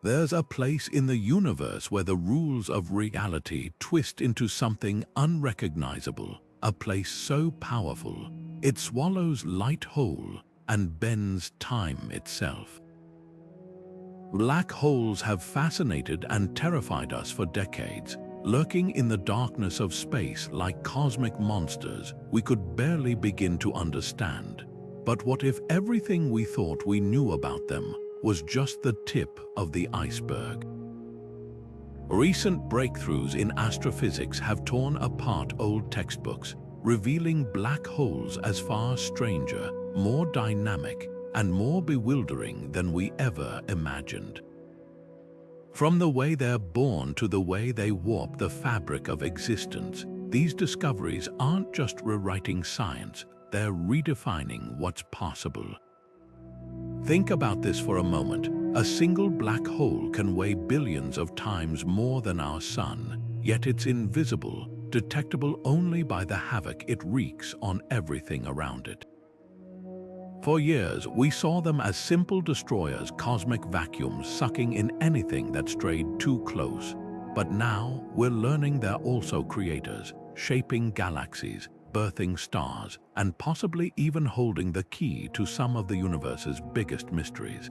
There's a place in the universe where the rules of reality twist into something unrecognizable, a place so powerful, it swallows light whole and bends time itself. Black holes have fascinated and terrified us for decades, lurking in the darkness of space like cosmic monsters we could barely begin to understand. But what if everything we thought we knew about them was just the tip of the iceberg? Recent breakthroughs in astrophysics have torn apart old textbooks, revealing black holes as far stranger, more dynamic, and more bewildering than we ever imagined. From the way they're born to the way they warp the fabric of existence, these discoveries aren't just rewriting science, they're redefining what's possible. Think about this for a moment. A single black hole can weigh billions of times more than our sun, yet it's invisible, detectable only by the havoc it wreaks on everything around it. For years, we saw them as simple destroyers, cosmic vacuums sucking in anything that strayed too close. But now, we're learning they're also creators, shaping galaxies, birthing stars, and possibly even holding the key to some of the universe's biggest mysteries.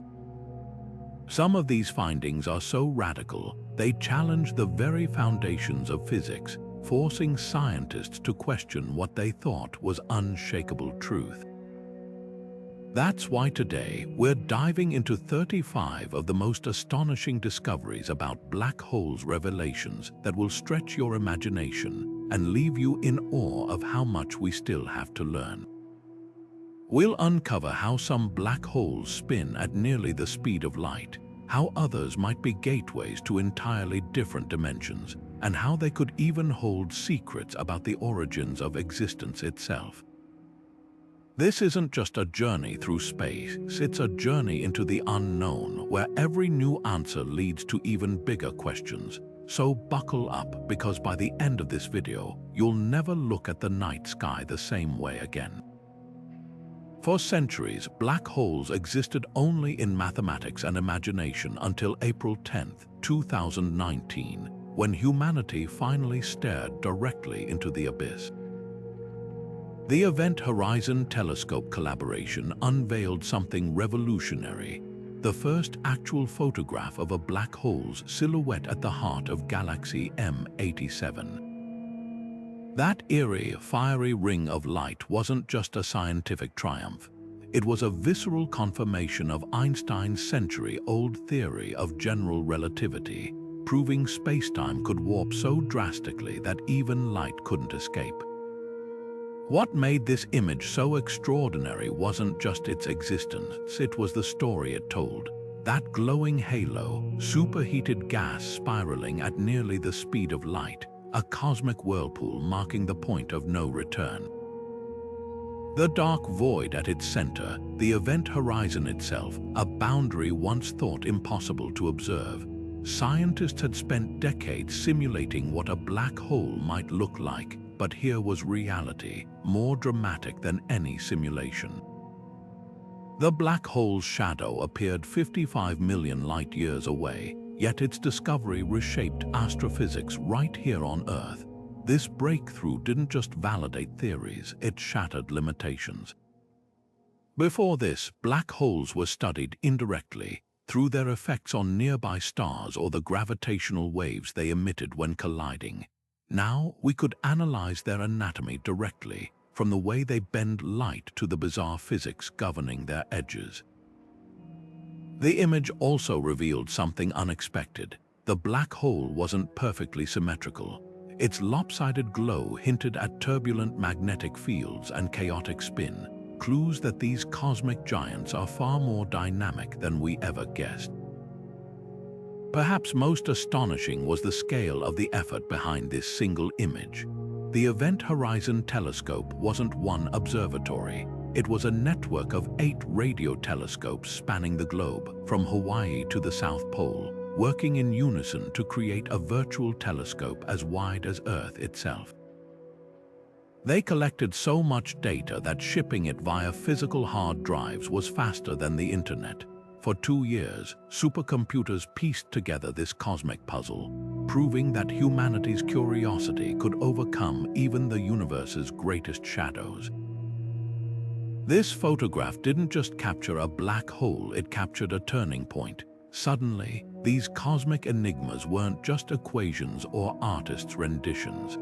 Some of these findings are so radical, they challenge the very foundations of physics, forcing scientists to question what they thought was unshakable truth. That's why today we're diving into 35 of the most astonishing discoveries about black holes, revelations that will stretch your imagination and leave you in awe of how much we still have to learn. We'll uncover how some black holes spin at nearly the speed of light, how others might be gateways to entirely different dimensions, and how they could even hold secrets about the origins of existence itself. This isn't just a journey through space, it's a journey into the unknown, where every new answer leads to even bigger questions. So buckle up, because by the end of this video, you'll never look at the night sky the same way again. For centuries, black holes existed only in mathematics and imagination until April 10, 2019, when humanity finally stared directly into the abyss. The Event Horizon Telescope collaboration unveiled something revolutionary, the first actual photograph of a black hole's silhouette at the heart of galaxy M87. That eerie, fiery ring of light wasn't just a scientific triumph. It was a visceral confirmation of Einstein's century-old theory of general relativity, proving spacetime could warp so drastically that even light couldn't escape. What made this image so extraordinary wasn't just its existence, it was the story it told. That glowing halo, superheated gas spiraling at nearly the speed of light, a cosmic whirlpool marking the point of no return. The dark void at its center, the event horizon itself, a boundary once thought impossible to observe. Scientists had spent decades simulating what a black hole might look like, but here was reality, more dramatic than any simulation. The black hole's shadow appeared 55 million light-years away, yet its discovery reshaped astrophysics right here on Earth. This breakthrough didn't just validate theories, it shattered limitations. Before this, black holes were studied indirectly, through their effects on nearby stars or the gravitational waves they emitted when colliding. Now we could analyze their anatomy directly, from the way they bend light to the bizarre physics governing their edges. The image also revealed something unexpected. The black hole wasn't perfectly symmetrical. Its lopsided glow hinted at turbulent magnetic fields and chaotic spin, clues that these cosmic giants are far more dynamic than we ever guessed. Perhaps most astonishing was the scale of the effort behind this single image. The Event Horizon Telescope wasn't one observatory. It was a network of 8 radio telescopes spanning the globe, from Hawaii to the South Pole, working in unison to create a virtual telescope as wide as Earth itself. They collected so much data that shipping it via physical hard drives was faster than the internet. For 2 years, supercomputers pieced together this cosmic puzzle, proving that humanity's curiosity could overcome even the universe's greatest shadows. This photograph didn't just capture a black hole, it captured a turning point. Suddenly, these cosmic enigmas weren't just equations or artists' renditions.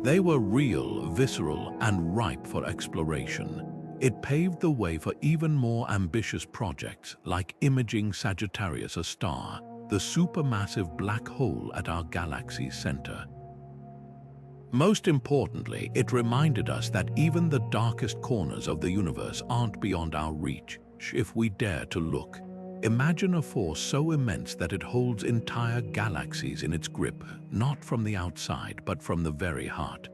They were real, visceral, and ripe for exploration. It paved the way for even more ambitious projects like imaging Sagittarius, a star, the supermassive black hole at our galaxy's center. Most importantly, it reminded us that even the darkest corners of the universe aren't beyond our reach if we dare to look. Imagine a force so immense that it holds entire galaxies in its grip, not from the outside, but from the very heart.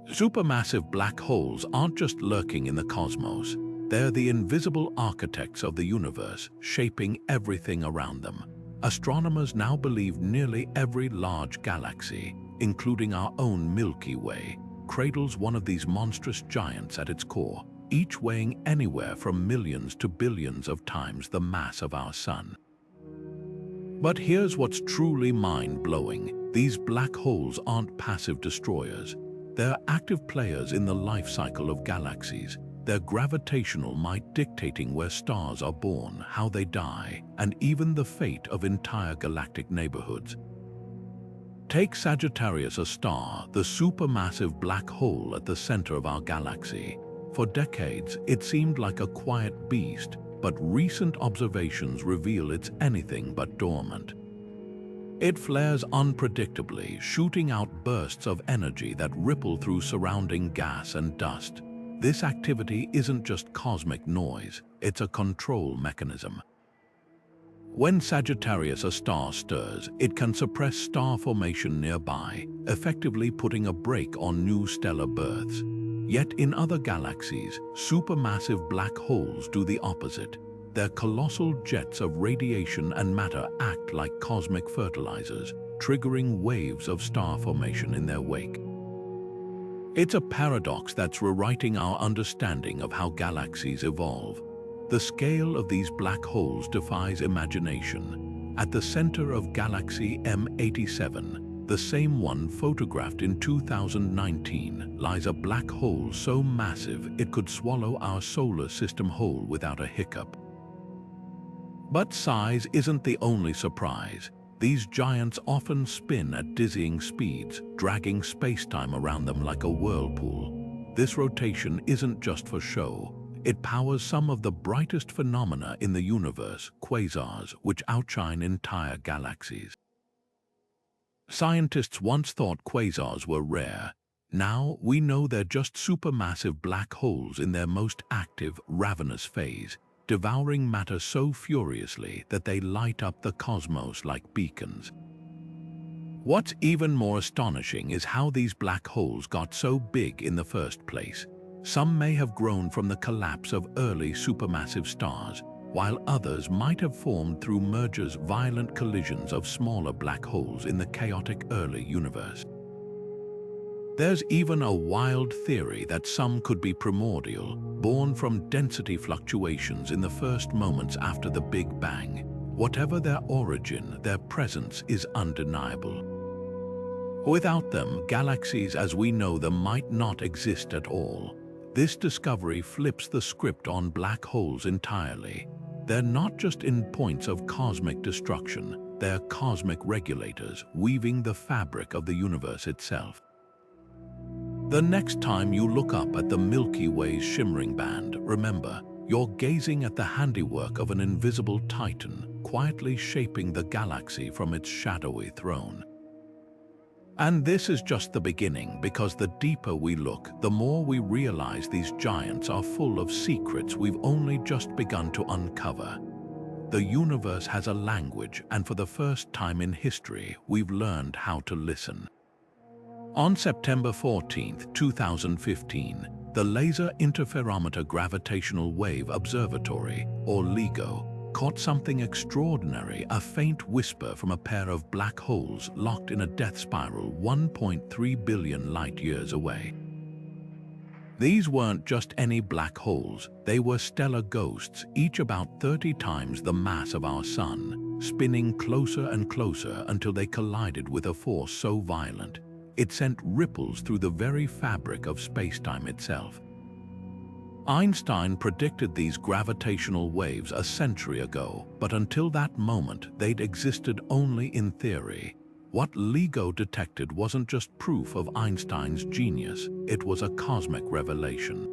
Supermassive black holes aren't just lurking in the cosmos. They're the invisible architects of the universe, shaping everything around them. Astronomers now believe nearly every large galaxy, including our own Milky Way, cradles one of these monstrous giants at its core, each weighing anywhere from millions to billions of times the mass of our Sun. But here's what's truly mind-blowing. These black holes aren't passive destroyers. They're active players in the life cycle of galaxies, their gravitational might dictating where stars are born, how they die, and even the fate of entire galactic neighborhoods. Take Sagittarius, a star, the supermassive black hole at the center of our galaxy. For decades, it seemed like a quiet beast, but recent observations reveal it's anything but dormant. It flares unpredictably, shooting out bursts of energy that ripple through surrounding gas and dust. This activity isn't just cosmic noise, it's a control mechanism. When Sagittarius, a star, stirs, it can suppress star formation nearby, effectively putting a brake on new stellar births. Yet in other galaxies, supermassive black holes do the opposite. Their colossal jets of radiation and matter act like cosmic fertilizers, triggering waves of star formation in their wake. It's a paradox that's rewriting our understanding of how galaxies evolve. The scale of these black holes defies imagination. At the center of galaxy M87, the same one photographed in 2019, lies a black hole so massive it could swallow our solar system whole without a hiccup. But size isn't the only surprise. These giants often spin at dizzying speeds, dragging spacetime around them like a whirlpool. This rotation isn't just for show. It powers some of the brightest phenomena in the universe, quasars, which outshine entire galaxies. Scientists once thought quasars were rare. Now we know they're just supermassive black holes in their most active, ravenous phase, devouring matter so furiously that they light up the cosmos like beacons. What's even more astonishing is how these black holes got so big in the first place. Some may have grown from the collapse of early supermassive stars, while others might have formed through mergers, violent collisions of smaller black holes in the chaotic early universe. There's even a wild theory that some could be primordial, born from density fluctuations in the first moments after the Big Bang. Whatever their origin, their presence is undeniable. Without them, galaxies as we know them might not exist at all. This discovery flips the script on black holes entirely. They're not just endpoints of cosmic destruction, they're cosmic regulators, weaving the fabric of the universe itself. The next time you look up at the Milky Way's shimmering band, remember, you're gazing at the handiwork of an invisible titan, quietly shaping the galaxy from its shadowy throne. And this is just the beginning, because the deeper we look, the more we realize these giants are full of secrets we've only just begun to uncover. The universe has a language, and for the first time in history, we've learned how to listen. On September 14, 2015, the Laser Interferometer Gravitational Wave Observatory, or LIGO, caught something extraordinary, a faint whisper from a pair of black holes locked in a death spiral 1.3 billion light-years away. These weren't just any black holes, they were stellar ghosts, each about 30 times the mass of our Sun, spinning closer and closer until they collided with a force so violent, it sent ripples through the very fabric of spacetime itself. Einstein predicted these gravitational waves a century ago, but until that moment, they'd existed only in theory. What LIGO detected wasn't just proof of Einstein's genius, it was a cosmic revelation.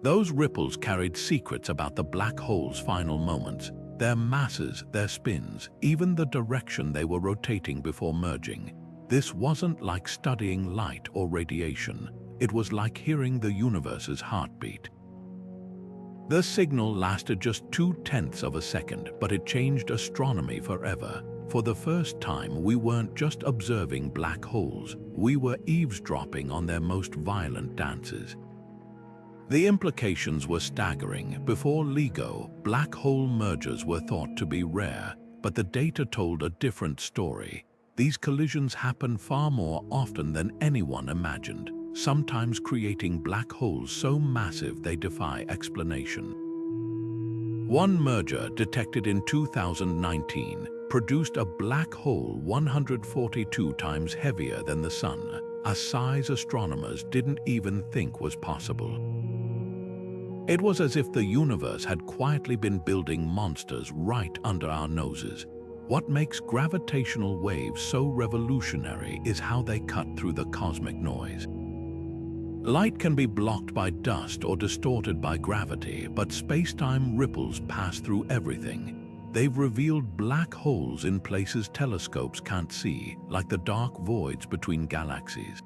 Those ripples carried secrets about the black hole's final moments, their masses, their spins, even the direction they were rotating before merging. This wasn't like studying light or radiation. It was like hearing the universe's heartbeat. The signal lasted just 0.2 of a second, but it changed astronomy forever. For the first time, we weren't just observing black holes, we were eavesdropping on their most violent dances. The implications were staggering. Before LIGO, black hole mergers were thought to be rare, but the data told a different story. These collisions happen far more often than anyone imagined, sometimes creating black holes so massive they defy explanation. One merger detected in 2019 produced a black hole 142 times heavier than the Sun, a size astronomers didn't even think was possible. It was as if the universe had quietly been building monsters right under our noses. What makes gravitational waves so revolutionary is how they cut through the cosmic noise. Light can be blocked by dust or distorted by gravity, but spacetime ripples pass through everything. They've revealed black holes in places telescopes can't see, like the dark voids between galaxies.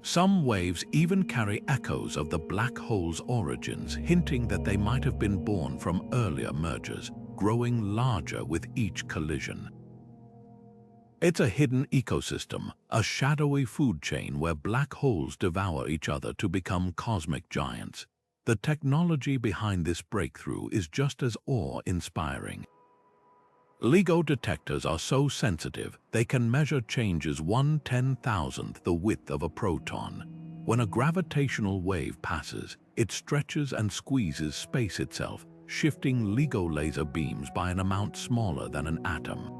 Some waves even carry echoes of the black hole's origins, hinting that they might have been born from earlier mergers, growing larger with each collision. It's a hidden ecosystem, a shadowy food chain where black holes devour each other to become cosmic giants. The technology behind this breakthrough is just as awe-inspiring. LIGO detectors are so sensitive, they can measure changes 1/10,000th the width of a proton. When a gravitational wave passes, it stretches and squeezes space itself, shifting LIGO laser beams by an amount smaller than an atom.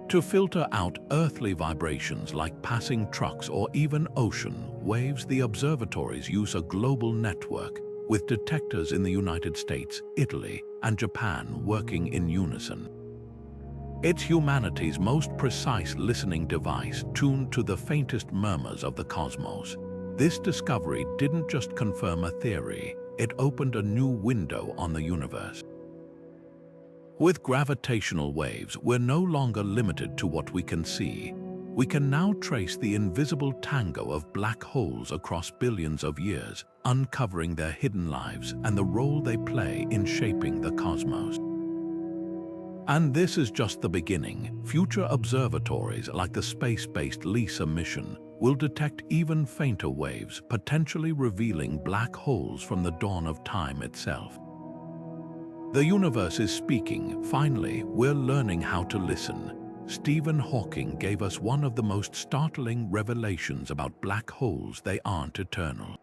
To filter out earthly vibrations like passing trucks or even ocean waves, the observatories use a global network, with detectors in the United States, Italy, and Japan working in unison. It's humanity's most precise listening device, tuned to the faintest murmurs of the cosmos. This discovery didn't just confirm a theory, it opened a new window on the universe. With gravitational waves, we're no longer limited to what we can see. We can now trace the invisible tango of black holes across billions of years, uncovering their hidden lives and the role they play in shaping the cosmos. And this is just the beginning. Future observatories like the space-based LISA mission will detect even fainter waves, potentially revealing black holes from the dawn of time itself. The universe is speaking. Finally, we're learning how to listen. Stephen Hawking gave us one of the most startling revelations about black holes: they aren't eternal.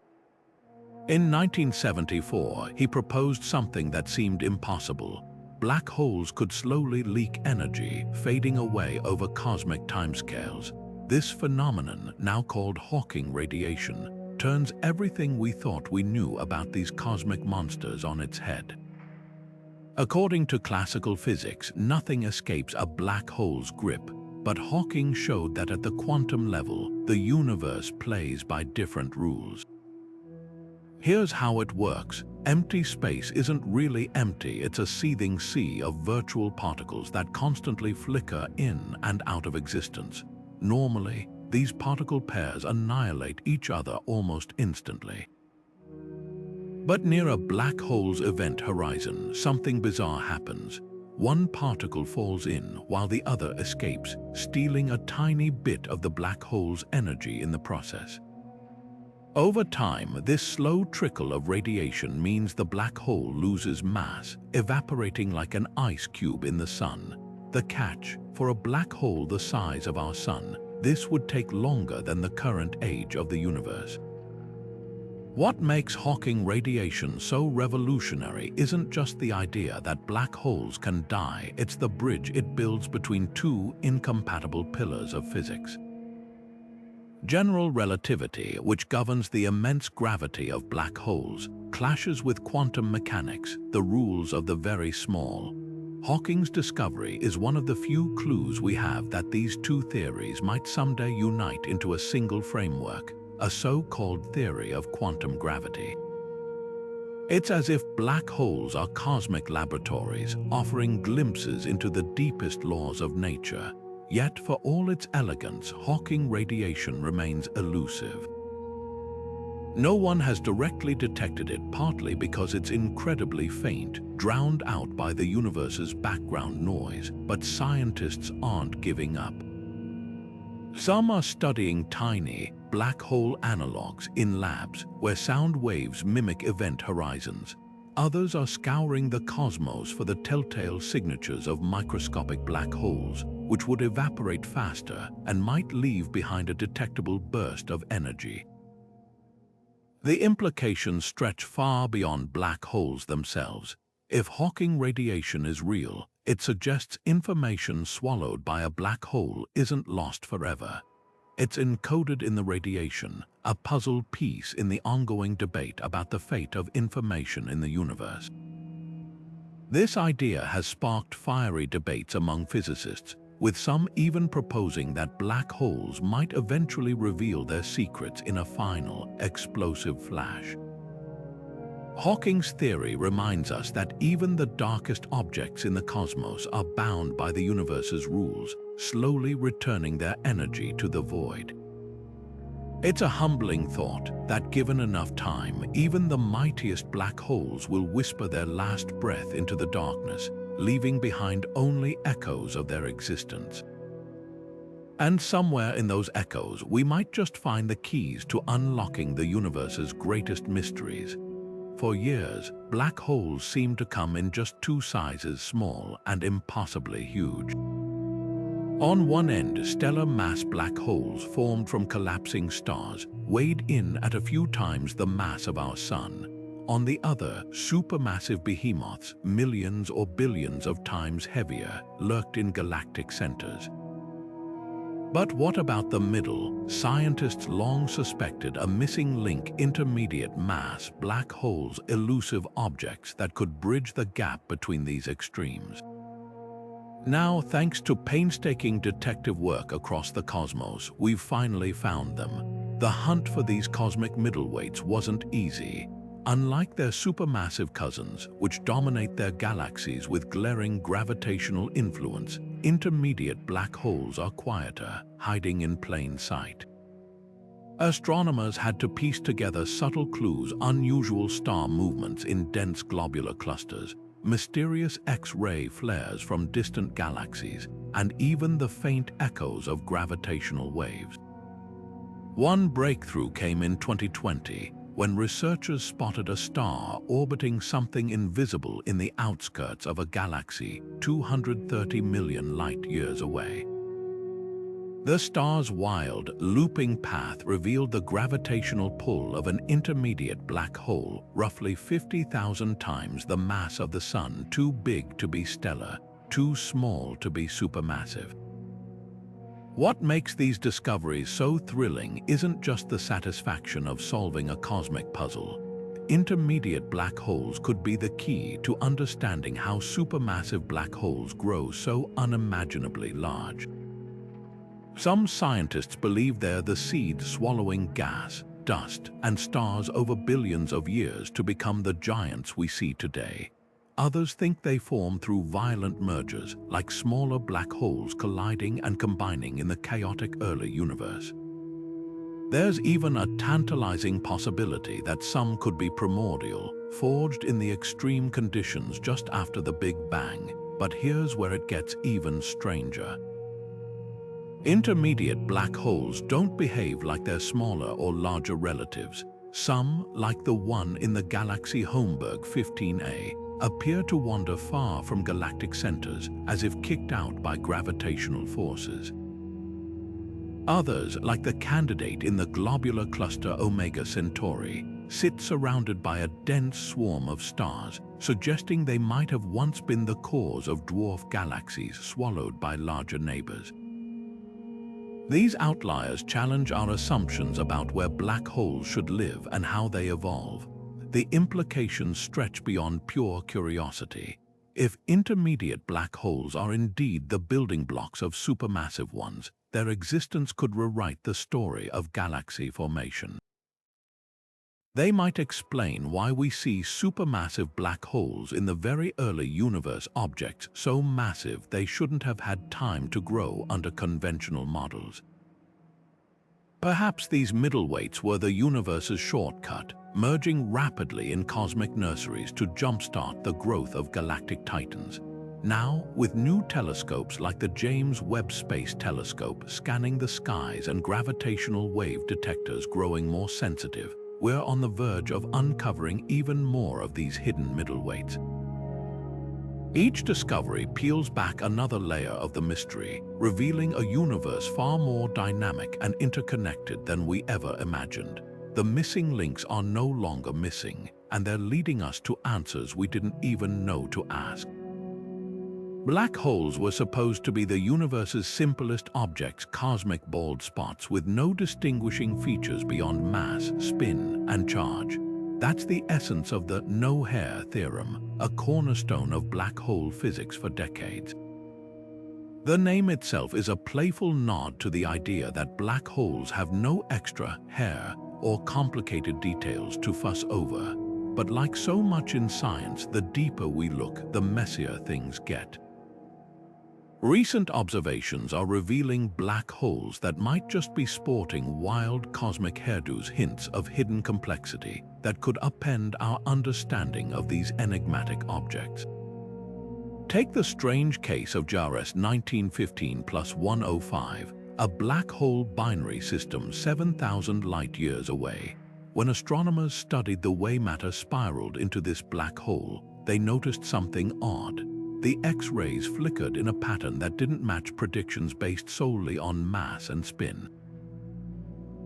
In 1974, he proposed something that seemed impossible. Black holes could slowly leak energy, fading away over cosmic timescales. This phenomenon, now called Hawking radiation, turns everything we thought we knew about these cosmic monsters on its head. According to classical physics, nothing escapes a black hole's grip, but Hawking showed that at the quantum level, the universe plays by different rules. Here's how it works. Empty space isn't really empty, it's a seething sea of virtual particles that constantly flicker in and out of existence. Normally, these particle pairs annihilate each other almost instantly. But near a black hole's event horizon, something bizarre happens. One particle falls in while the other escapes, stealing a tiny bit of the black hole's energy in the process. Over time, this slow trickle of radiation means the black hole loses mass, evaporating like an ice cube in the sun. The catch: for a black hole the size of our sun, this would take longer than the current age of the universe. What makes Hawking radiation so revolutionary isn't just the idea that black holes can die, it's the bridge it builds between two incompatible pillars of physics. General relativity, which governs the immense gravity of black holes, clashes with quantum mechanics, the rules of the very small. Hawking's discovery is one of the few clues we have that these two theories might someday unite into a single framework, a so-called theory of quantum gravity. It's as if black holes are cosmic laboratories offering glimpses into the deepest laws of nature. Yet, for all its elegance, Hawking radiation remains elusive. No one has directly detected it, partly because it's incredibly faint, drowned out by the universe's background noise, but scientists aren't giving up. Some are studying tiny, black hole analogs in labs where sound waves mimic event horizons. Others are scouring the cosmos for the telltale signatures of microscopic black holes, which would evaporate faster and might leave behind a detectable burst of energy. The implications stretch far beyond black holes themselves. If Hawking radiation is real, it suggests information swallowed by a black hole isn't lost forever. It's encoded in the radiation, a puzzle piece in the ongoing debate about the fate of information in the universe. This idea has sparked fiery debates among physicists, with some even proposing that black holes might eventually reveal their secrets in a final, explosive flash. Hawking's theory reminds us that even the darkest objects in the cosmos are bound by the universe's rules, slowly returning their energy to the void. It's a humbling thought that given enough time, even the mightiest black holes will whisper their last breath into the darkness, leaving behind only echoes of their existence. And somewhere in those echoes, we might just find the keys to unlocking the universe's greatest mysteries. For years, black holes seemed to come in just two sizes, small and impossibly huge. On one end, stellar mass black holes formed from collapsing stars, weighed in at a few times the mass of our Sun. On the other, supermassive behemoths, millions or billions of times heavier, lurked in galactic centers. But what about the middle? Scientists long suspected a missing link: intermediate mass black holes, elusive objects that could bridge the gap between these extremes. Now, thanks to painstaking detective work across the cosmos, we've finally found them. The hunt for these cosmic middleweights wasn't easy. Unlike their supermassive cousins, which dominate their galaxies with glaring gravitational influence, intermediate black holes are quieter, hiding in plain sight. Astronomers had to piece together subtle clues: unusual star movements in dense globular clusters, mysterious X-ray flares from distant galaxies, and even the faint echoes of gravitational waves. One breakthrough came in 2020, when researchers spotted a star orbiting something invisible in the outskirts of a galaxy 230 million light-years away. The star's wild, looping path revealed the gravitational pull of an intermediate black hole, roughly 50,000 times the mass of the Sun, too big to be stellar, too small to be supermassive. What makes these discoveries so thrilling isn't just the satisfaction of solving a cosmic puzzle. Intermediate black holes could be the key to understanding how supermassive black holes grow so unimaginably large. Some scientists believe they're the seed swallowing gas, dust, and stars over billions of years to become the giants we see today. Others think they form through violent mergers, like smaller black holes colliding and combining in the chaotic early universe. There's even a tantalizing possibility that some could be primordial, forged in the extreme conditions just after the Big Bang. But here's where it gets even stranger. Intermediate black holes don't behave like their smaller or larger relatives. Some, like the one in the galaxy Holmberg 15A, appear to wander far from galactic centers, as if kicked out by gravitational forces. Others, like the candidate in the globular cluster Omega Centauri, sit surrounded by a dense swarm of stars, suggesting they might have once been the cores of dwarf galaxies swallowed by larger neighbors. These outliers challenge our assumptions about where black holes should live and how they evolve. The implications stretch beyond pure curiosity. If intermediate black holes are indeed the building blocks of supermassive ones, their existence could rewrite the story of galaxy formation. They might explain why we see supermassive black holes in the very early universe, objects so massive they shouldn't have had time to grow under conventional models. Perhaps these middleweights were the universe's shortcut, merging rapidly in cosmic nurseries to jumpstart the growth of galactic titans. Now, with new telescopes like the James Webb Space Telescope scanning the skies and gravitational wave detectors growing more sensitive, we're on the verge of uncovering even more of these hidden middleweights. Each discovery peels back another layer of the mystery, revealing a universe far more dynamic and interconnected than we ever imagined. The missing links are no longer missing, and they're leading us to answers we didn't even know to ask. Black holes were supposed to be the universe's simplest objects, cosmic bald spots with no distinguishing features beyond mass, spin, and charge. That's the essence of the no-hair theorem, a cornerstone of black hole physics for decades. The name itself is a playful nod to the idea that black holes have no extra hair or complicated details to fuss over. But like so much in science, the deeper we look, the messier things get. Recent observations are revealing black holes that might just be sporting wild cosmic hairdos, hints of hidden complexity that could upend our understanding of these enigmatic objects. Take the strange case of JARES 1915+105, a black hole binary system 7,000 light-years away. When astronomers studied the way matter spiraled into this black hole, they noticed something odd. The X-rays flickered in a pattern that didn't match predictions based solely on mass and spin.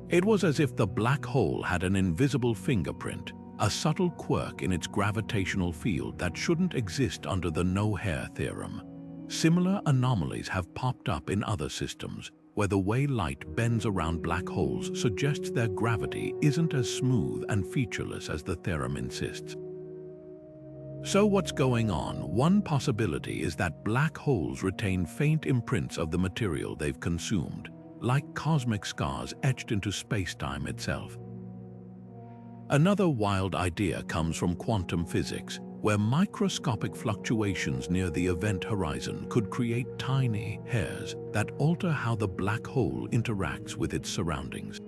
It was as if the black hole had an invisible fingerprint, a subtle quirk in its gravitational field that shouldn't exist under the no-hair theorem. Similar anomalies have popped up in other systems, where the way light bends around black holes suggests their gravity isn't as smooth and featureless as the theorem insists. So what's going on? One possibility is that black holes retain faint imprints of the material they've consumed, like cosmic scars etched into spacetime itself. Another wild idea comes from quantum physics, where microscopic fluctuations near the event horizon could create tiny hairs that alter how the black hole interacts with its surroundings.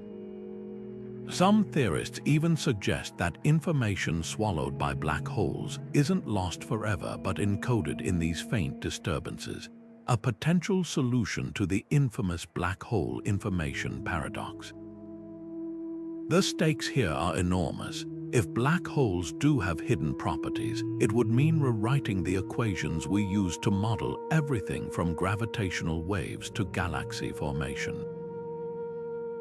Some theorists even suggest that information swallowed by black holes isn't lost forever but encoded in these faint disturbances, a potential solution to the infamous black hole information paradox. The stakes here are enormous. If black holes do have hidden properties, it would mean rewriting the equations we use to model everything from gravitational waves to galaxy formation.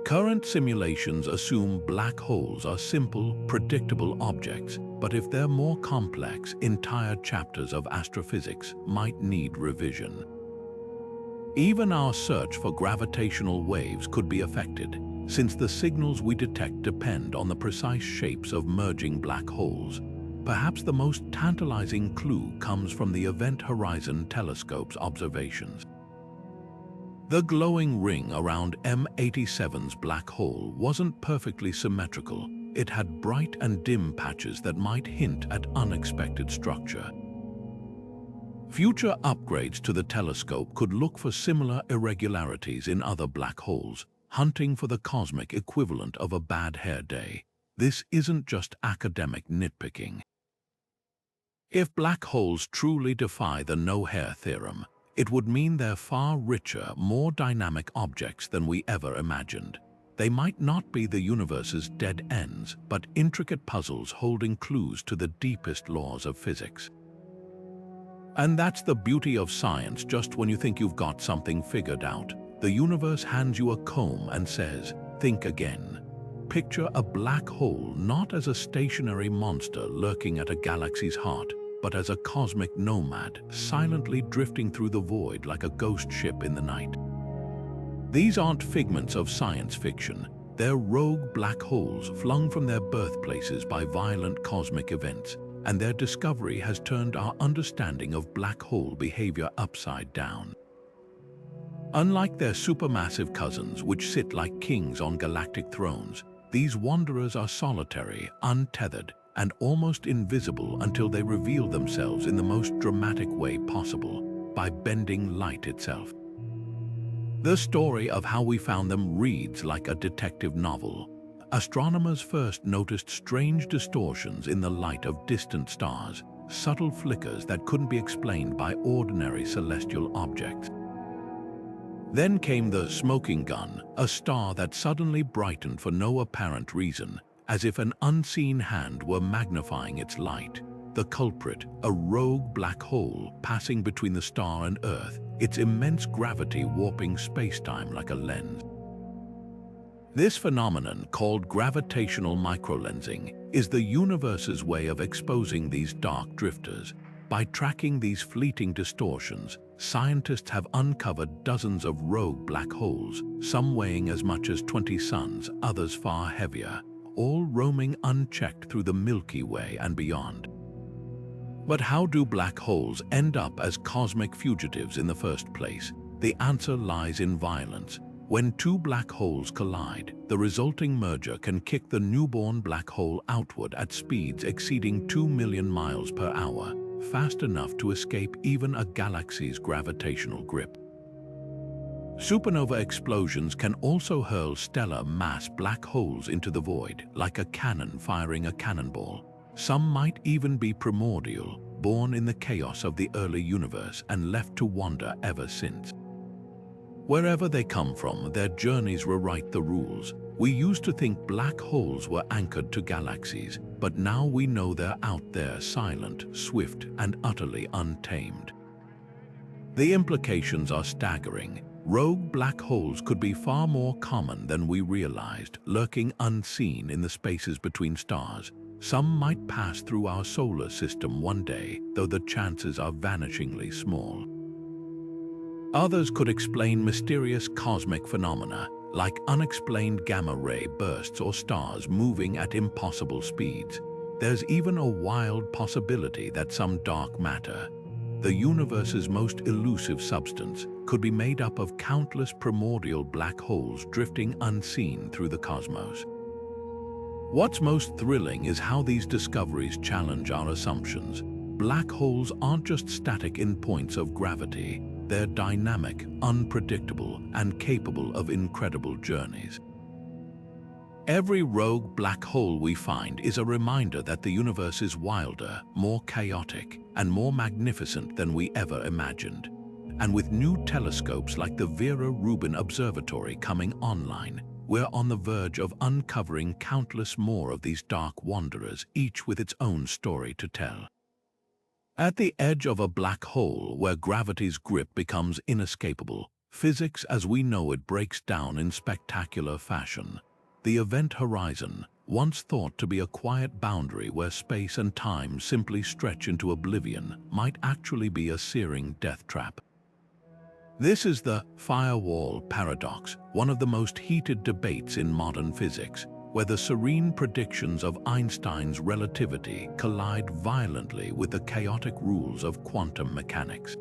Current simulations assume black holes are simple, predictable objects, but if they're more complex, entire chapters of astrophysics might need revision. Even our search for gravitational waves could be affected, since the signals we detect depend on the precise shapes of merging black holes. Perhaps the most tantalizing clue comes from the Event Horizon Telescope's observations. The glowing ring around M87's black hole wasn't perfectly symmetrical. It had bright and dim patches that might hint at unexpected structure. Future upgrades to the telescope could look for similar irregularities in other black holes, hunting for the cosmic equivalent of a bad hair day. This isn't just academic nitpicking. If black holes truly defy the no-hair theorem, it would mean they're far richer, more dynamic objects than we ever imagined. They might not be the universe's dead ends, but intricate puzzles holding clues to the deepest laws of physics. And that's the beauty of science. Just when you think you've got something figured out, the universe hands you a comb and says, "Think again." Picture a black hole not as a stationary monster lurking at a galaxy's heart, but as a cosmic nomad, silently drifting through the void like a ghost ship in the night. These aren't figments of science fiction. They're rogue black holes flung from their birthplaces by violent cosmic events, and their discovery has turned our understanding of black hole behavior upside down. Unlike their supermassive cousins, which sit like kings on galactic thrones, these wanderers are solitary, untethered, and almost invisible until they reveal themselves in the most dramatic way possible, by bending light itself. The story of how we found them reads like a detective novel. Astronomers first noticed strange distortions in the light of distant stars, subtle flickers that couldn't be explained by ordinary celestial objects. Then came the smoking gun, a star that suddenly brightened for no apparent reason, as if an unseen hand were magnifying its light. The culprit, a rogue black hole passing between the star and Earth, its immense gravity warping spacetime like a lens. This phenomenon, called gravitational microlensing, is the universe's way of exposing these dark drifters. By tracking these fleeting distortions, scientists have uncovered dozens of rogue black holes, some weighing as much as 20 suns, others far heavier, all roaming unchecked through the Milky Way and beyond. But how do black holes end up as cosmic fugitives in the first place? The answer lies in violence. When two black holes collide, the resulting merger can kick the newborn black hole outward at speeds exceeding 2 million miles per hour, fast enough to escape even a galaxy's gravitational grip. Supernova explosions can also hurl stellar mass black holes into the void, like a cannon firing a cannonball. Some might even be primordial, born in the chaos of the early universe and left to wander ever since. Wherever they come from, their journeys rewrite the rules. We used to think black holes were anchored to galaxies, but now we know they're out there, silent, swift, and utterly untamed. The implications are staggering. Rogue black holes could be far more common than we realized, lurking unseen in the spaces between stars. Some might pass through our solar system one day, though the chances are vanishingly small. Others could explain mysterious cosmic phenomena, like unexplained gamma-ray bursts or stars moving at impossible speeds. There's even a wild possibility that some dark matter, the universe's most elusive substance, could be made up of countless primordial black holes drifting unseen through the cosmos. What's most thrilling is how these discoveries challenge our assumptions. Black holes aren't just static in points of gravity. They're dynamic, unpredictable, and capable of incredible journeys. Every rogue black hole we find is a reminder that the universe is wilder, more chaotic, and more magnificent than we ever imagined. And with new telescopes like the Vera Rubin Observatory coming online, we're on the verge of uncovering countless more of these dark wanderers, each with its own story to tell. At the edge of a black hole where gravity's grip becomes inescapable, physics as we know it breaks down in spectacular fashion. The event horizon, once thought to be a quiet boundary where space and time simply stretch into oblivion, might actually be a searing death trap. This is the Firewall paradox, one of the most heated debates in modern physics, where the serene predictions of Einstein's relativity collide violently with the chaotic rules of quantum mechanics.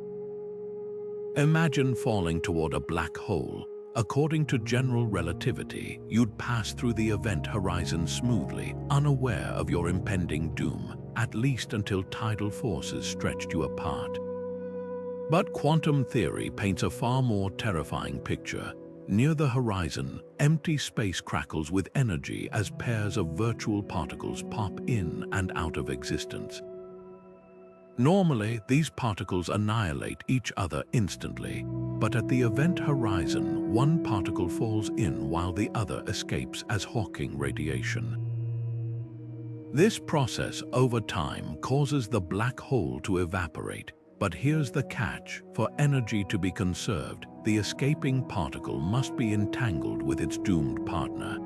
Imagine falling toward a black hole. According to general relativity, you'd pass through the event horizon smoothly, unaware of your impending doom, at least until tidal forces stretched you apart. But quantum theory paints a far more terrifying picture. Near the horizon, empty space crackles with energy as pairs of virtual particles pop in and out of existence. Normally, these particles annihilate each other instantly, but at the event horizon, one particle falls in while the other escapes as Hawking radiation. This process over time causes the black hole to evaporate. But here's the catch: for energy to be conserved, the escaping particle must be entangled with its doomed partner.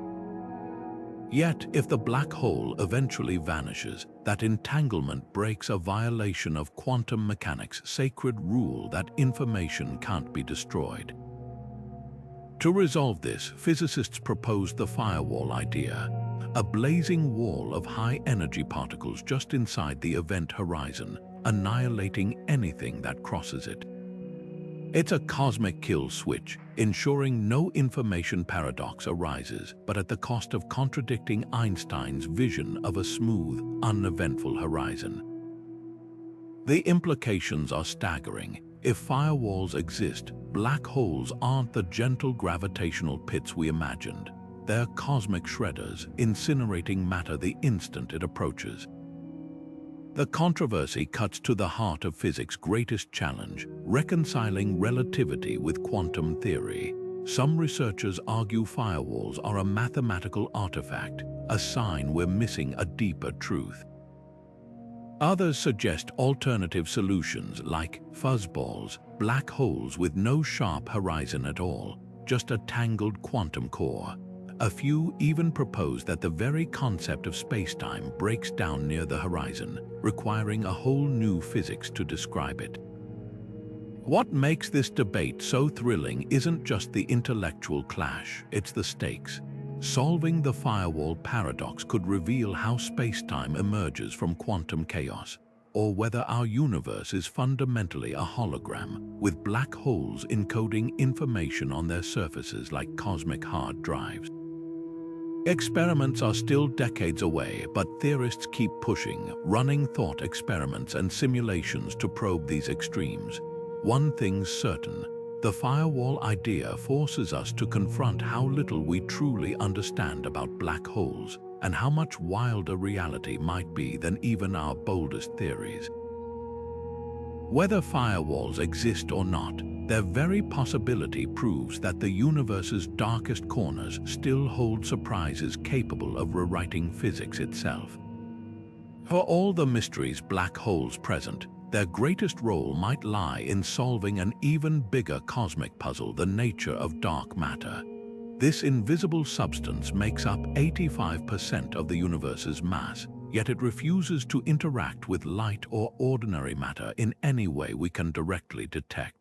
Yet, if the black hole eventually vanishes, that entanglement breaks a violation of quantum mechanics' sacred rule that information can't be destroyed. To resolve this, physicists proposed the firewall idea, a blazing wall of high-energy particles just inside the event horizon, annihilating anything that crosses it. It's a cosmic kill switch, ensuring no information paradox arises, but at the cost of contradicting Einstein's vision of a smooth, uneventful horizon. The implications are staggering. If firewalls exist, black holes aren't the gentle gravitational pits we imagined. They're cosmic shredders, incinerating matter the instant it approaches. The controversy cuts to the heart of physics' greatest challenge, reconciling relativity with quantum theory. Some researchers argue firewalls are a mathematical artifact, a sign we're missing a deeper truth. Others suggest alternative solutions like fuzzballs, black holes with no sharp horizon at all, just a tangled quantum core. A few even propose that the very concept of spacetime breaks down near the horizon, requiring a whole new physics to describe it. What makes this debate so thrilling isn't just the intellectual clash, it's the stakes. Solving the firewall paradox could reveal how spacetime emerges from quantum chaos, or whether our universe is fundamentally a hologram, with black holes encoding information on their surfaces like cosmic hard drives. Experiments are still decades away, but theorists keep pushing, running thought experiments and simulations to probe these extremes. One thing's certain, the firewall idea forces us to confront how little we truly understand about black holes and how much wilder reality might be than even our boldest theories. Whether firewalls exist or not, their very possibility proves that the universe's darkest corners still hold surprises capable of rewriting physics itself. For all the mysteries black holes present, their greatest role might lie in solving an even bigger cosmic puzzle: the nature of dark matter. This invisible substance makes up 85% of the universe's mass, yet it refuses to interact with light or ordinary matter in any way we can directly detect.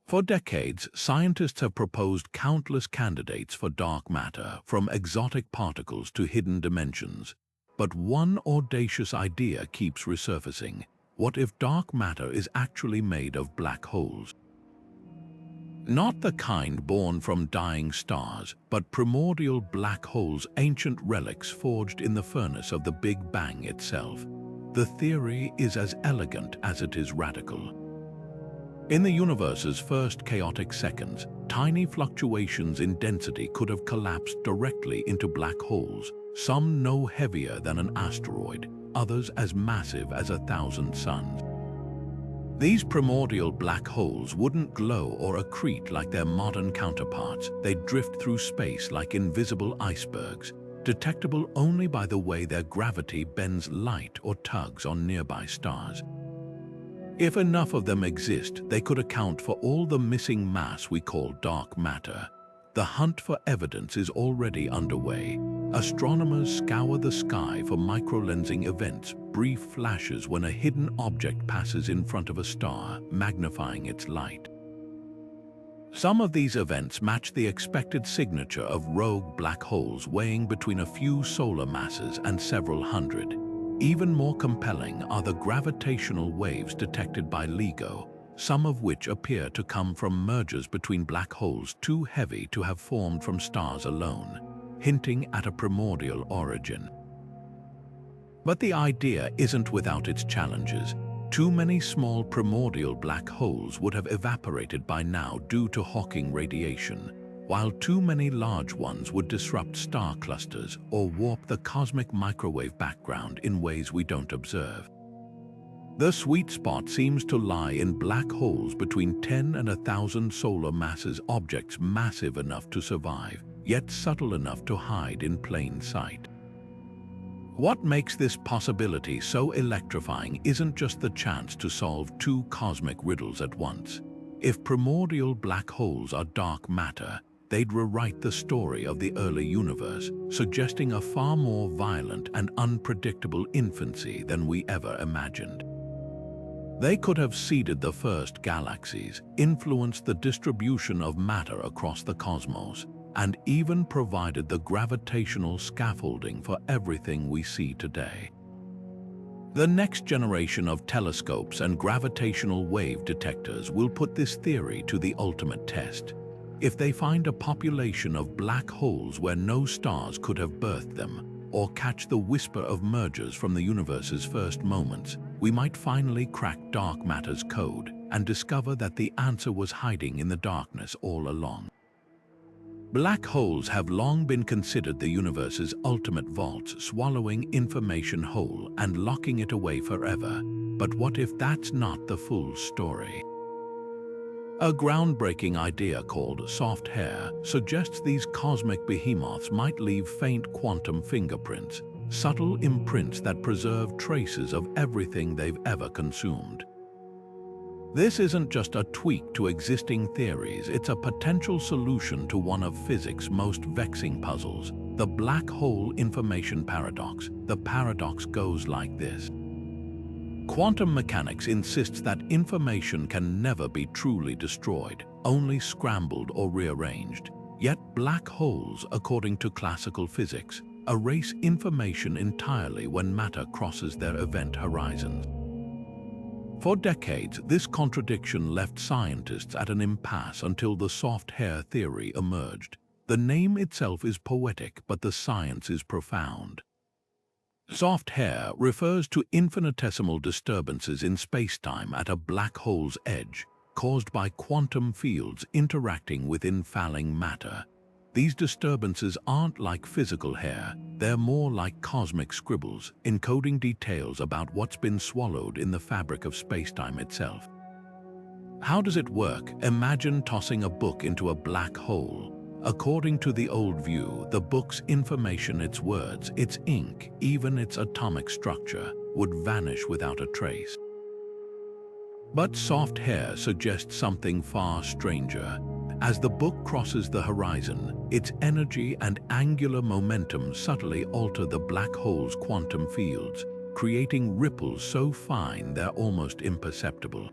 For decades, scientists have proposed countless candidates for dark matter, from exotic particles to hidden dimensions. But one audacious idea keeps resurfacing. What if dark matter is actually made of black holes? Not the kind born from dying stars, but primordial black holes, ancient relics forged in the furnace of the Big Bang itself. The theory is as elegant as it is radical. In the universe's first chaotic seconds, tiny fluctuations in density could have collapsed directly into black holes, some no heavier than an asteroid, others as massive as 1,000 suns. These primordial black holes wouldn't glow or accrete like their modern counterparts. They'd drift through space like invisible icebergs, detectable only by the way their gravity bends light or tugs on nearby stars. If enough of them exist, they could account for all the missing mass we call dark matter. The hunt for evidence is already underway. Astronomers scour the sky for microlensing events, brief flashes when a hidden object passes in front of a star, magnifying its light. Some of these events match the expected signature of rogue black holes weighing between a few solar masses and several hundred. Even more compelling are the gravitational waves detected by LIGO, some of which appear to come from mergers between black holes too heavy to have formed from stars alone, hinting at a primordial origin. But the idea isn't without its challenges. Too many small primordial black holes would have evaporated by now due to Hawking radiation, while too many large ones would disrupt star clusters or warp the cosmic microwave background in ways we don't observe. The sweet spot seems to lie in black holes between 10 and 1,000 solar masses, objects massive enough to survive, yet subtle enough to hide in plain sight. What makes this possibility so electrifying isn't just the chance to solve two cosmic riddles at once. If primordial black holes are dark matter, they'd rewrite the story of the early universe, suggesting a far more violent and unpredictable infancy than we ever imagined. They could have seeded the first galaxies, influenced the distribution of matter across the cosmos, and even provided the gravitational scaffolding for everything we see today. The next generation of telescopes and gravitational wave detectors will put this theory to the ultimate test. If they find a population of black holes where no stars could have birthed them, or catch the whisper of mergers from the universe's first moments, we might finally crack dark matter's code and discover that the answer was hiding in the darkness all along. Black holes have long been considered the universe's ultimate vaults, swallowing information whole and locking it away forever. But what if that's not the full story? A groundbreaking idea called soft hair suggests these cosmic behemoths might leave faint quantum fingerprints, subtle imprints that preserve traces of everything they've ever consumed. This isn't just a tweak to existing theories, it's a potential solution to one of physics' most vexing puzzles, the black hole information paradox. The paradox goes like this. Quantum mechanics insists that information can never be truly destroyed, only scrambled or rearranged. Yet black holes, according to classical physics, erase information entirely when matter crosses their event horizons. For decades, this contradiction left scientists at an impasse until the soft hair theory emerged. The name itself is poetic, but the science is profound. Soft hair refers to infinitesimal disturbances in spacetime at a black hole's edge, caused by quantum fields interacting with infalling matter. These disturbances aren't like physical hair, they're more like cosmic scribbles, encoding details about what's been swallowed in the fabric of spacetime itself. How does it work? Imagine tossing a book into a black hole. According to the old view, the book's information, its words, its ink, even its atomic structure, would vanish without a trace. But soft hair suggests something far stranger. As the book crosses the horizon, its energy and angular momentum subtly alter the black hole's quantum fields, creating ripples so fine they're almost imperceptible.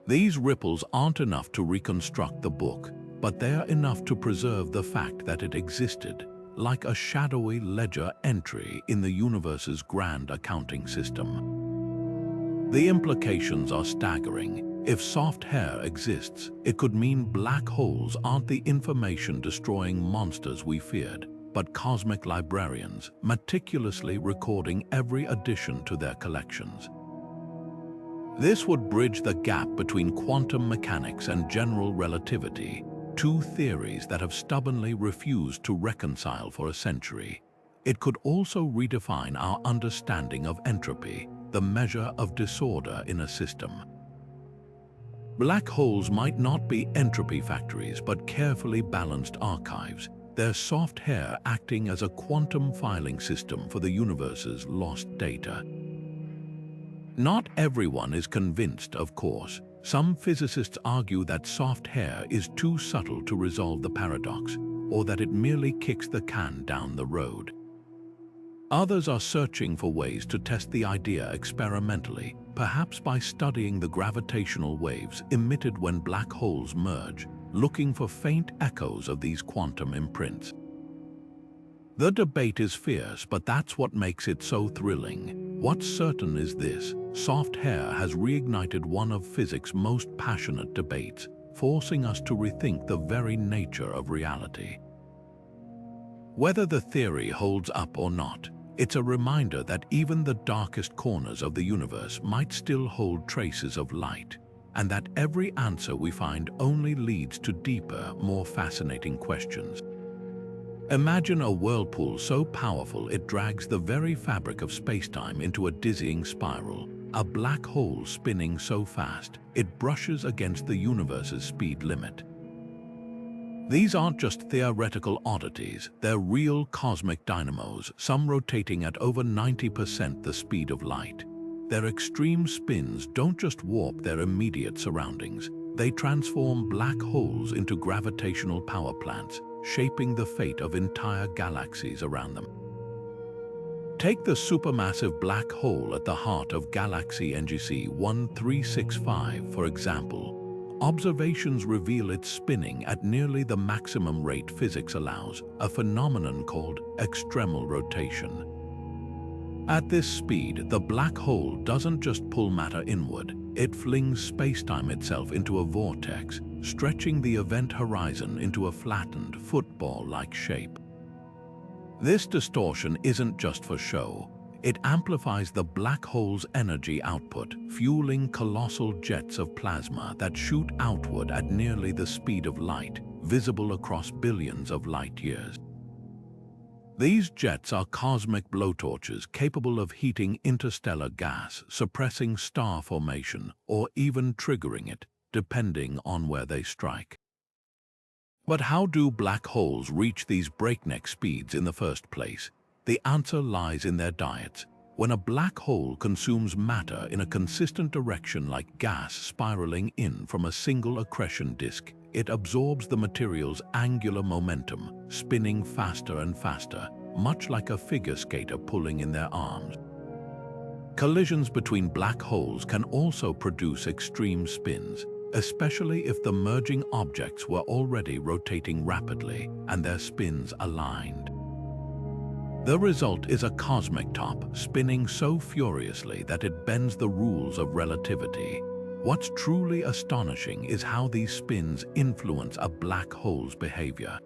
These ripples aren't enough to reconstruct the book, but they are enough to preserve the fact that it existed, like a shadowy ledger entry in the universe's grand accounting system. The implications are staggering. If soft hair exists, it could mean black holes aren't the information-destroying monsters we feared, but cosmic librarians, meticulously recording every addition to their collections. This would bridge the gap between quantum mechanics and general relativity, two theories that have stubbornly refused to reconcile for a century. It could also redefine our understanding of entropy, the measure of disorder in a system. Black holes might not be entropy factories, but carefully balanced archives, their soft hair acting as a quantum filing system for the universe's lost data. Not everyone is convinced, of course. Some physicists argue that soft hair is too subtle to resolve the paradox, or that it merely kicks the can down the road. Others are searching for ways to test the idea experimentally, perhaps by studying the gravitational waves emitted when black holes merge, looking for faint echoes of these quantum imprints. The debate is fierce, but that's what makes it so thrilling. What's certain is this: soft hair has reignited one of physics' most passionate debates, forcing us to rethink the very nature of reality. Whether the theory holds up or not, it's a reminder that even the darkest corners of the universe might still hold traces of light, and that every answer we find only leads to deeper, more fascinating questions. Imagine a whirlpool so powerful it drags the very fabric of spacetime into a dizzying spiral, a black hole spinning so fast it brushes against the universe's speed limit. These aren't just theoretical oddities, they're real cosmic dynamos, some rotating at over 90% the speed of light. Their extreme spins don't just warp their immediate surroundings, They transform black holes into gravitational power plants, shaping the fate of entire galaxies around them. Take the supermassive black hole at the heart of galaxy NGC 1365, for example. Observations reveal it spinning at nearly the maximum rate physics allows, a phenomenon called extremal rotation. At this speed, the black hole doesn't just pull matter inward, it flings spacetime itself into a vortex, stretching the event horizon into a flattened, football-like shape. This distortion isn't just for show. It amplifies the black hole's energy output, fueling colossal jets of plasma that shoot outward at nearly the speed of light, visible across billions of light years. These jets are cosmic blowtorches capable of heating interstellar gas, suppressing star formation, or even triggering it, depending on where they strike. But how do black holes reach these breakneck speeds in the first place? The answer lies in their diets. When a black hole consumes matter in a consistent direction like gas spiraling in from a single accretion disk, it absorbs the material's angular momentum, spinning faster and faster, much like a figure skater pulling in their arms. Collisions between black holes can also produce extreme spins, especially if the merging objects were already rotating rapidly and their spins aligned. The result is a cosmic top spinning so furiously that it bends the rules of relativity. What's truly astonishing is how these spins influence a black hole's behavior.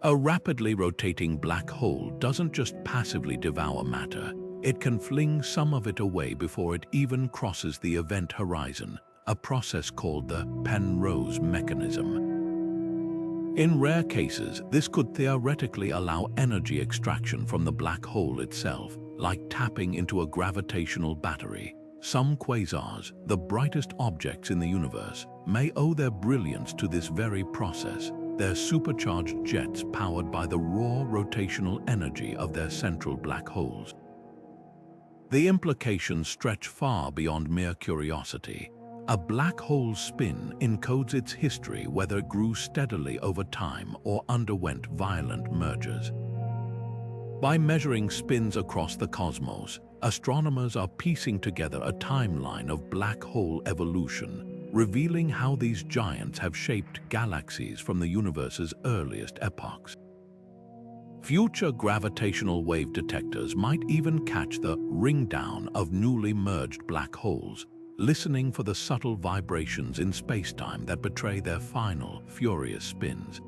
A rapidly rotating black hole doesn't just passively devour matter, it can fling some of it away before it even crosses the event horizon, a process called the Penrose mechanism. In rare cases, this could theoretically allow energy extraction from the black hole itself, like tapping into a gravitational battery. Some quasars, the brightest objects in the universe, may owe their brilliance to this very process, their supercharged jets powered by the raw rotational energy of their central black holes. The implications stretch far beyond mere curiosity. A black hole's spin encodes its history, whether it grew steadily over time or underwent violent mergers. By measuring spins across the cosmos, astronomers are piecing together a timeline of black hole evolution, revealing how these giants have shaped galaxies from the universe's earliest epochs. Future gravitational wave detectors might even catch the ring-down of newly merged black holes, listening for the subtle vibrations in spacetime that betray their final, furious spins.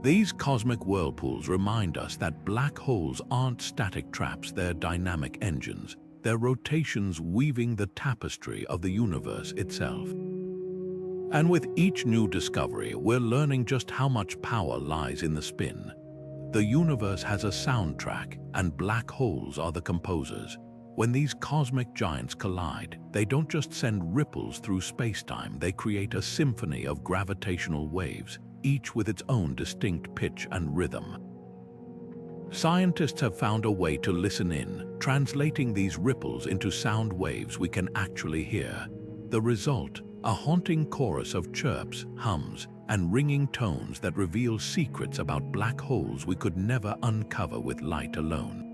These cosmic whirlpools remind us that black holes aren't static traps, they're dynamic engines, their rotations weaving the tapestry of the universe itself. And with each new discovery, we're learning just how much power lies in the spin. The universe has a soundtrack, and black holes are the composers. When these cosmic giants collide, they don't just send ripples through spacetime, they create a symphony of gravitational waves, each with its own distinct pitch and rhythm. Scientists have found a way to listen in, translating these ripples into sound waves we can actually hear. The result, a haunting chorus of chirps, hums, and ringing tones that reveal secrets about black holes we could never uncover with light alone.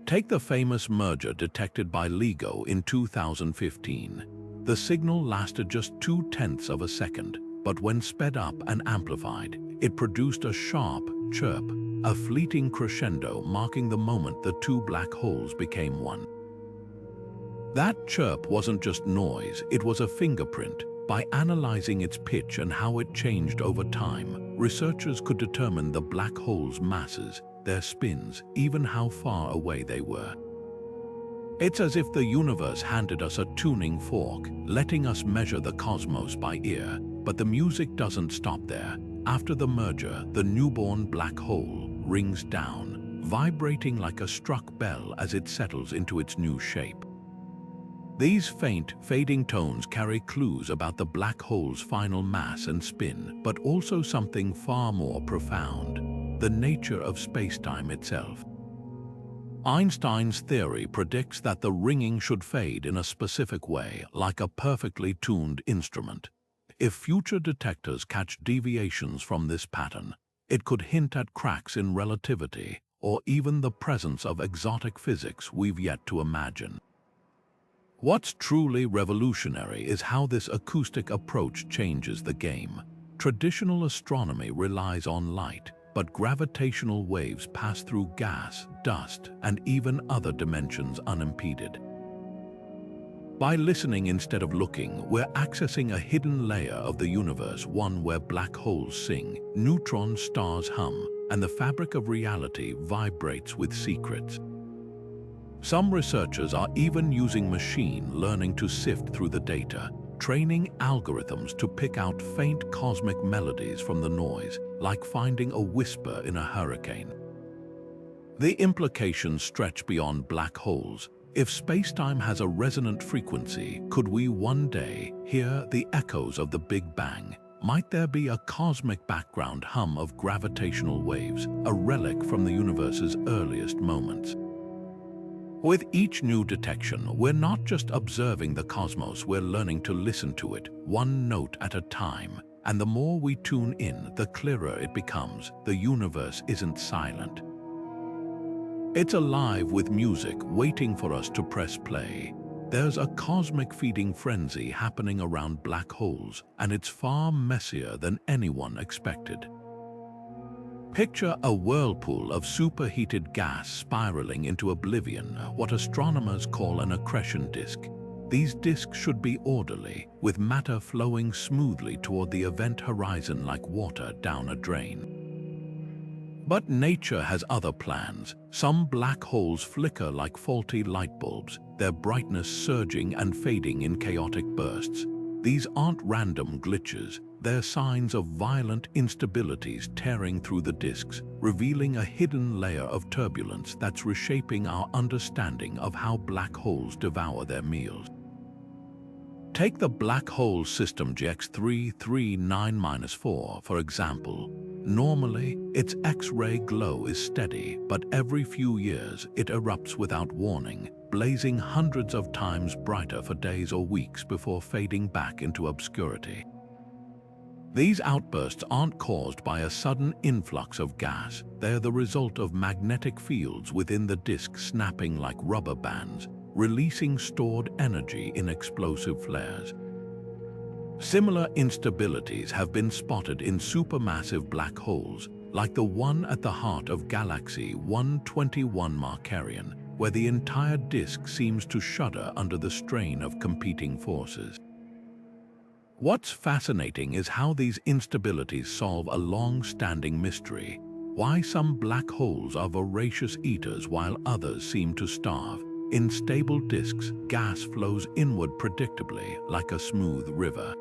Take the famous merger detected by LIGO in 2015. The signal lasted just 0.2 of a second, but when sped up and amplified, it produced a sharp chirp, a fleeting crescendo marking the moment the two black holes became one. That chirp wasn't just noise, it was a fingerprint. By analyzing its pitch and how it changed over time, researchers could determine the black hole's masses, their spins, even how far away they were. It's as if the universe handed us a tuning fork, letting us measure the cosmos by ear. But the music doesn't stop there. After the merger, the newborn black hole rings down, vibrating like a struck bell as it settles into its new shape. These faint, fading tones carry clues about the black hole's final mass and spin, but also something far more profound: the nature of spacetime itself. Einstein's theory predicts that the ringing should fade in a specific way, like a perfectly tuned instrument. If future detectors catch deviations from this pattern, it could hint at cracks in relativity or even the presence of exotic physics we've yet to imagine. What's truly revolutionary is how this acoustic approach changes the game. Traditional astronomy relies on light, but gravitational waves pass through gas, dust, and even other dimensions unimpeded. By listening instead of looking, we're accessing a hidden layer of the universe, one where black holes sing, neutron stars hum, and the fabric of reality vibrates with secrets. Some researchers are even using machine learning to sift through the data, training algorithms to pick out faint cosmic melodies from the noise, like finding a whisper in a hurricane. The implications stretch beyond black holes. If spacetime has a resonant frequency, could we one day hear the echoes of the Big Bang? Might there be a cosmic background hum of gravitational waves, a relic from the universe's earliest moments? With each new detection, we're not just observing the cosmos, we're learning to listen to it, one note at a time. And the more we tune in, the clearer it becomes. The universe isn't silent. It's alive with music waiting for us to press play. There's a cosmic feeding frenzy happening around black holes, and it's far messier than anyone expected. Picture a whirlpool of superheated gas spiraling into oblivion, what astronomers call an accretion disk. These disks should be orderly, with matter flowing smoothly toward the event horizon like water down a drain. But nature has other plans. Some black holes flicker like faulty light bulbs, their brightness surging and fading in chaotic bursts. These aren't random glitches. They're signs of violent instabilities tearing through the disks, revealing a hidden layer of turbulence that's reshaping our understanding of how black holes devour their meals. Take the black hole system GX339-4, for example. Normally, its X-ray glow is steady, but every few years it erupts without warning, blazing hundreds of times brighter for days or weeks before fading back into obscurity. These outbursts aren't caused by a sudden influx of gas. They're the result of magnetic fields within the disk snapping like rubber bands, releasing stored energy in explosive flares. Similar instabilities have been spotted in supermassive black holes, like the one at the heart of Galaxy 121 Markarian, where the entire disk seems to shudder under the strain of competing forces. What's fascinating is how these instabilities solve a long-standing mystery: why some black holes are voracious eaters while others seem to starve. In stable disks, gas flows inward predictably, like a smooth river.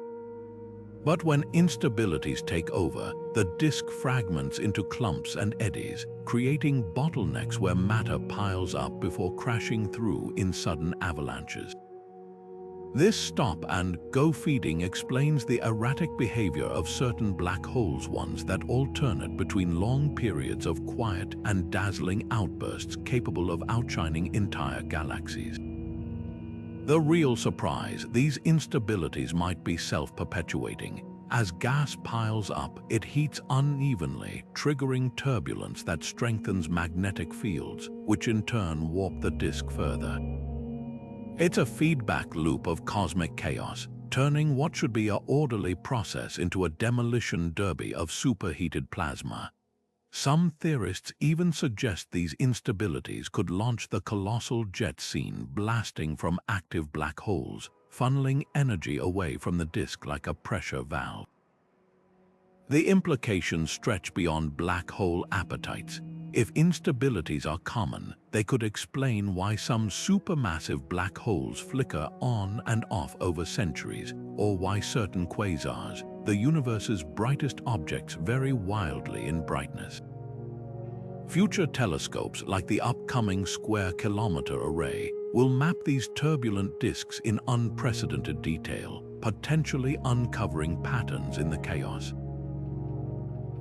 But when instabilities take over, the disk fragments into clumps and eddies, creating bottlenecks where matter piles up before crashing through in sudden avalanches. This stop-and-go feeding explains the erratic behavior of certain black holes, ones that alternate between long periods of quiet and dazzling outbursts capable of outshining entire galaxies. The real surprise: these instabilities might be self-perpetuating. As gas piles up, it heats unevenly, triggering turbulence that strengthens magnetic fields, which in turn warp the disk further. It's a feedback loop of cosmic chaos, turning what should be an orderly process into a demolition derby of superheated plasma. Some theorists even suggest these instabilities could launch the colossal jet scene blasting from active black holes, funneling energy away from the disk like a pressure valve. The implications stretch beyond black hole appetites. If instabilities are common, they could explain why some supermassive black holes flicker on and off over centuries, or why certain quasars, the universe's brightest objects, vary wildly in brightness. Future telescopes, like the upcoming Square-Kilometre Array, will map these turbulent disks in unprecedented detail, potentially uncovering patterns in the chaos.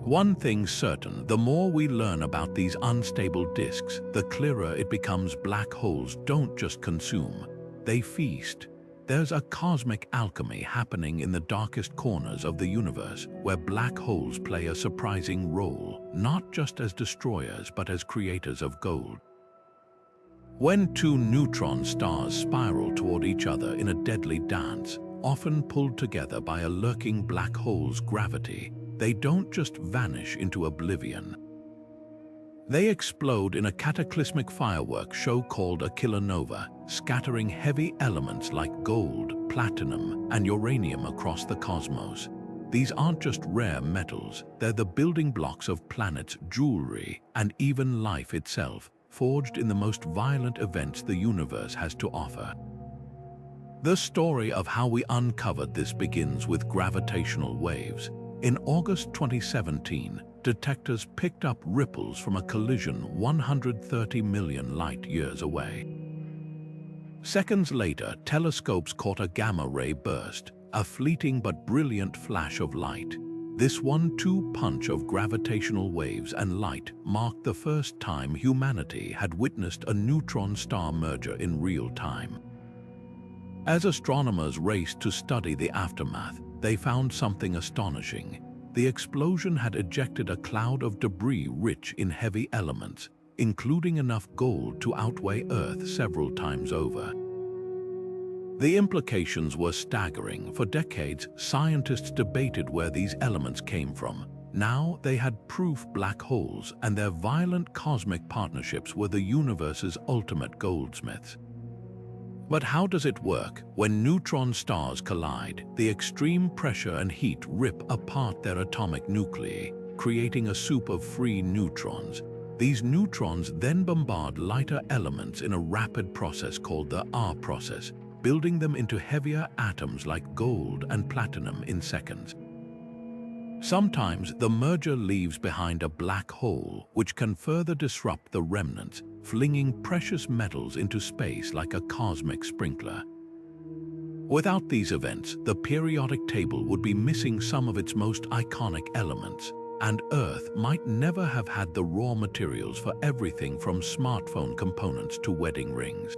One thing's certain, the more we learn about these unstable disks, the clearer it becomes black holes don't just consume, they feast. There's a cosmic alchemy happening in the darkest corners of the universe, where black holes play a surprising role, not just as destroyers but as creators of gold. When two neutron stars spiral toward each other in a deadly dance, often pulled together by a lurking black hole's gravity, they don't just vanish into oblivion. They explode in a cataclysmic fireworks show called a kilonova, scattering heavy elements like gold, platinum, and uranium across the cosmos. These aren't just rare metals, they're the building blocks of planets, jewelry, and even life itself, forged in the most violent events the universe has to offer. The story of how we uncovered this begins with gravitational waves. In August 2017, detectors picked up ripples from a collision 130 million light-years away. Seconds later, telescopes caught a gamma-ray burst, a fleeting but brilliant flash of light. This 1-2 punch of gravitational waves and light marked the first time humanity had witnessed a neutron-star merger in real time. As astronomers raced to study the aftermath, they found something astonishing. The explosion had ejected a cloud of debris rich in heavy elements, including enough gold to outweigh Earth several times over. The implications were staggering. For decades, scientists debated where these elements came from. Now they had proof black holes, and their violent cosmic partnerships were the universe's ultimate goldsmiths. But how does it work? When neutron stars collide, the extreme pressure and heat rip apart their atomic nuclei, creating a soup of free neutrons. These neutrons then bombard lighter elements in a rapid process called the R process, building them into heavier atoms like gold and platinum in seconds. Sometimes the merger leaves behind a black hole, which can further disrupt the remnants, flinging precious metals into space like a cosmic sprinkler. Without these events, the periodic table would be missing some of its most iconic elements, and Earth might never have had the raw materials for everything from smartphone components to wedding rings.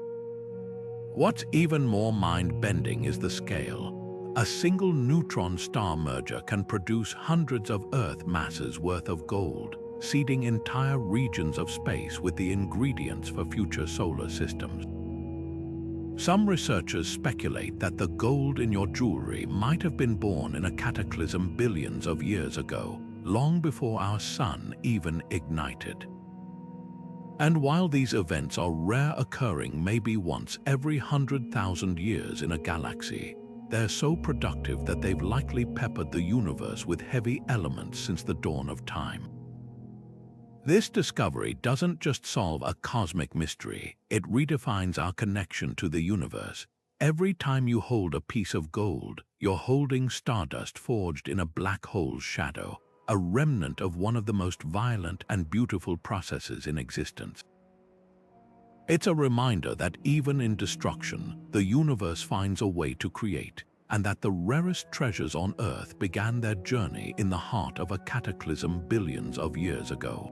What's even more mind-bending is the scale. A single neutron star merger can produce hundreds of Earth masses worth of gold, seeding entire regions of space with the ingredients for future solar systems. Some researchers speculate that the gold in your jewelry might have been born in a cataclysm billions of years ago, long before our sun even ignited. And while these events are rare, occurring maybe once every 100,000 years in a galaxy, they're so productive that they've likely peppered the universe with heavy elements since the dawn of time. This discovery doesn't just solve a cosmic mystery, it redefines our connection to the universe. Every time you hold a piece of gold, you're holding stardust forged in a black hole's shadow, a remnant of one of the most violent and beautiful processes in existence. It's a reminder that even in destruction, the universe finds a way to create, and that the rarest treasures on Earth began their journey in the heart of a cataclysm billions of years ago.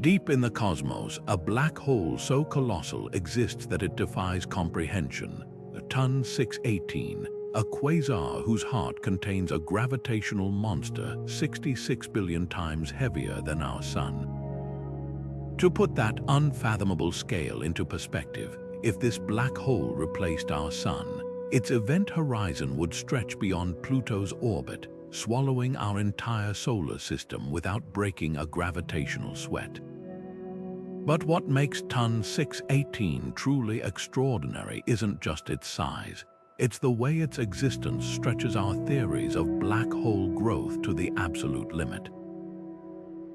Deep in the cosmos, a black hole so colossal exists that it defies comprehension. Ton 618, a quasar whose heart contains a gravitational monster 66 billion times heavier than our Sun. To put that unfathomable scale into perspective, if this black hole replaced our Sun, its event horizon would stretch beyond Pluto's orbit, swallowing our entire solar system without breaking a gravitational sweat. But what makes Ton 618 truly extraordinary isn't just its size. It's the way its existence stretches our theories of black hole growth to the absolute limit.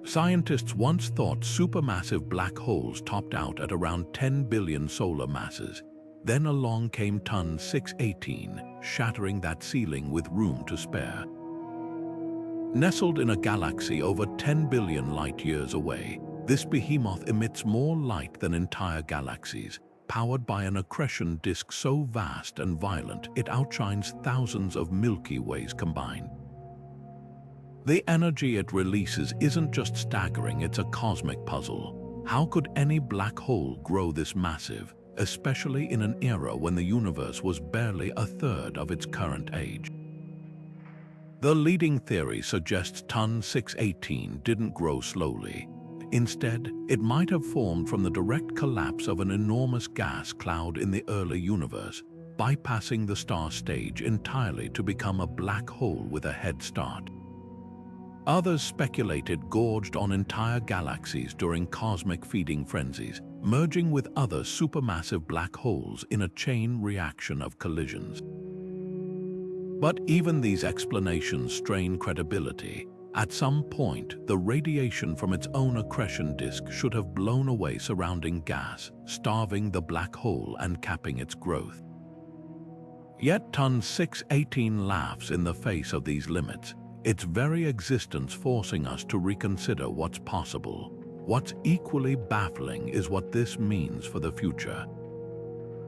Scientists once thought supermassive black holes topped out at around 10 billion solar masses. Then along came Ton 618, shattering that ceiling with room to spare. Nestled in a galaxy over 10 billion light-years away, this behemoth emits more light than entire galaxies, powered by an accretion disk so vast and violent it outshines thousands of Milky Ways combined. The energy it releases isn't just staggering, it's a cosmic puzzle. How could any black hole grow this massive, especially in an era when the universe was barely a third of its current age? The leading theory suggests Ton 618 didn't grow slowly. Instead, it might have formed from the direct collapse of an enormous gas cloud in the early universe, bypassing the star stage entirely to become a black hole with a head start. Others speculated gorged on entire galaxies during cosmic feeding frenzies, merging with other supermassive black holes in a chain reaction of collisions. But even these explanations strain credibility. At some point, the radiation from its own accretion disk should have blown away surrounding gas, starving the black hole and capping its growth. Yet Ton 618 laughs in the face of these limits, its very existence forcing us to reconsider what's possible. What's equally baffling is what this means for the future.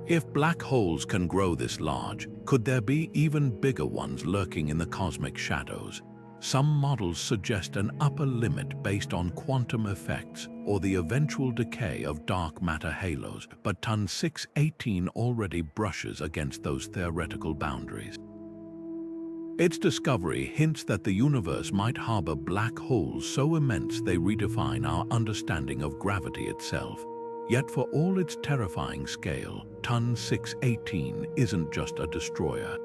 If black holes can grow this large, could there be even bigger ones lurking in the cosmic shadows? Some models suggest an upper limit based on quantum effects or the eventual decay of dark matter halos, but Ton 618 already brushes against those theoretical boundaries. Its discovery hints that the universe might harbor black holes so immense they redefine our understanding of gravity itself. Yet for all its terrifying scale, Ton 618 isn't just a destroyer.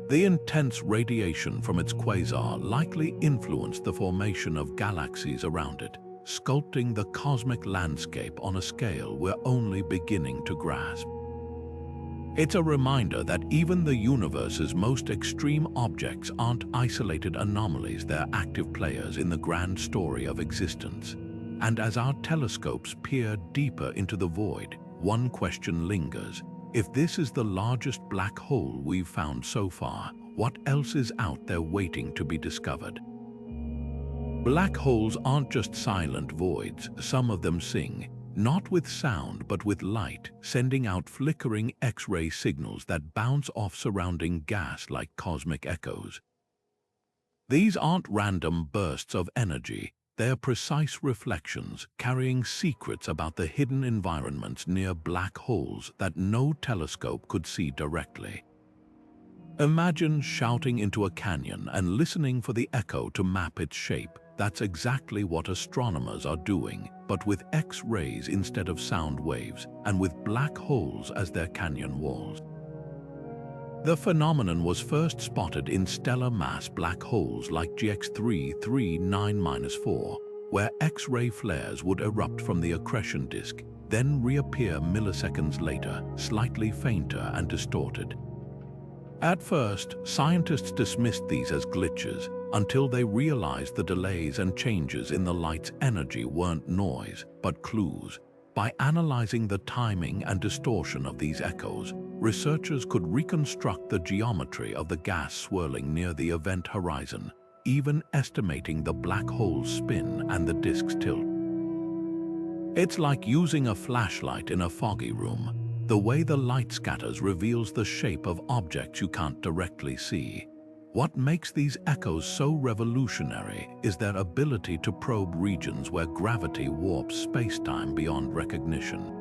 The intense radiation from its quasar likely influenced the formation of galaxies around it, sculpting the cosmic landscape on a scale we're only beginning to grasp. It's a reminder that even the universe's most extreme objects aren't isolated anomalies, they're active players in the grand story of existence. And as our telescopes peer deeper into the void, one question lingers. If this is the largest black hole we've found so far, what else is out there waiting to be discovered? Black holes aren't just silent voids, some of them sing, not with sound but with light, sending out flickering X-ray signals that bounce off surrounding gas like cosmic echoes. These aren't random bursts of energy, they're precise reflections carrying secrets about the hidden environments near black holes that no telescope could see directly. Imagine shouting into a canyon and listening for the echo to map its shape. That's exactly what astronomers are doing, but with X-rays instead of sound waves, and with black holes as their canyon walls. The phenomenon was first spotted in stellar mass black holes like GX3 39-4, where X-ray flares would erupt from the accretion disk, then reappear milliseconds later, slightly fainter and distorted. At first, scientists dismissed these as glitches, until they realized the delays and changes in the light's energy weren't noise, but clues. By analyzing the timing and distortion of these echoes, researchers could reconstruct the geometry of the gas swirling near the event horizon, even estimating the black hole's spin and the disk's tilt. It's like using a flashlight in a foggy room. The way the light scatters reveals the shape of objects you can't directly see. What makes these echoes so revolutionary is their ability to probe regions where gravity warps spacetime beyond recognition.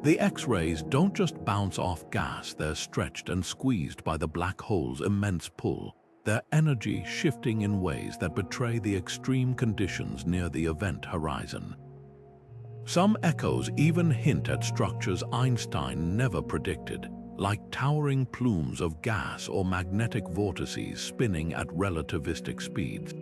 The X-rays don't just bounce off gas, they're stretched and squeezed by the black hole's immense pull, their energy shifting in ways that betray the extreme conditions near the event horizon. Some echoes even hint at structures Einstein never predicted, like towering plumes of gas or magnetic vortices spinning at relativistic speeds.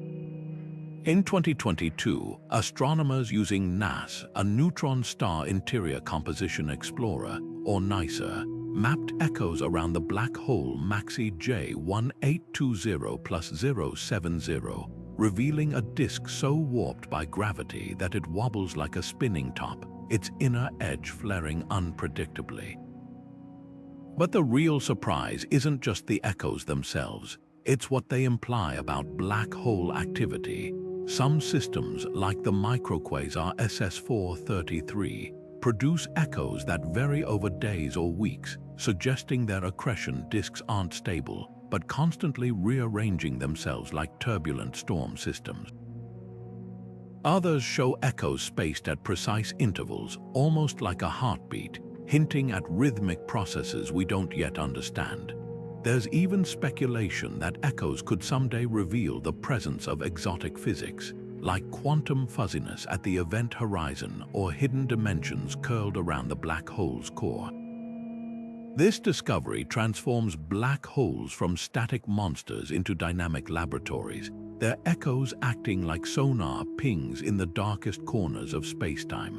In 2022, astronomers using NAS, a Neutron Star Interior Composition Explorer, or NICER, mapped echoes around the black hole Maxi J1820+070, revealing a disk so warped by gravity that it wobbles like a spinning top, its inner edge flaring unpredictably. But the real surprise isn't just the echoes themselves, it's what they imply about black hole activity. Some systems, like the microquasar SS433, produce echoes that vary over days or weeks, suggesting their accretion disks aren't stable, but constantly rearranging themselves like turbulent storm systems. Others show echoes spaced at precise intervals, almost like a heartbeat, hinting at rhythmic processes we don't yet understand. There's even speculation that echoes could someday reveal the presence of exotic physics, like quantum fuzziness at the event horizon or hidden dimensions curled around the black hole's core. This discovery transforms black holes from static monsters into dynamic laboratories, their echoes acting like sonar pings in the darkest corners of spacetime.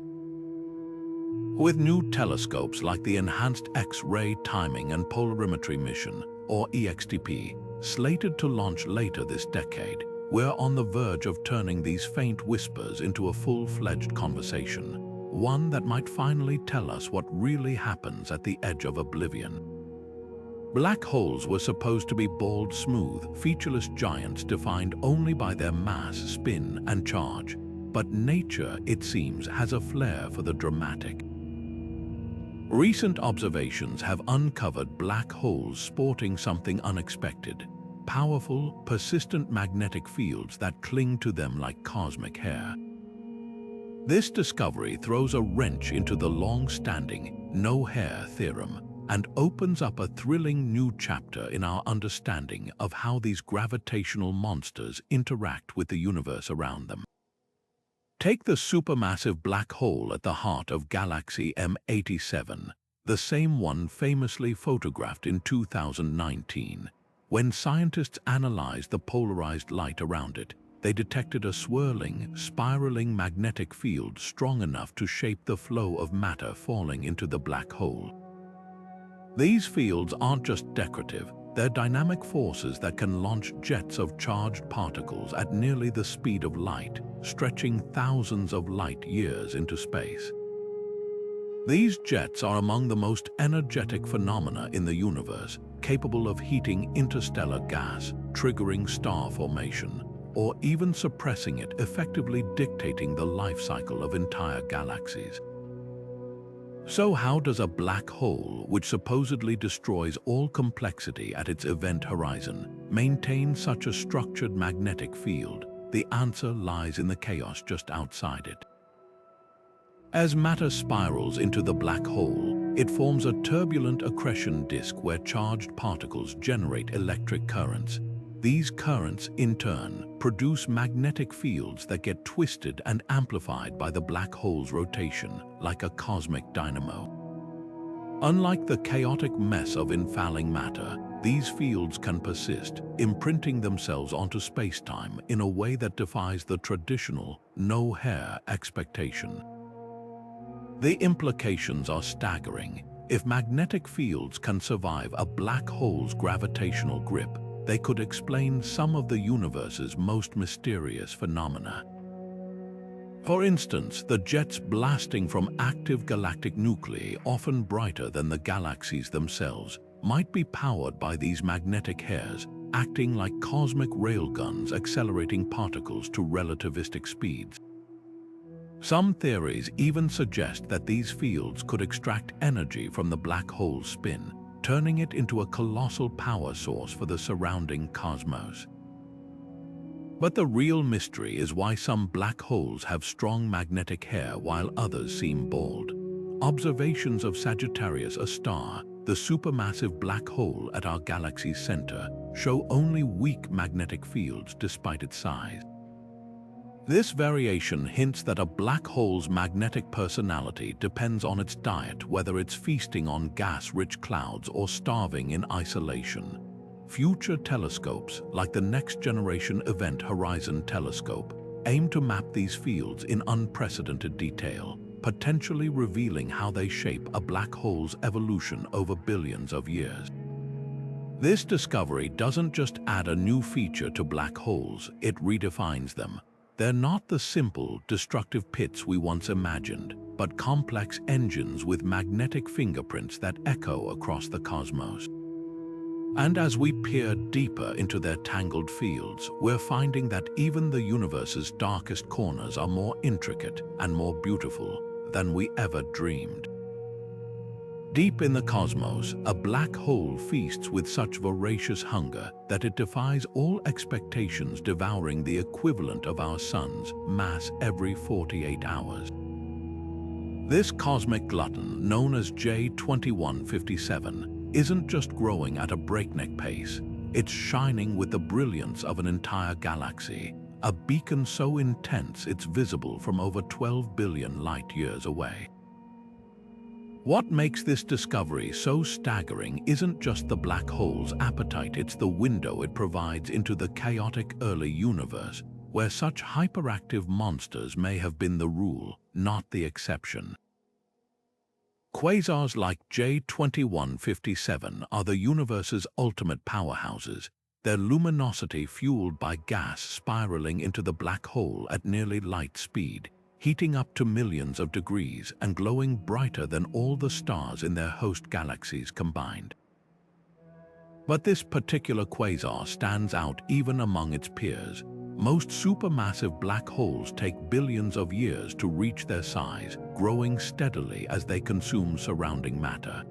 With new telescopes like the Enhanced X-ray Timing and Polarimetry Mission, or EXTP, slated to launch later this decade, we're on the verge of turning these faint whispers into a full-fledged conversation, one that might finally tell us what really happens at the edge of oblivion. Black holes were supposed to be bald, smooth, featureless giants defined only by their mass, spin, and charge, but nature, it seems, has a flair for the dramatic. Recent observations have uncovered black holes sporting something unexpected: powerful, persistent magnetic fields that cling to them like cosmic hair. This discovery throws a wrench into the long-standing no-hair theorem and opens up a thrilling new chapter in our understanding of how these gravitational monsters interact with the universe around them. Take the supermassive black hole at the heart of galaxy M87, the same one famously photographed in 2019. When scientists analyzed the polarized light around it, they detected a swirling, spiraling magnetic field strong enough to shape the flow of matter falling into the black hole. These fields aren't just decorative, they're dynamic forces that can launch jets of charged particles at nearly the speed of light, stretching thousands of light years into space. These jets are among the most energetic phenomena in the universe, capable of heating interstellar gas, triggering star formation, or even suppressing it, effectively dictating the life cycle of entire galaxies. So how does a black hole, which supposedly destroys all complexity at its event horizon, maintain such a structured magnetic field? The answer lies in the chaos just outside it. As matter spirals into the black hole, it forms a turbulent accretion disk where charged particles generate electric currents. These currents, in turn, produce magnetic fields that get twisted and amplified by the black hole's rotation, like a cosmic dynamo. Unlike the chaotic mess of infalling matter, these fields can persist, imprinting themselves onto spacetime in a way that defies the traditional no-hair expectation. The implications are staggering. If magnetic fields can survive a black hole's gravitational grip, they could explain some of the universe's most mysterious phenomena. For instance, the jets blasting from active galactic nuclei, often brighter than the galaxies themselves, might be powered by these magnetic hairs, acting like cosmic railguns accelerating particles to relativistic speeds. Some theories even suggest that these fields could extract energy from the black hole's spin, turning it into a colossal power source for the surrounding cosmos. But the real mystery is why some black holes have strong magnetic hair while others seem bald. Observations of Sagittarius, a star, the supermassive black hole at our galaxy's center, show only weak magnetic fields despite its size. This variation hints that a black hole's magnetic personality depends on its diet, whether it's feasting on gas-rich clouds or starving in isolation. Future telescopes, like the Next Generation Event Horizon Telescope, aim to map these fields in unprecedented detail, potentially revealing how they shape a black hole's evolution over billions of years. This discovery doesn't just add a new feature to black holes, it redefines them. They're not the simple, destructive pits we once imagined, but complex engines with magnetic fingerprints that echo across the cosmos. And as we peer deeper into their tangled fields, we're finding that even the universe's darkest corners are more intricate and more beautiful than we ever dreamed. Deep in the cosmos, a black hole feasts with such voracious hunger that it defies all expectations, devouring the equivalent of our sun's mass every 48 hours. This cosmic glutton, known as J2157, isn't just growing at a breakneck pace. It's shining with the brilliance of an entire galaxy, a beacon so intense it's visible from over 12 billion light-years away. What makes this discovery so staggering isn't just the black hole's appetite, it's the window it provides into the chaotic early universe, where such hyperactive monsters may have been the rule, not the exception. Quasars like J2157 are the universe's ultimate powerhouses, their luminosity fueled by gas spiraling into the black hole at nearly light speed, heating up to millions of degrees and glowing brighter than all the stars in their host galaxies combined. But this particular quasar stands out even among its peers. Most supermassive black holes take billions of years to reach their size, growing steadily as they consume surrounding matter.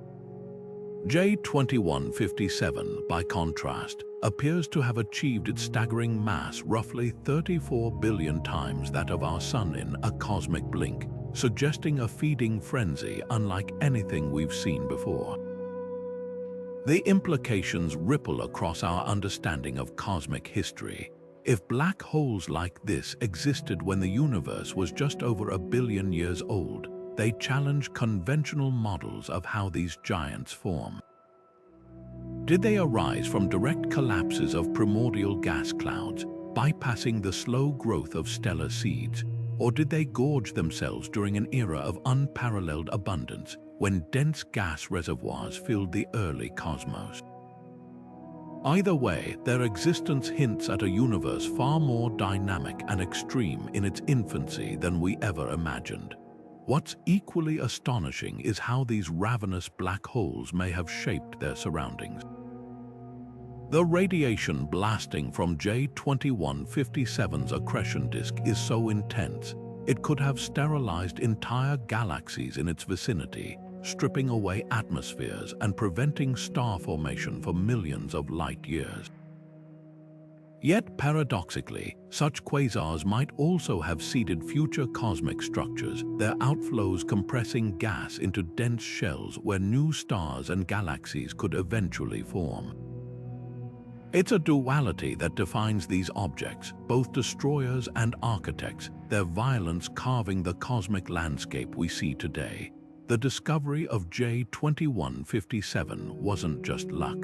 J2157, by contrast, appears to have achieved its staggering mass roughly 34 billion times that of our Sun in a cosmic blink, suggesting a feeding frenzy unlike anything we've seen before. The implications ripple across our understanding of cosmic history. If black holes like this existed when the universe was just over 1 billion years old, they challenge conventional models of how these giants form. Did they arise from direct collapses of primordial gas clouds, bypassing the slow growth of stellar seeds? Or did they gorge themselves during an era of unparalleled abundance, when dense gas reservoirs filled the early cosmos? Either way, their existence hints at a universe far more dynamic and extreme in its infancy than we ever imagined. What's equally astonishing is how these ravenous black holes may have shaped their surroundings. The radiation blasting from J2157's accretion disk is so intense, it could have sterilized entire galaxies in its vicinity, stripping away atmospheres and preventing star formation for millions of light years. Yet paradoxically, such quasars might also have seeded future cosmic structures, their outflows compressing gas into dense shells where new stars and galaxies could eventually form. It's a duality that defines these objects, both destroyers and architects, their violence carving the cosmic landscape we see today. The discovery of J2157 wasn't just luck.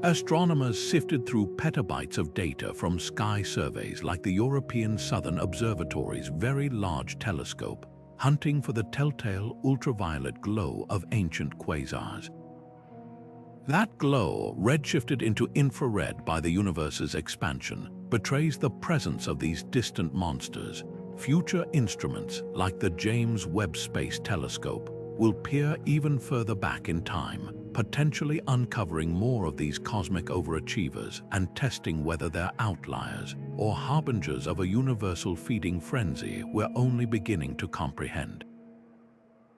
Astronomers sifted through petabytes of data from sky surveys like the European Southern Observatory's Very Large Telescope, hunting for the telltale ultraviolet glow of ancient quasars. That glow, redshifted into infrared by the universe's expansion, betrays the presence of these distant monsters. Future instruments, like the James Webb Space Telescope, will peer even further back in time, potentially uncovering more of these cosmic overachievers and testing whether they're outliers or harbingers of a universal feeding frenzy we're only beginning to comprehend.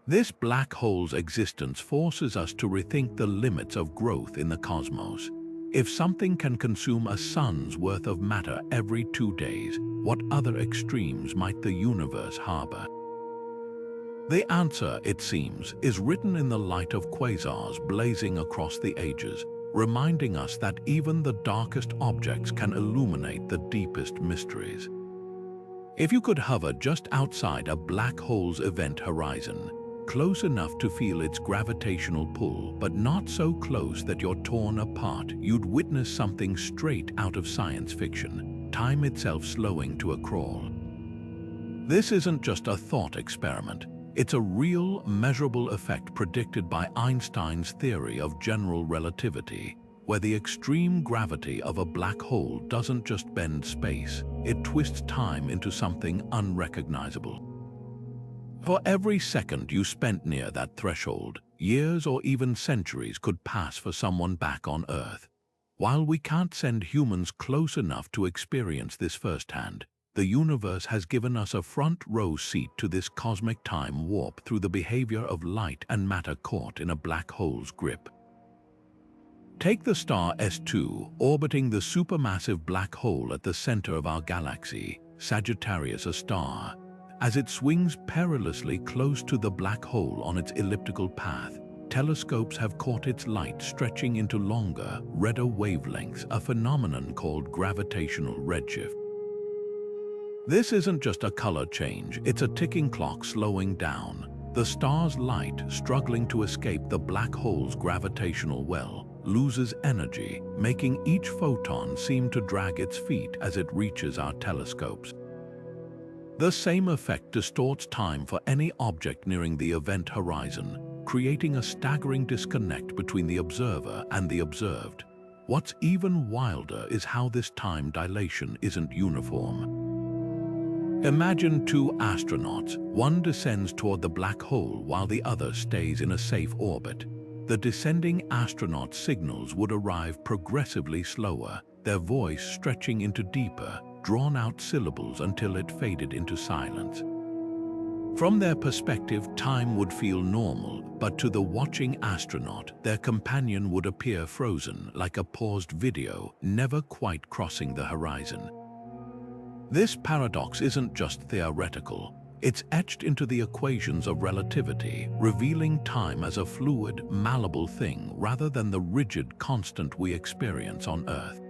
This black hole's existence forces us to rethink the limits of growth in the cosmos. If something can consume a sun's worth of matter every 2 days, what other extremes might the universe harbor? The answer, it seems, is written in the light of quasars blazing across the ages, reminding us that even the darkest objects can illuminate the deepest mysteries. If you could hover just outside a black hole's event horizon, close enough to feel its gravitational pull, but not so close that you're torn apart, you'd witness something straight out of science fiction, time itself slowing to a crawl. This isn't just a thought experiment. It's a real, measurable effect predicted by Einstein's theory of general relativity, where the extreme gravity of a black hole doesn't just bend space, it twists time into something unrecognizable. For every second you spent near that threshold, years or even centuries could pass for someone back on Earth. While we can't send humans close enough to experience this firsthand, the universe has given us a front-row seat to this cosmic time warp through the behavior of light and matter caught in a black hole's grip. Take the star S2, orbiting the supermassive black hole at the center of our galaxy, Sagittarius A star. As it swings perilously close to the black hole on its elliptical path, telescopes have caught its light stretching into longer, redder wavelengths, a phenomenon called gravitational redshift. This isn't just a color change, it's a ticking clock slowing down. The star's light, struggling to escape the black hole's gravitational well, loses energy, making each photon seem to drag its feet as it reaches our telescopes. The same effect distorts time for any object nearing the event horizon, creating a staggering disconnect between the observer and the observed. What's even wilder is how this time dilation isn't uniform. Imagine two astronauts. One descends toward the black hole while the other stays in a safe orbit. The descending astronaut's signals would arrive progressively slower, their voice stretching into deeper, drawn-out syllables until it faded into silence. From their perspective, time would feel normal, but to the watching astronaut, their companion would appear frozen, like a paused video, never quite crossing the horizon. This paradox isn't just theoretical. It's etched into the equations of relativity, revealing time as a fluid, malleable thing rather than the rigid constant we experience on Earth.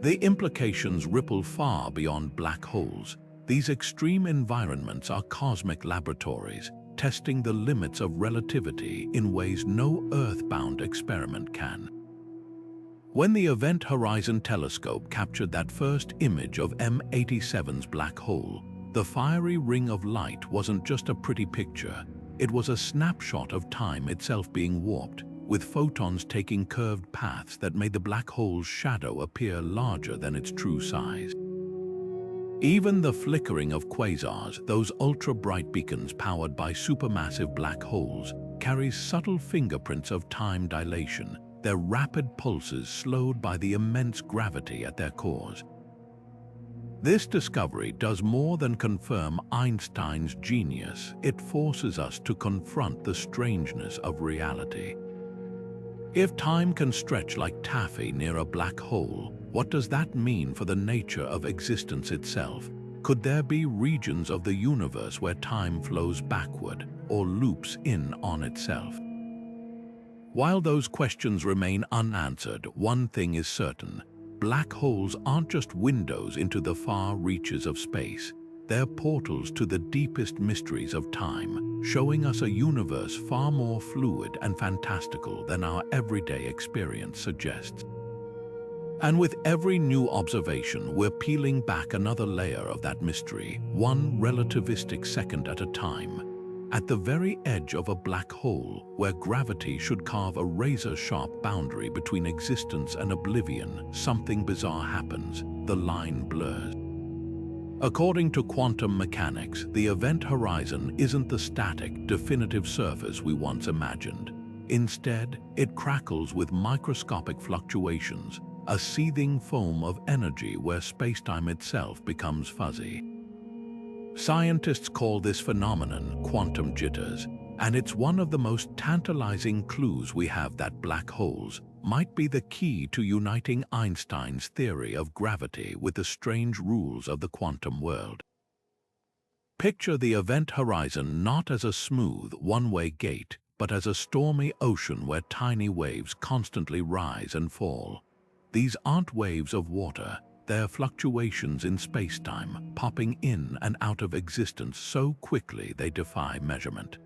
The implications ripple far beyond black holes. These extreme environments are cosmic laboratories, testing the limits of relativity in ways no Earth-bound experiment can. When the Event Horizon Telescope captured that first image of M87's black hole, the fiery ring of light wasn't just a pretty picture. It was a snapshot of time itself being warped, with photons taking curved paths that made the black hole's shadow appear larger than its true size. Even the flickering of quasars, those ultra-bright beacons powered by supermassive black holes, carries subtle fingerprints of time dilation, their rapid pulses slowed by the immense gravity at their cores. This discovery does more than confirm Einstein's genius. It forces us to confront the strangeness of reality. If time can stretch like taffy near a black hole, what does that mean for the nature of existence itself? Could there be regions of the universe where time flows backward or loops in on itself? While those questions remain unanswered, one thing is certain. Black holes aren't just windows into the far reaches of space. They're portals to the deepest mysteries of time, showing us a universe far more fluid and fantastical than our everyday experience suggests. And with every new observation, we're peeling back another layer of that mystery, one relativistic second at a time. At the very edge of a black hole, where gravity should carve a razor-sharp boundary between existence and oblivion, something bizarre happens. The line blurs. According to quantum mechanics, the event horizon isn't the static, definitive surface we once imagined. Instead, it crackles with microscopic fluctuations, a seething foam of energy where spacetime itself becomes fuzzy. Scientists call this phenomenon quantum jitters, and it's one of the most tantalizing clues we have that black holes might be the key to uniting Einstein's theory of gravity with the strange rules of the quantum world. Picture the event horizon not as a smooth, one-way gate, but as a stormy ocean where tiny waves constantly rise and fall. These aren't waves of water. They're fluctuations in spacetime, popping in and out of existence so quickly they defy measurement.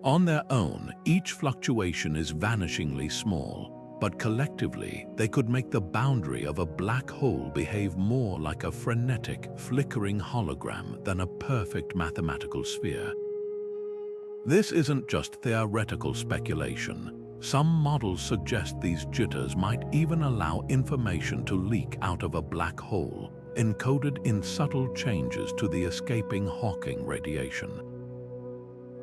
On their own, each fluctuation is vanishingly small, but collectively, they could make the boundary of a black hole behave more like a frenetic, flickering hologram than a perfect mathematical sphere. This isn't just theoretical speculation. Some models suggest these jitters might even allow information to leak out of a black hole, encoded in subtle changes to the escaping Hawking radiation.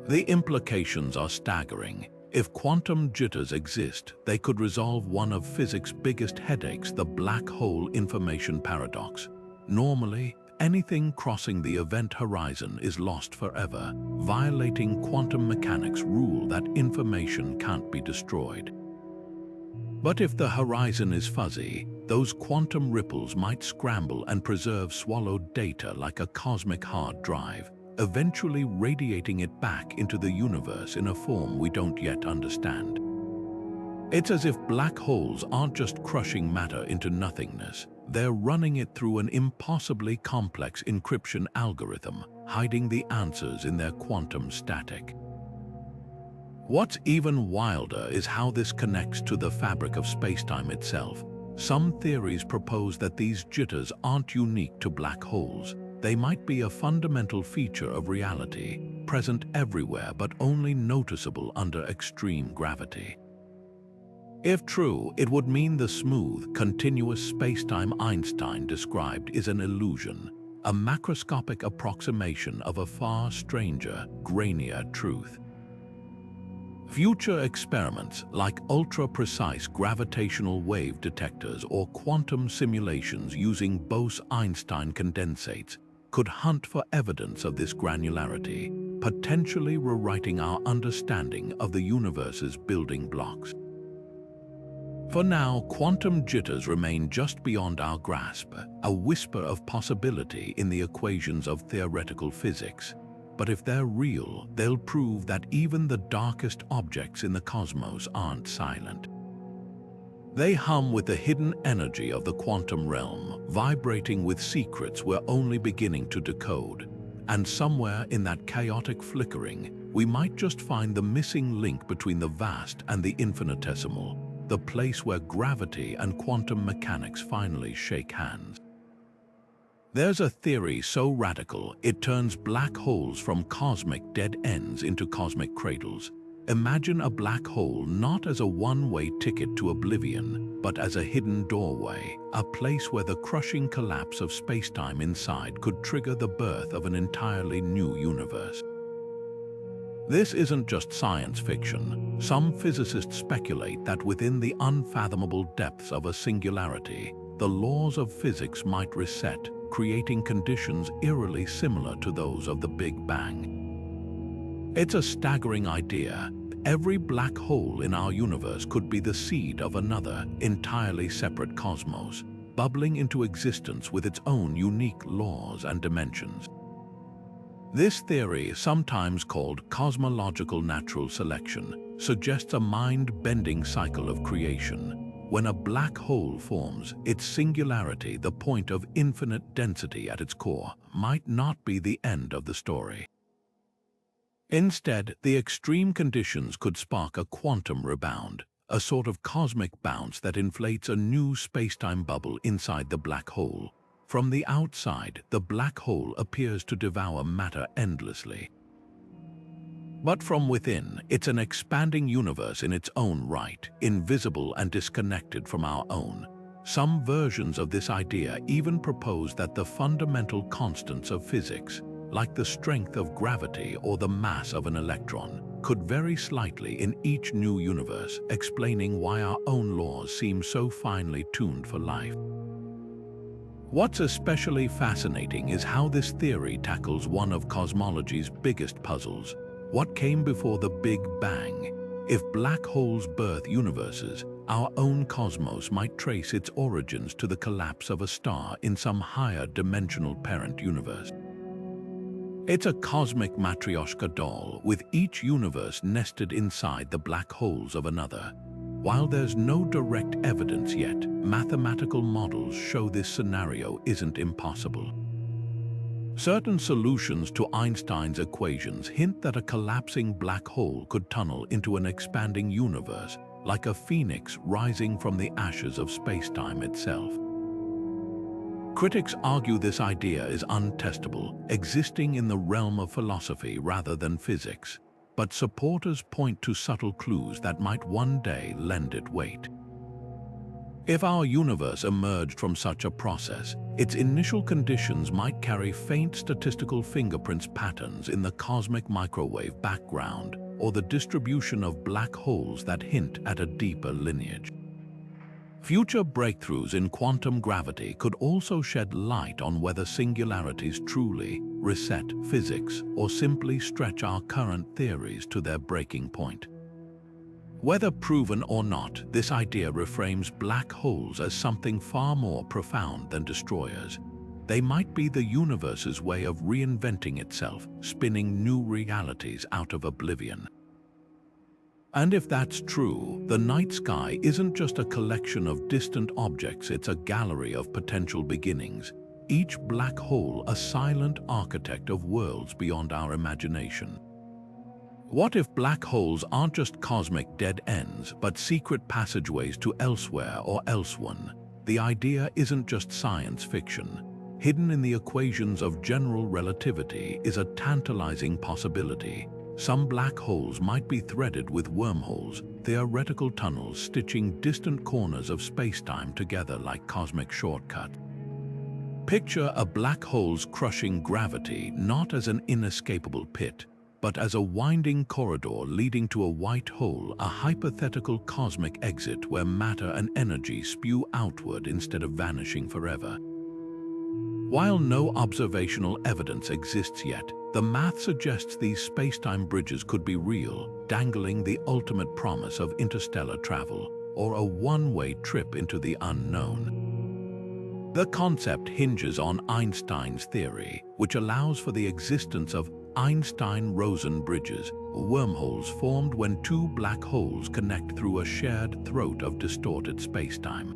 The implications are staggering. If quantum jitters exist, they could resolve one of physics' biggest headaches, the black hole information paradox. Normally, anything crossing the event horizon is lost forever, violating quantum mechanics' rule that information can't be destroyed. But if the horizon is fuzzy, those quantum ripples might scramble and preserve swallowed data like a cosmic hard drive, eventually radiating it back into the universe in a form we don't yet understand. It's as if black holes aren't just crushing matter into nothingness, they're running it through an impossibly complex encryption algorithm, hiding the answers in their quantum static. What's even wilder is how this connects to the fabric of spacetime itself. Some theories propose that these jitters aren't unique to black holes. They might be a fundamental feature of reality, present everywhere but only noticeable under extreme gravity. If true, it would mean the smooth, continuous spacetime Einstein described is an illusion, a macroscopic approximation of a far stranger, grainier truth. Future experiments like ultra-precise gravitational wave detectors or quantum simulations using Bose-Einstein condensates could hunt for evidence of this granularity, potentially rewriting our understanding of the universe's building blocks. For now, quantum jitters remain just beyond our grasp, a whisper of possibility in the equations of theoretical physics. But if they're real, they'll prove that even the darkest objects in the cosmos aren't silent. They hum with the hidden energy of the quantum realm, vibrating with secrets we're only beginning to decode. And somewhere in that chaotic flickering, we might just find the missing link between the vast and the infinitesimal, the place where gravity and quantum mechanics finally shake hands. There's a theory so radical it turns black holes from cosmic dead ends into cosmic cradles. Imagine a black hole not as a one-way ticket to oblivion, but as a hidden doorway, a place where the crushing collapse of spacetime inside could trigger the birth of an entirely new universe. This isn't just science fiction. Some physicists speculate that within the unfathomable depths of a singularity, the laws of physics might reset, creating conditions eerily similar to those of the Big Bang. It's a staggering idea. Every black hole in our universe could be the seed of another, entirely separate cosmos, bubbling into existence with its own unique laws and dimensions. This theory, sometimes called cosmological natural selection, suggests a mind-bending cycle of creation. When a black hole forms, its singularity, the point of infinite density at its core, might not be the end of the story. Instead, the extreme conditions could spark a quantum rebound, a sort of cosmic bounce that inflates a new spacetime bubble inside the black hole. From the outside, the black hole appears to devour matter endlessly. But from within, it's an expanding universe in its own right, invisible and disconnected from our own. Some versions of this idea even propose that the fundamental constants of physics, like the strength of gravity or the mass of an electron, could vary slightly in each new universe, explaining why our own laws seem so finely tuned for life. What's especially fascinating is how this theory tackles one of cosmology's biggest puzzles. What came before the Big Bang? If black holes birth universes, our own cosmos might trace its origins to the collapse of a star in some higher dimensional parent universe. It's a cosmic matryoshka doll, with each universe nested inside the black holes of another. While there's no direct evidence yet, mathematical models show this scenario isn't impossible. Certain solutions to Einstein's equations hint that a collapsing black hole could tunnel into an expanding universe, like a phoenix rising from the ashes of spacetime itself. Critics argue this idea is untestable, existing in the realm of philosophy rather than physics, but supporters point to subtle clues that might one day lend it weight. If our universe emerged from such a process, its initial conditions might carry faint statistical fingerprints patterns in the cosmic microwave background, or the distribution of black holes that hint at a deeper lineage. Future breakthroughs in quantum gravity could also shed light on whether singularities truly reset physics or simply stretch our current theories to their breaking point. Whether proven or not, this idea reframes black holes as something far more profound than destroyers. They might be the universe's way of reinventing itself, spinning new realities out of oblivion. And if that's true, the night sky isn't just a collection of distant objects, it's a gallery of potential beginnings, each black hole a silent architect of worlds beyond our imagination. What if black holes aren't just cosmic dead ends, but secret passageways to elsewhere or elsewhen? The idea isn't just science fiction. Hidden in the equations of general relativity is a tantalizing possibility. Some black holes might be threaded with wormholes, theoretical tunnels stitching distant corners of spacetime together like cosmic shortcuts. Picture a black hole's crushing gravity not as an inescapable pit, but as a winding corridor leading to a white hole, a hypothetical cosmic exit where matter and energy spew outward instead of vanishing forever. While no observational evidence exists yet, the math suggests these spacetime bridges could be real, dangling the ultimate promise of interstellar travel, or a one-way trip into the unknown. The concept hinges on Einstein's theory, which allows for the existence of Einstein-Rosen bridges, wormholes formed when two black holes connect through a shared throat of distorted spacetime.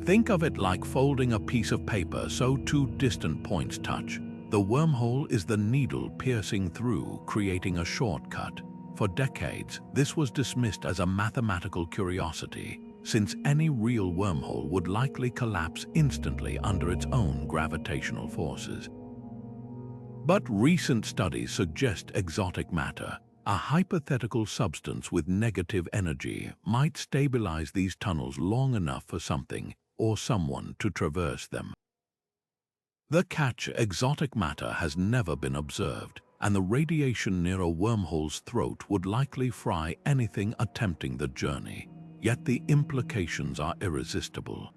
Think of it like folding a piece of paper so two distant points touch. The wormhole is the needle piercing through, creating a shortcut. For decades, this was dismissed as a mathematical curiosity, since any real wormhole would likely collapse instantly under its own gravitational forces. But recent studies suggest exotic matter, a hypothetical substance with negative energy, might stabilize these tunnels long enough for something or someone to traverse them. The catch: exotic matter has never been observed, and the radiation near a wormhole's throat would likely fry anything attempting the journey. Yet the implications are irresistible.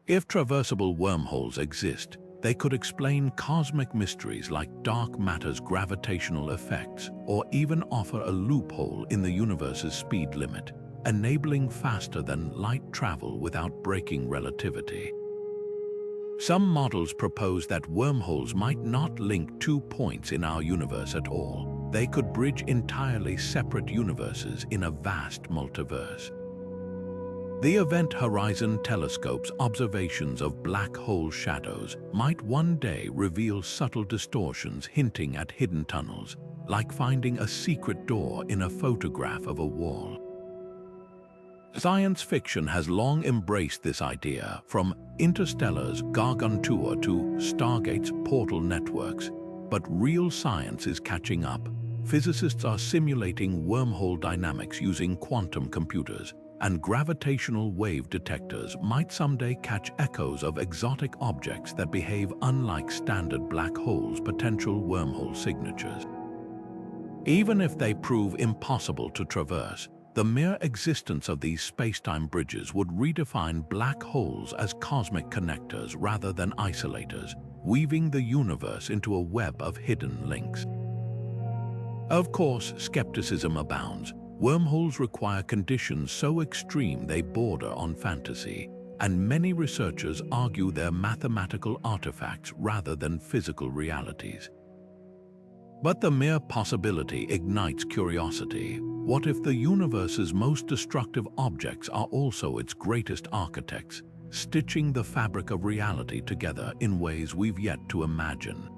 If traversable wormholes exist, they could explain cosmic mysteries like dark matter's gravitational effects, or even offer a loophole in the universe's speed limit, enabling faster than light travel without breaking relativity. Some models propose that wormholes might not link two points in our universe at all. They could bridge entirely separate universes in a vast multiverse. The Event Horizon Telescope's observations of black hole shadows might one day reveal subtle distortions hinting at hidden tunnels, like finding a secret door in a photograph of a wall. Science fiction has long embraced this idea, from Interstellar's Gargantua to Stargate's portal networks. But real science is catching up. Physicists are simulating wormhole dynamics using quantum computers, and gravitational wave detectors might someday catch echoes of exotic objects that behave unlike standard black holes' potential wormhole signatures. Even if they prove impossible to traverse, the mere existence of these spacetime bridges would redefine black holes as cosmic connectors rather than isolators, weaving the universe into a web of hidden links. Of course, skepticism abounds. Wormholes require conditions so extreme they border on fantasy, and many researchers argue they're mathematical artifacts rather than physical realities. But the mere possibility ignites curiosity. What if the universe's most destructive objects are also its greatest architects, stitching the fabric of reality together in ways we've yet to imagine?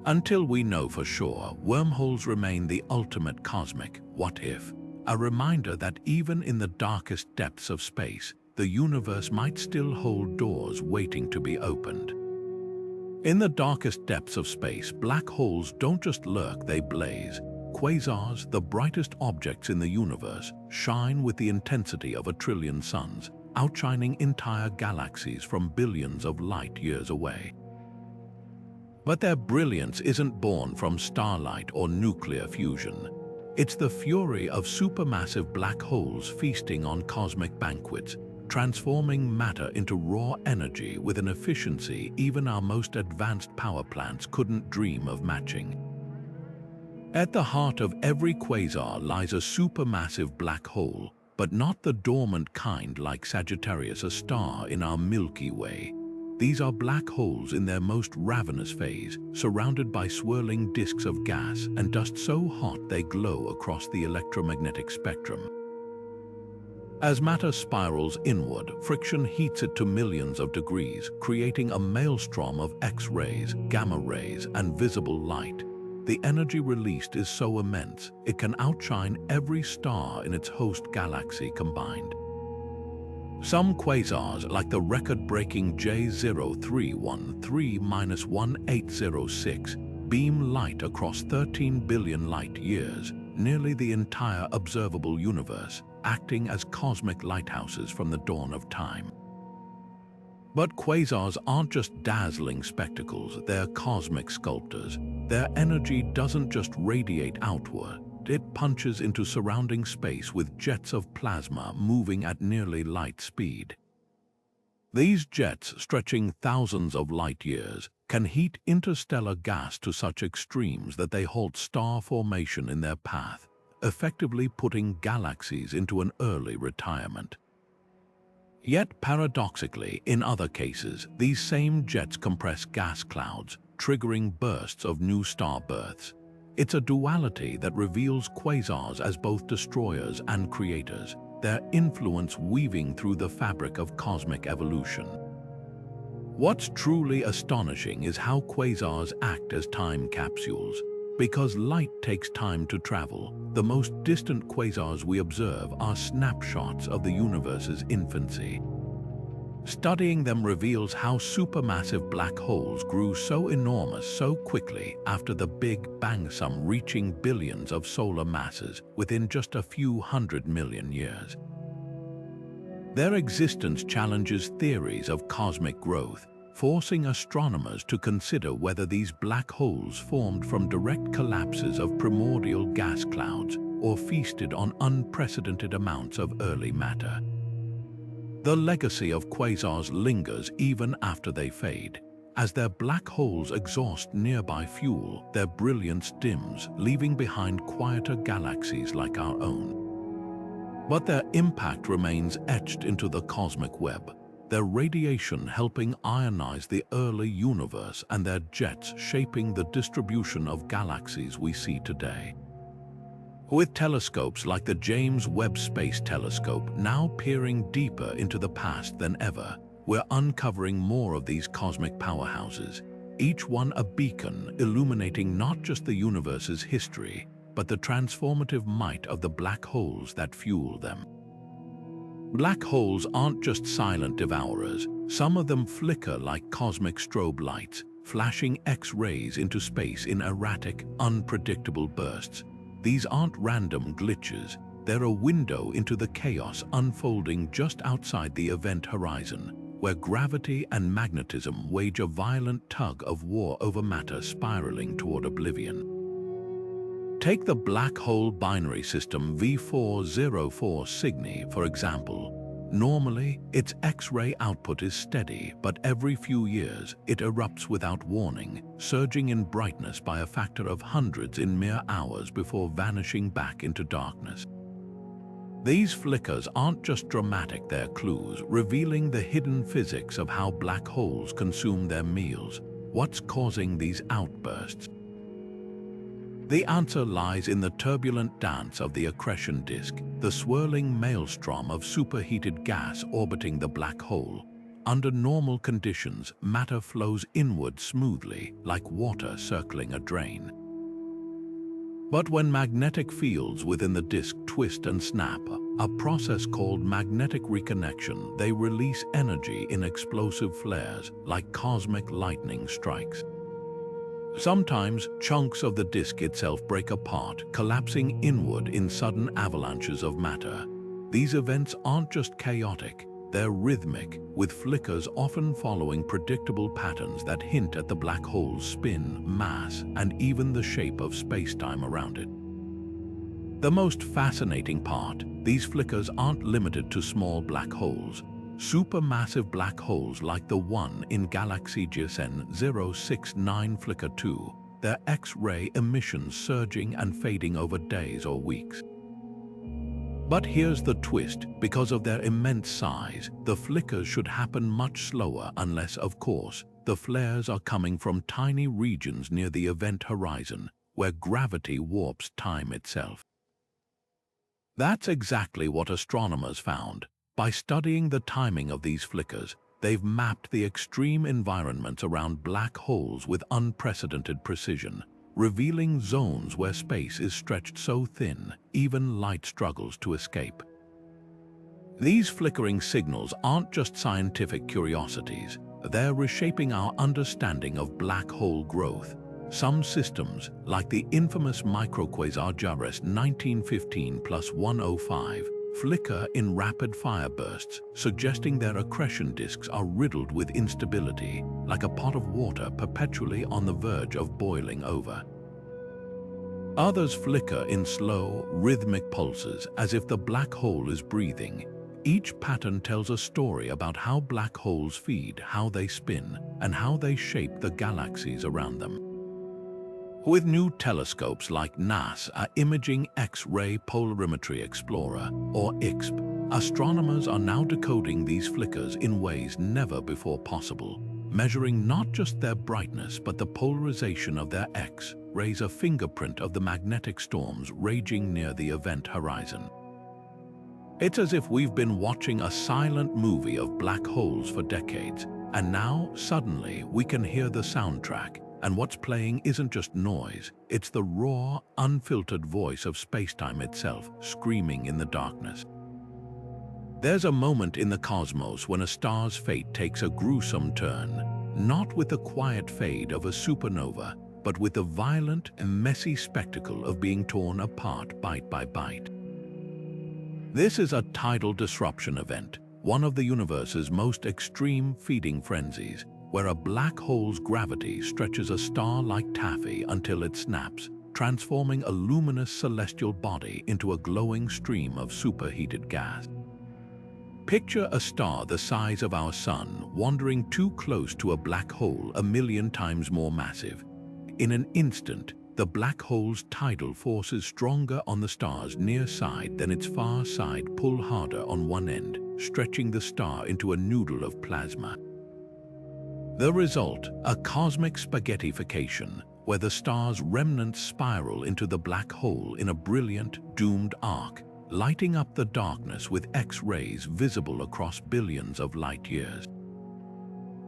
Until we know for sure, wormholes remain the ultimate cosmic what if, a reminder that even in the darkest depths of space, the universe might still hold doors waiting to be opened. In the darkest depths of space, black holes don't just lurk, they blaze. Quasars, the brightest objects in the universe, shine with the intensity of 1 trillion suns, outshining entire galaxies from billions of light years away. But their brilliance isn't born from starlight or nuclear fusion. It's the fury of supermassive black holes feasting on cosmic banquets, transforming matter into raw energy with an efficiency even our most advanced power plants couldn't dream of matching. At the heart of every quasar lies a supermassive black hole, but not the dormant kind like Sagittarius, a star in our Milky Way. These are black holes in their most ravenous phase, surrounded by swirling disks of gas and dust so hot they glow across the electromagnetic spectrum. As matter spirals inward, friction heats it to millions of degrees, creating a maelstrom of X-rays, gamma rays, and visible light. The energy released is so immense, it can outshine every star in its host galaxy combined. Some quasars, like the record-breaking J0313-1806, beam light across 13 billion light-years, nearly the entire observable universe, acting as cosmic lighthouses from the dawn of time. But quasars aren't just dazzling spectacles, they're cosmic sculptors. Their energy doesn't just radiate outward, it punches into surrounding space with jets of plasma moving at nearly light speed. These jets, stretching thousands of light-years, can heat interstellar gas to such extremes that they halt star formation in their path, effectively putting galaxies into an early retirement. Yet paradoxically, in other cases, these same jets compress gas clouds, triggering bursts of new star births. It's a duality that reveals quasars as both destroyers and creators, their influence weaving through the fabric of cosmic evolution. What's truly astonishing is how quasars act as time capsules. Because light takes time to travel, the most distant quasars we observe are snapshots of the universe's infancy. Studying them reveals how supermassive black holes grew so enormous so quickly after the Big Bang, some reaching billions of solar masses within just a few 100 million years. Their existence challenges theories of cosmic growth, forcing astronomers to consider whether these black holes formed from direct collapses of primordial gas clouds or feasted on unprecedented amounts of early matter. The legacy of quasars lingers even after they fade. As their black holes exhaust nearby fuel, their brilliance dims, leaving behind quieter galaxies like our own. But their impact remains etched into the cosmic web, their radiation helping ionize the early universe and their jets shaping the distribution of galaxies we see today. With telescopes like the James Webb Space Telescope now peering deeper into the past than ever, we're uncovering more of these cosmic powerhouses, each one a beacon illuminating not just the universe's history, but the transformative might of the black holes that fuel them. Black holes aren't just silent devourers. Some of them flicker like cosmic strobe lights, flashing X-rays into space in erratic, unpredictable bursts. These aren't random glitches. They're a window into the chaos unfolding just outside the event horizon, where gravity and magnetism wage a violent tug of war over matter spiraling toward oblivion. Take the black hole binary system V404 Cygni, for example. Normally, its X-ray output is steady, but every few years, it erupts without warning, surging in brightness by a factor of hundreds in mere hours before vanishing back into darkness. These flickers aren't just dramatic, they're clues, revealing the hidden physics of how black holes consume their meals. What's causing these outbursts? The answer lies in the turbulent dance of the accretion disk, the swirling maelstrom of superheated gas orbiting the black hole. Under normal conditions, matter flows inward smoothly, like water circling a drain. But when magnetic fields within the disk twist and snap, a process called magnetic reconnection, they release energy in explosive flares, like cosmic lightning strikes. Sometimes, chunks of the disk itself break apart, collapsing inward in sudden avalanches of matter. These events aren't just chaotic, they're rhythmic, with flickers often following predictable patterns that hint at the black hole's spin, mass, and even the shape of spacetime around it. The most fascinating part, these flickers aren't limited to small black holes. Supermassive black holes like the one in galaxy GSN 069 flicker too, their X-ray emissions surging and fading over days or weeks. But here's the twist, because of their immense size, the flickers should happen much slower unless, of course, the flares are coming from tiny regions near the event horizon, where gravity warps time itself. That's exactly what astronomers found. By studying the timing of these flickers, they've mapped the extreme environments around black holes with unprecedented precision, revealing zones where space is stretched so thin, even light struggles to escape. These flickering signals aren't just scientific curiosities, they're reshaping our understanding of black hole growth. Some systems, like the infamous microquasar JARES 1915+105, flicker in rapid firebursts, suggesting their accretion disks are riddled with instability, like a pot of water perpetually on the verge of boiling over. Others flicker in slow, rhythmic pulses as if the black hole is breathing. Each pattern tells a story about how black holes feed, how they spin, and how they shape the galaxies around them. With new telescopes like NASA Imaging X-ray Polarimetry Explorer, or IXP, astronomers are now decoding these flickers in ways never before possible, measuring not just their brightness but the polarization of their X-rays, a fingerprint of the magnetic storms raging near the event horizon. It's as if we've been watching a silent movie of black holes for decades, and now, suddenly, we can hear the soundtrack. And what's playing isn't just noise, it's the raw, unfiltered voice of spacetime itself, screaming in the darkness. There's a moment in the cosmos when a star's fate takes a gruesome turn, not with the quiet fade of a supernova, but with the violent and messy spectacle of being torn apart bite by bite. This is a tidal disruption event, one of the universe's most extreme feeding frenzies, where a black hole's gravity stretches a star like taffy until it snaps, transforming a luminous celestial body into a glowing stream of superheated gas. Picture a star the size of our sun wandering too close to a black hole 1,000,000 times more massive. In an instant, the black hole's tidal force is stronger on the star's near side than its far side pull harder on one end, stretching the star into a noodle of plasma. The result, a cosmic spaghettification, where the star's remnants spiral into the black hole in a brilliant, doomed arc, lighting up the darkness with X-rays visible across billions of light years.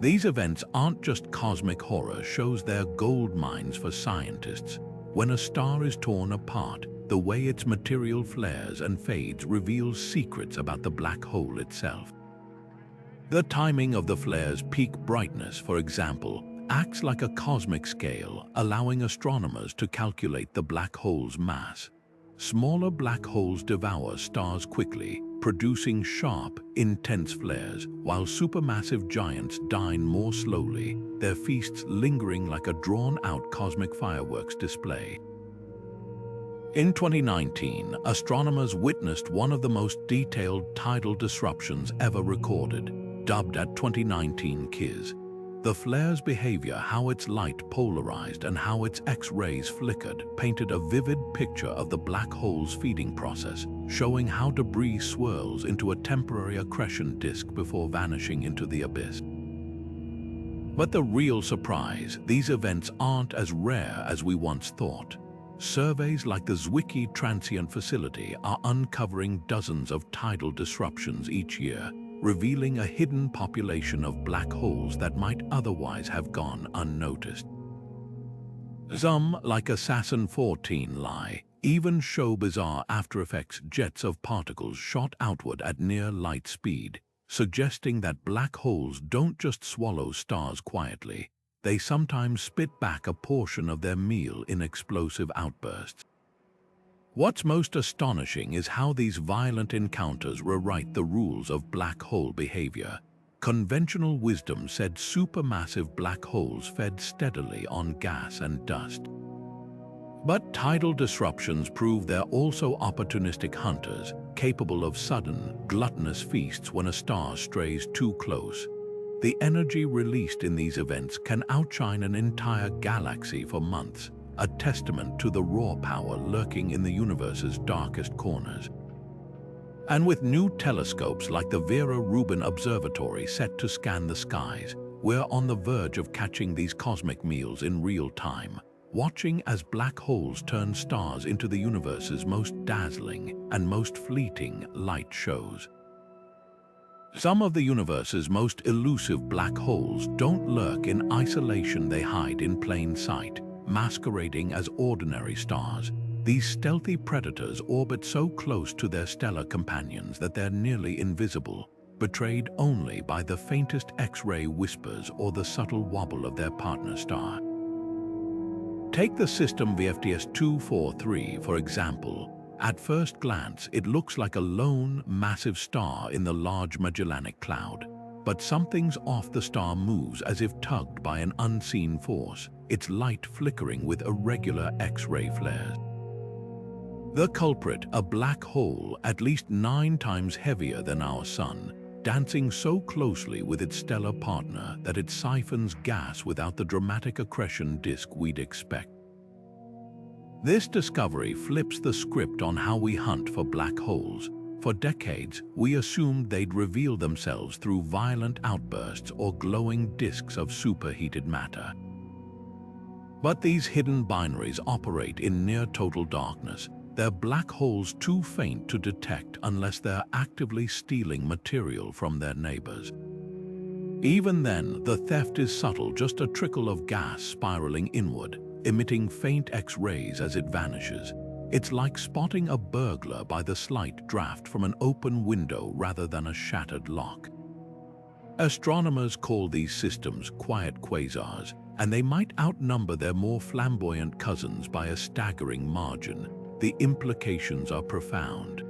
These events aren't just cosmic horror shows, they're gold mines for scientists. When a star is torn apart, the way its material flares and fades reveals secrets about the black hole itself. The timing of the flare's peak brightness, for example, acts like a cosmic scale, allowing astronomers to calculate the black hole's mass. Smaller black holes devour stars quickly, producing sharp, intense flares, while supermassive giants dine more slowly, their feasts lingering like a drawn-out cosmic fireworks display. In 2019, astronomers witnessed one of the most detailed tidal disruptions ever recorded, dubbed at 2019 KIS. The flare's behavior, how its light polarized and how its X-rays flickered, painted a vivid picture of the black hole's feeding process, showing how debris swirls into a temporary accretion disk before vanishing into the abyss. But the real surprise, these events aren't as rare as we once thought. Surveys like the Zwicky Transient Facility are uncovering dozens of tidal disruptions each year, revealing a hidden population of black holes that might otherwise have gone unnoticed. Some, like Assassin 14 Lie, even show bizarre after-effects jets of particles shot outward at near light speed, suggesting that black holes don't just swallow stars quietly, they sometimes spit back a portion of their meal in explosive outbursts. What's most astonishing is how these violent encounters rewrite the rules of black hole behavior. Conventional wisdom said supermassive black holes fed steadily on gas and dust. But tidal disruptions prove they're also opportunistic hunters, capable of sudden, gluttonous feasts when a star strays too close. The energy released in these events can outshine an entire galaxy for months, a testament to the raw power lurking in the universe's darkest corners. And with new telescopes like the Vera Rubin Observatory set to scan the skies, we're on the verge of catching these cosmic meals in real time, watching as black holes turn stars into the universe's most dazzling and most fleeting light shows. Some of the universe's most elusive black holes don't lurk in isolation, they hide in plain sight, masquerading as ordinary stars. These stealthy predators orbit so close to their stellar companions that they're nearly invisible, betrayed only by the faintest X-ray whispers or the subtle wobble of their partner star. Take the system VFTS 243, for example. At first glance, it looks like a lone, massive star in the large Magellanic Cloud. But something's off. The star moves as if tugged by an unseen force, its light flickering with irregular X-ray flares. The culprit, a black hole at least 9 times heavier than our Sun, dancing so closely with its stellar partner that it siphons gas without the dramatic accretion disk we'd expect. This discovery flips the script on how we hunt for black holes. For decades, we assumed they'd reveal themselves through violent outbursts or glowing disks of superheated matter. But these hidden binaries operate in near-total darkness. They're black holes too faint to detect unless they're actively stealing material from their neighbors. Even then, the theft is subtle, just a trickle of gas spiraling inward, emitting faint X-rays as it vanishes. It's like spotting a burglar by the slight draft from an open window rather than a shattered lock. Astronomers call these systems quiet quasars, and they might outnumber their more flamboyant cousins by a staggering margin. The implications are profound.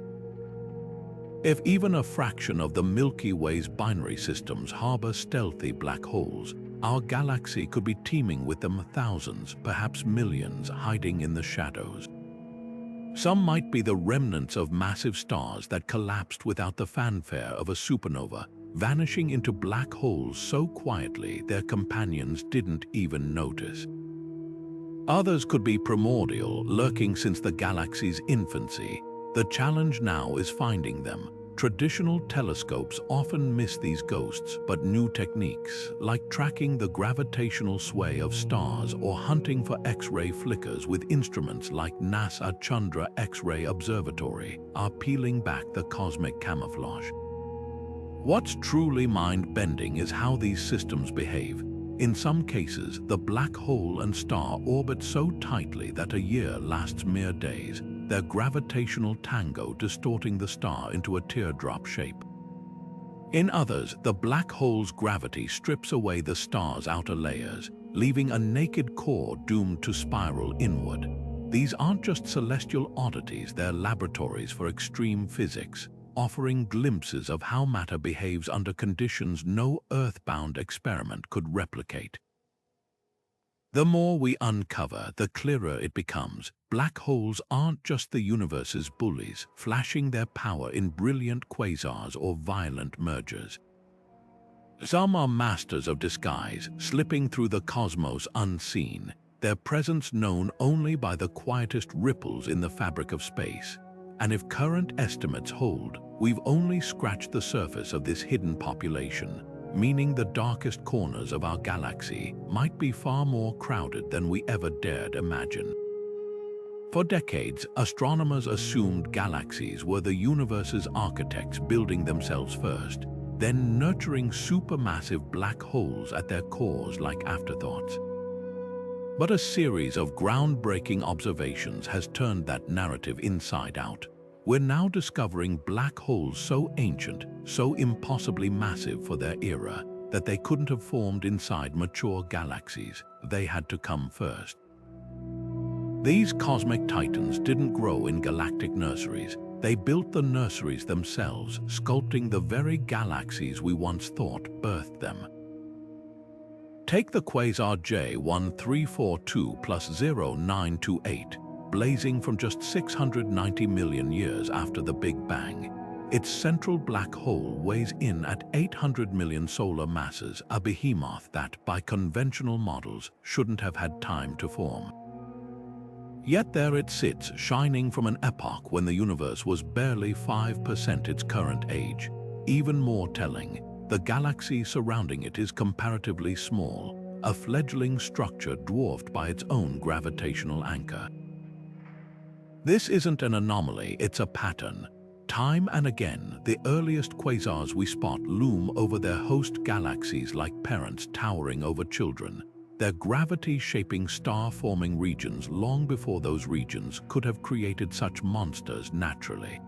If even a fraction of the Milky Way's binary systems harbor stealthy black holes, our galaxy could be teeming with them, thousands, perhaps millions, hiding in the shadows. Some might be the remnants of massive stars that collapsed without the fanfare of a supernova, vanishing into black holes so quietly their companions didn't even notice. Others could be primordial, lurking since the galaxy's infancy. The challenge now is finding them. Traditional telescopes often miss these ghosts, but new techniques, like tracking the gravitational sway of stars or hunting for X-ray flickers with instruments like NASA Chandra X-ray Observatory, are peeling back the cosmic camouflage. What's truly mind-bending is how these systems behave. In some cases, the black hole and star orbit so tightly that a year lasts mere days, their gravitational tango distorting the star into a teardrop shape. In others, the black hole's gravity strips away the star's outer layers, leaving a naked core doomed to spiral inward. These aren't just celestial oddities, they're laboratories for extreme physics, offering glimpses of how matter behaves under conditions no earthbound experiment could replicate. The more we uncover, the clearer it becomes. Black holes aren't just the universe's bullies, flashing their power in brilliant quasars or violent mergers. Some are masters of disguise, slipping through the cosmos unseen, their presence known only by the quietest ripples in the fabric of space. And if current estimates hold, we've only scratched the surface of this hidden population, meaning the darkest corners of our galaxy might be far more crowded than we ever dared imagine. For decades, astronomers assumed galaxies were the universe's architects building themselves first, then nurturing supermassive black holes at their cores like afterthoughts. But a series of groundbreaking observations has turned that narrative inside out. We're now discovering black holes so ancient, so impossibly massive for their era, that they couldn't have formed inside mature galaxies. They had to come first. These cosmic titans didn't grow in galactic nurseries. They built the nurseries themselves, sculpting the very galaxies we once thought birthed them. Take the quasar J1342 plus 0928, blazing from just 690 million years after the Big Bang. Its central black hole weighs in at 800 million solar masses, a behemoth that, by conventional models, shouldn't have had time to form. Yet there it sits, shining from an epoch when the universe was barely 5% its current age. Even more telling, the galaxy surrounding it is comparatively small, a fledgling structure dwarfed by its own gravitational anchor. This isn't an anomaly, it's a pattern. Time and again, the earliest quasars we spot loom over their host galaxies like parents towering over children, their gravity shaping star-forming regions long before those regions could have created such monsters naturally.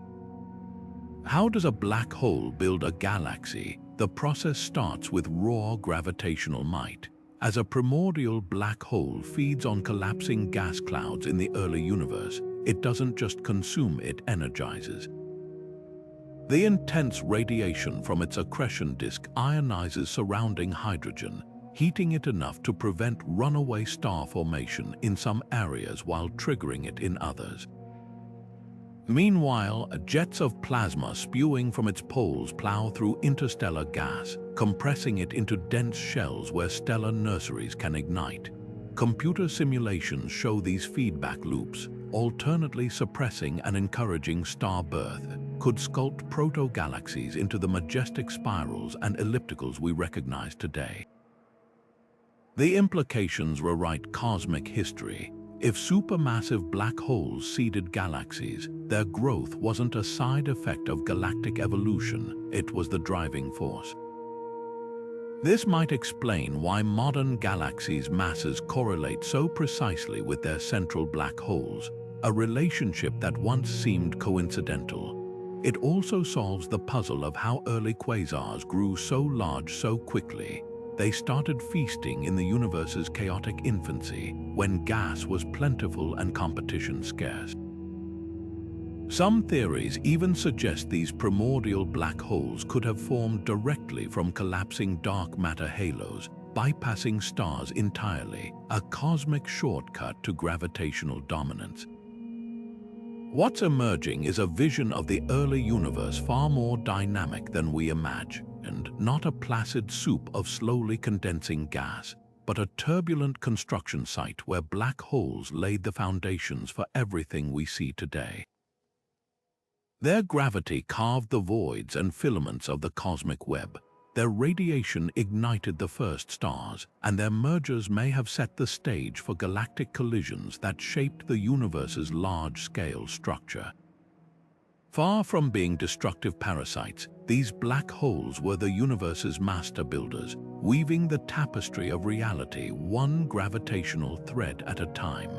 How does a black hole build a galaxy? The process starts with raw gravitational might. As a primordial black hole feeds on collapsing gas clouds in the early universe, it doesn't just consume, it energizes. The intense radiation from its accretion disk ionizes surrounding hydrogen, heating it enough to prevent runaway star formation in some areas while triggering it in others. Meanwhile, jets of plasma spewing from its poles plow through interstellar gas, compressing it into dense shells where stellar nurseries can ignite. Computer simulations show these feedback loops, alternately suppressing and encouraging star birth, could sculpt proto-galaxies into the majestic spirals and ellipticals we recognize today. The implications rewrite cosmic history. If supermassive black holes seeded galaxies, their growth wasn't a side effect of galactic evolution, it was the driving force. This might explain why modern galaxies' masses correlate so precisely with their central black holes, a relationship that once seemed coincidental. It also solves the puzzle of how early quasars grew so large so quickly. They started feasting in the universe's chaotic infancy, when gas was plentiful and competition scarce. Some theories even suggest these primordial black holes could have formed directly from collapsing dark matter halos, bypassing stars entirely, a cosmic shortcut to gravitational dominance. What's emerging is a vision of the early universe far more dynamic than we imagine, not a placid soup of slowly condensing gas, but a turbulent construction site where black holes laid the foundations for everything we see today. Their gravity carved the voids and filaments of the cosmic web. Their radiation ignited the first stars, and their mergers may have set the stage for galactic collisions that shaped the universe's large-scale structure. Far from being destructive parasites, these black holes were the universe's master builders, weaving the tapestry of reality one gravitational thread at a time.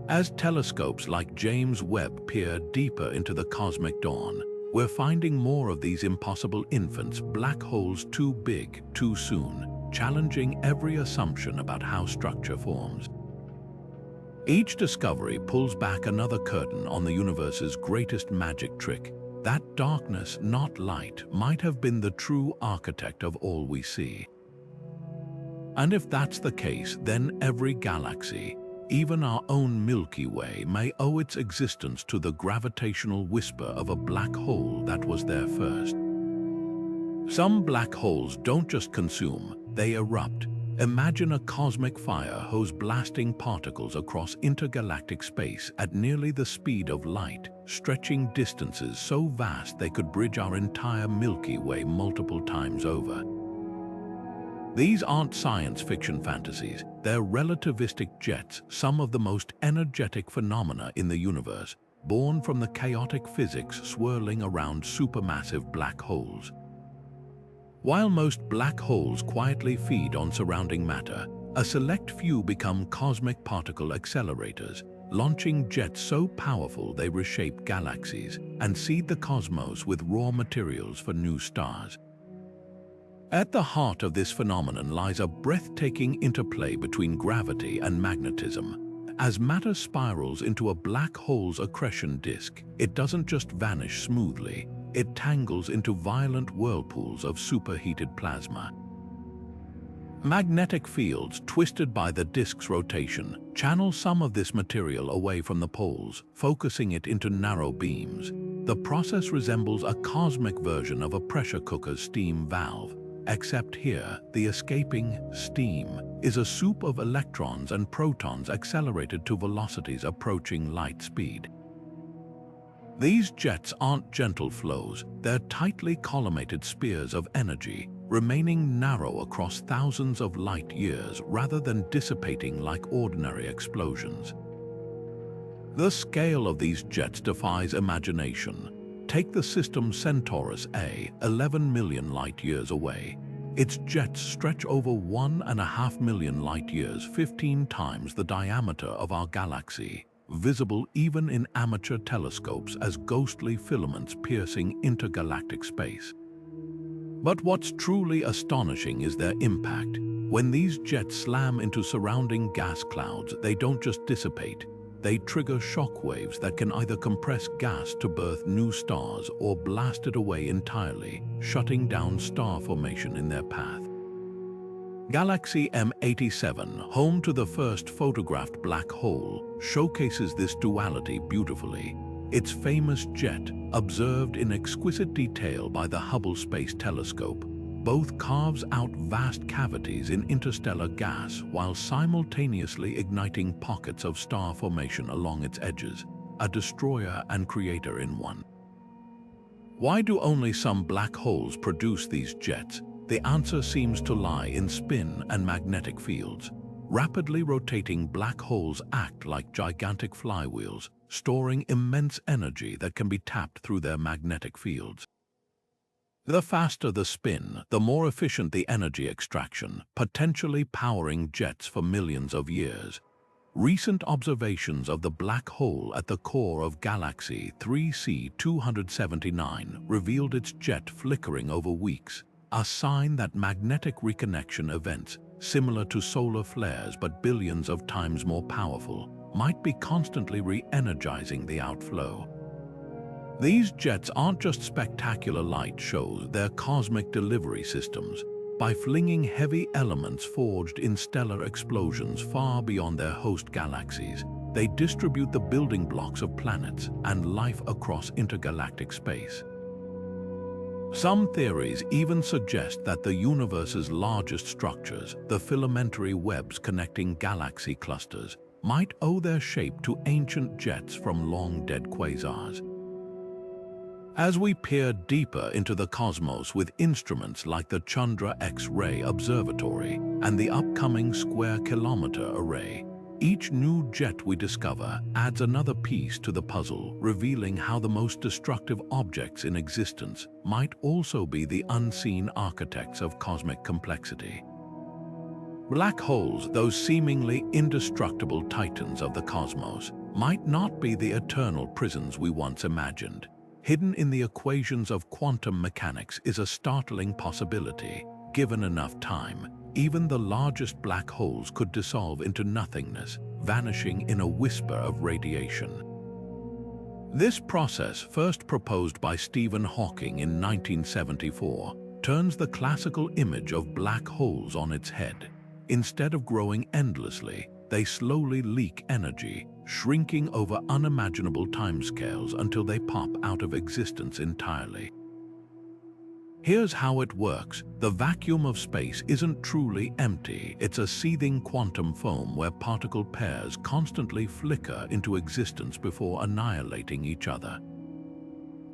As telescopes like James Webb peer deeper into the cosmic dawn, we're finding more of these impossible infants, black holes too big, too soon, challenging every assumption about how structure forms. Each discovery pulls back another curtain on the universe's greatest magic trick. That darkness, not light, might have been the true architect of all we see. And if that's the case, then every galaxy, even our own Milky Way, may owe its existence to the gravitational whisper of a black hole that was there first. Some black holes don't just consume, they erupt. Imagine a cosmic fire hose blasting particles across intergalactic space at nearly the speed of light, stretching distances so vast they could bridge our entire Milky Way multiple times over. These aren't science fiction fantasies, they're relativistic jets, some of the most energetic phenomena in the universe, born from the chaotic physics swirling around supermassive black holes. While most black holes quietly feed on surrounding matter, a select few become cosmic particle accelerators, launching jets so powerful they reshape galaxies and seed the cosmos with raw materials for new stars. At the heart of this phenomenon lies a breathtaking interplay between gravity and magnetism. As matter spirals into a black hole's accretion disk, it doesn't just vanish smoothly, it tangles into violent whirlpools of superheated plasma. Magnetic fields, twisted by the disk's rotation, channel some of this material away from the poles, focusing it into narrow beams. The process resembles a cosmic version of a pressure cooker's steam valve, except here, the escaping steam is a soup of electrons and protons accelerated to velocities approaching light speed. These jets aren't gentle flows, they're tightly collimated spears of energy, remaining narrow across thousands of light years rather than dissipating like ordinary explosions. The scale of these jets defies imagination. Take the system Centaurus A, 11 million light-years away. Its jets stretch over 1.5 million light-years, 15 times the diameter of our galaxy, visible even in amateur telescopes as ghostly filaments piercing intergalactic space. But what's truly astonishing is their impact. When these jets slam into surrounding gas clouds, they don't just dissipate. They trigger shock waves that can either compress gas to birth new stars or blast it away entirely, shutting down star formation in their path. Galaxy M87, home to the first photographed black hole, showcases this duality beautifully. Its famous jet, observed in exquisite detail by the Hubble Space Telescope, both carves out vast cavities in interstellar gas while simultaneously igniting pockets of star formation along its edges, a destroyer and creator in one. Why do only some black holes produce these jets? The answer seems to lie in spin and magnetic fields. Rapidly rotating black holes act like gigantic flywheels, storing immense energy that can be tapped through their magnetic fields. The faster the spin, the more efficient the energy extraction, potentially powering jets for millions of years. Recent observations of the black hole at the core of Galaxy 3C279 revealed its jet flickering over weeks, a sign that magnetic reconnection events, similar to solar flares but billions of times more powerful, might be constantly re-energizing the outflow. These jets aren't just spectacular light shows, they're cosmic delivery systems. By flinging heavy elements forged in stellar explosions far beyond their host galaxies, they distribute the building blocks of planets and life across intergalactic space. Some theories even suggest that the universe's largest structures, the filamentary webs connecting galaxy clusters, might owe their shape to ancient jets from long-dead quasars. As we peer deeper into the cosmos with instruments like the Chandra X-ray Observatory and the upcoming Square Kilometer Array, each new jet we discover adds another piece to the puzzle, revealing how the most destructive objects in existence might also be the unseen architects of cosmic complexity. Black holes, those seemingly indestructible titans of the cosmos, might not be the eternal prisons we once imagined. Hidden in the equations of quantum mechanics is a startling possibility. Given enough time, even the largest black holes could dissolve into nothingness, vanishing in a whisper of radiation. This process, first proposed by Stephen Hawking in 1974, turns the classical image of black holes on its head. Instead of growing endlessly, they slowly leak energy, shrinking over unimaginable timescales until they pop out of existence entirely. Here's how it works. The vacuum of space isn't truly empty. It's a seething quantum foam where particle pairs constantly flicker into existence before annihilating each other.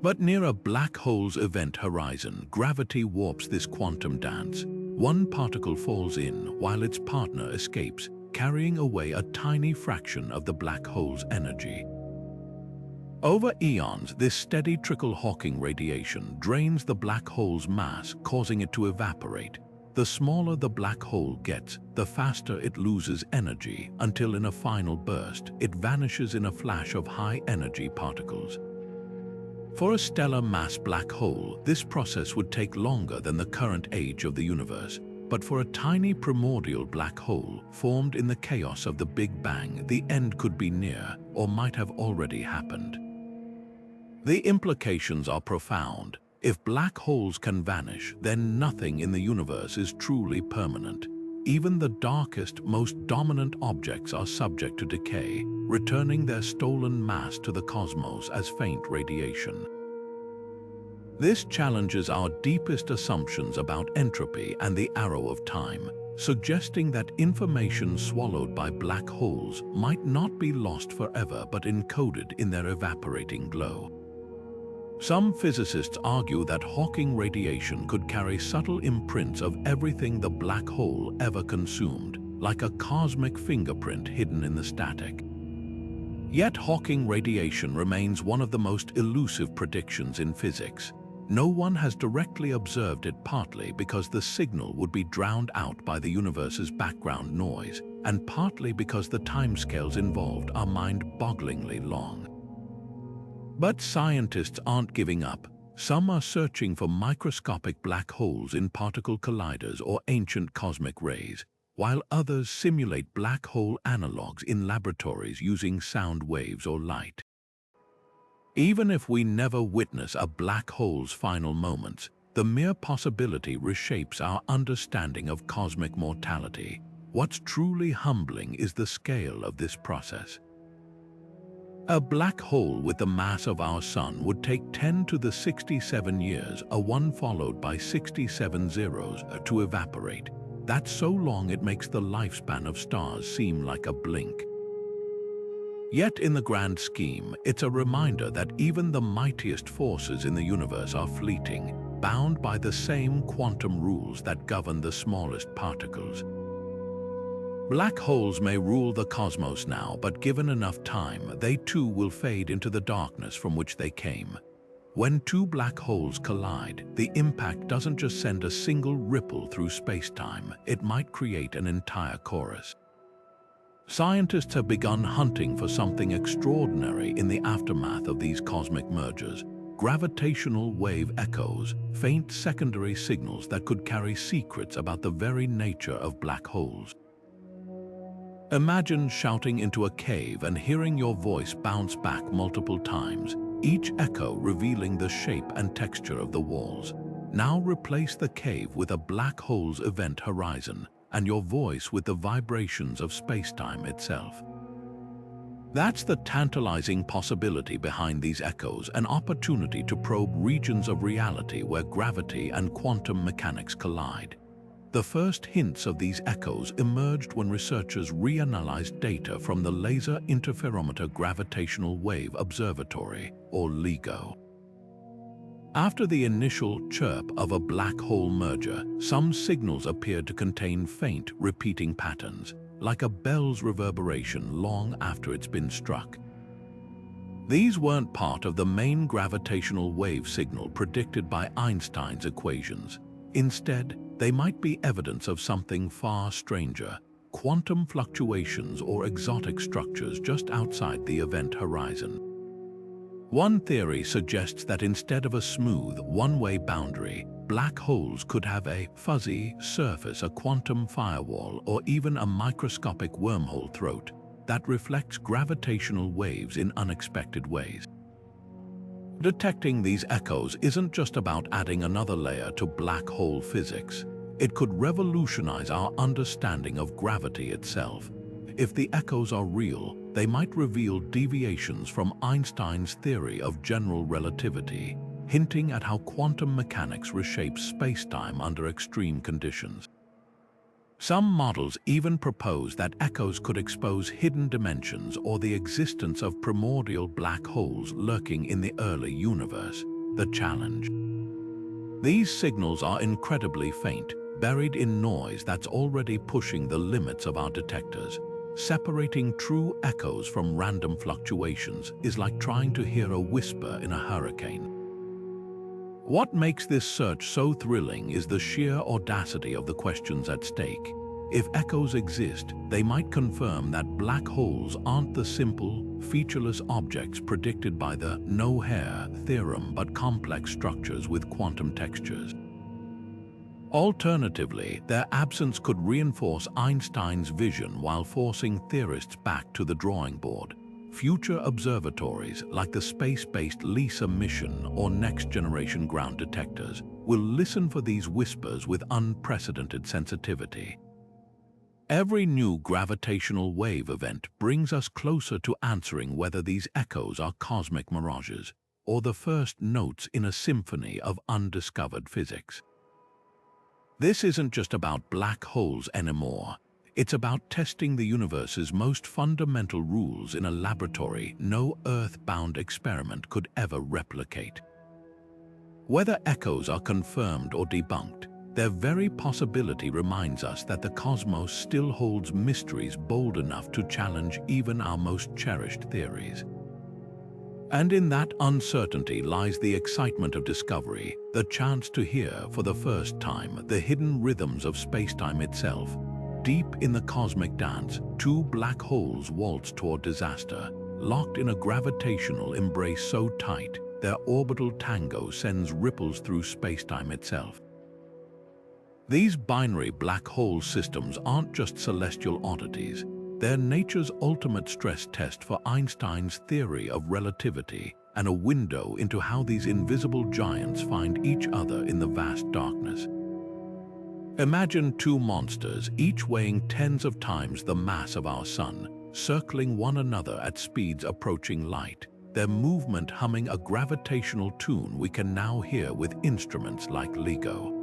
But near a black hole's event horizon, gravity warps this quantum dance. One particle falls in while its partner escapes, carrying away a tiny fraction of the black hole's energy. Over eons, this steady trickle Hawking radiation drains the black hole's mass, causing it to evaporate. The smaller the black hole gets, the faster it loses energy, until in a final burst, it vanishes in a flash of high-energy particles. For a stellar mass black hole, this process would take longer than the current age of the universe. But for a tiny primordial black hole formed in the chaos of the Big Bang, the end could be near or might have already happened. The implications are profound. If black holes can vanish, then nothing in the universe is truly permanent. even the darkest, most dominant objects are subject to decay, returning their stolen mass to the cosmos as faint radiation. This challenges our deepest assumptions about entropy and the arrow of time, suggesting that information swallowed by black holes might not be lost forever but encoded in their evaporating glow. Some physicists argue that Hawking radiation could carry subtle imprints of everything the black hole ever consumed, like a cosmic fingerprint hidden in the static. Yet Hawking radiation remains one of the most elusive predictions in physics. No one has directly observed it, partly because the signal would be drowned out by the universe's background noise, and partly because the timescales involved are mind-bogglingly long. But scientists aren't giving up. Some are searching for microscopic black holes in particle colliders or ancient cosmic rays, while others simulate black hole analogs in laboratories using sound waves or light. Even if we never witness a black hole's final moments, the mere possibility reshapes our understanding of cosmic mortality. What's truly humbling is the scale of this process. A black hole with the mass of our Sun would take 10 to the 67 years, a 1 followed by 67 zeros, to evaporate. That's so long it makes the lifespan of stars seem like a blink. Yet in the grand scheme, it's a reminder that even the mightiest forces in the universe are fleeting, bound by the same quantum rules that govern the smallest particles. Black holes may rule the cosmos now, but given enough time, they too will fade into the darkness from which they came. When two black holes collide, the impact doesn't just send a single ripple through space-time, it might create an entire chorus. Scientists have begun hunting for something extraordinary in the aftermath of these cosmic mergers: gravitational wave echoes, faint secondary signals that could carry secrets about the very nature of black holes. Imagine shouting into a cave and hearing your voice bounce back multiple times, each echo revealing the shape and texture of the walls. Now replace the cave with a black hole's event horizon, and your voice with the vibrations of spacetime itself. That's the tantalizing possibility behind these echoes, an opportunity to probe regions of reality where gravity and quantum mechanics collide. The first hints of these echoes emerged when researchers reanalyzed data from the Laser Interferometer Gravitational Wave Observatory, or LIGO. After the initial chirp of a black hole merger, some signals appeared to contain faint, repeating patterns, like a bell's reverberation long after it's been struck. These weren't part of the main gravitational wave signal predicted by Einstein's equations. Instead, they might be evidence of something far stranger: quantum fluctuations or exotic structures just outside the event horizon. One theory suggests that instead of a smooth, one-way boundary, black holes could have a fuzzy surface, a quantum firewall, or even a microscopic wormhole throat that reflects gravitational waves in unexpected ways. Detecting these echoes isn't just about adding another layer to black hole physics. It could revolutionize our understanding of gravity itself. If the echoes are real, they might reveal deviations from Einstein's theory of general relativity, hinting at how quantum mechanics reshapes spacetime under extreme conditions. Some models even propose that echoes could expose hidden dimensions or the existence of primordial black holes lurking in the early universe. The challenge: these signals are incredibly faint, buried in noise that's already pushing the limits of our detectors. Separating true echoes from random fluctuations is like trying to hear a whisper in a hurricane. What makes this search so thrilling is the sheer audacity of the questions at stake. If echoes exist, they might confirm that black holes aren't the simple, featureless objects predicted by the no-hair theorem, but complex structures with quantum textures. Alternatively, their absence could reinforce Einstein's vision while forcing theorists back to the drawing board. Future observatories, like the space-based LISA mission or next-generation ground detectors, will listen for these whispers with unprecedented sensitivity. Every new gravitational wave event brings us closer to answering whether these echoes are cosmic mirages or the first notes in a symphony of undiscovered physics. This isn't just about black holes anymore. It's about testing the universe's most fundamental rules in a laboratory no Earth-bound experiment could ever replicate. Whether echoes are confirmed or debunked, their very possibility reminds us that the cosmos still holds mysteries bold enough to challenge even our most cherished theories. And in that uncertainty lies the excitement of discovery, the chance to hear for the first time the hidden rhythms of spacetime itself. Deep in the cosmic dance, two black holes waltz toward disaster, locked in a gravitational embrace so tight, their orbital tango sends ripples through spacetime itself. These binary black hole systems aren't just celestial oddities. They're nature's ultimate stress test for Einstein's theory of relativity and a window into how these invisible giants find each other in the vast darkness. Imagine two monsters, each weighing tens of times the mass of our sun, circling one another at speeds approaching light, their movement humming a gravitational tune we can now hear with instruments like LIGO.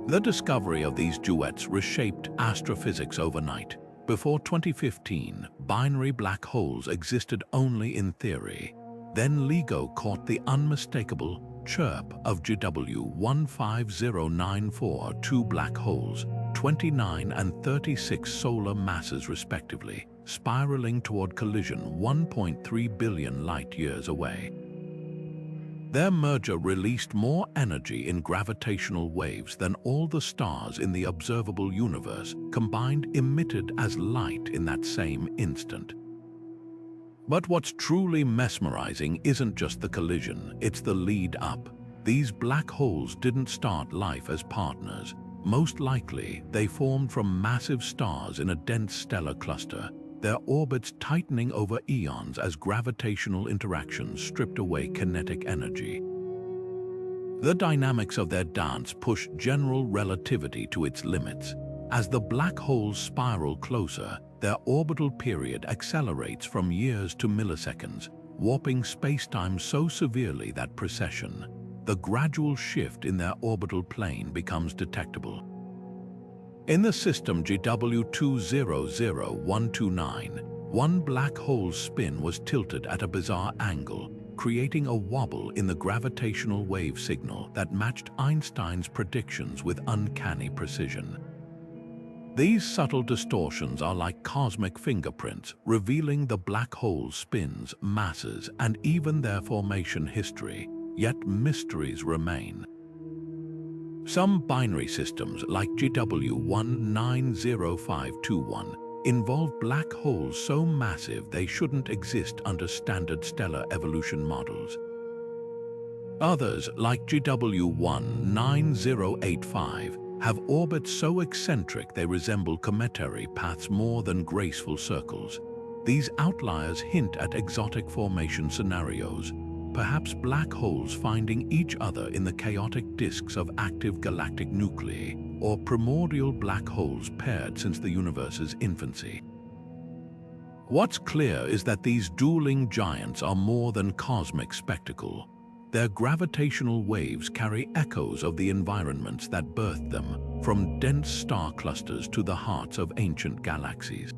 The discovery of these duets reshaped astrophysics overnight. Before 2015, binary black holes existed only in theory. Then LIGO caught the unmistakable chirp of GW15094, two black holes, 29 and 36 solar masses respectively, spiraling toward collision 1.3 billion light-years away. Their merger released more energy in gravitational waves than all the stars in the observable universe combined emitted as light in that same instant. But what's truly mesmerizing isn't just the collision, it's the lead up. These black holes didn't start life as partners. Most likely, they formed from massive stars in a dense stellar cluster, their orbits tightening over eons as gravitational interactions stripped away kinetic energy. The dynamics of their dance push general relativity to its limits. As the black holes spiral closer, their orbital period accelerates from years to milliseconds, warping spacetime so severely that precession, the gradual shift in their orbital plane, becomes detectable. In the system GW200129, one black hole's spin was tilted at a bizarre angle, creating a wobble in the gravitational wave signal that matched Einstein's predictions with uncanny precision. These subtle distortions are like cosmic fingerprints, revealing the black hole's spins, masses, and even their formation history, yet mysteries remain. Some binary systems, like GW190521, involve black holes so massive they shouldn't exist under standard stellar evolution models. Others, like GW19085, have orbits so eccentric they resemble cometary paths more than graceful circles. These outliers hint at exotic formation scenarios, perhaps black holes finding each other in the chaotic disks of active galactic nuclei, or primordial black holes paired since the universe's infancy. What's clear is that these dueling giants are more than cosmic spectacle. Their gravitational waves carry echoes of the environments that birthed them, from dense star clusters to the hearts of ancient galaxies.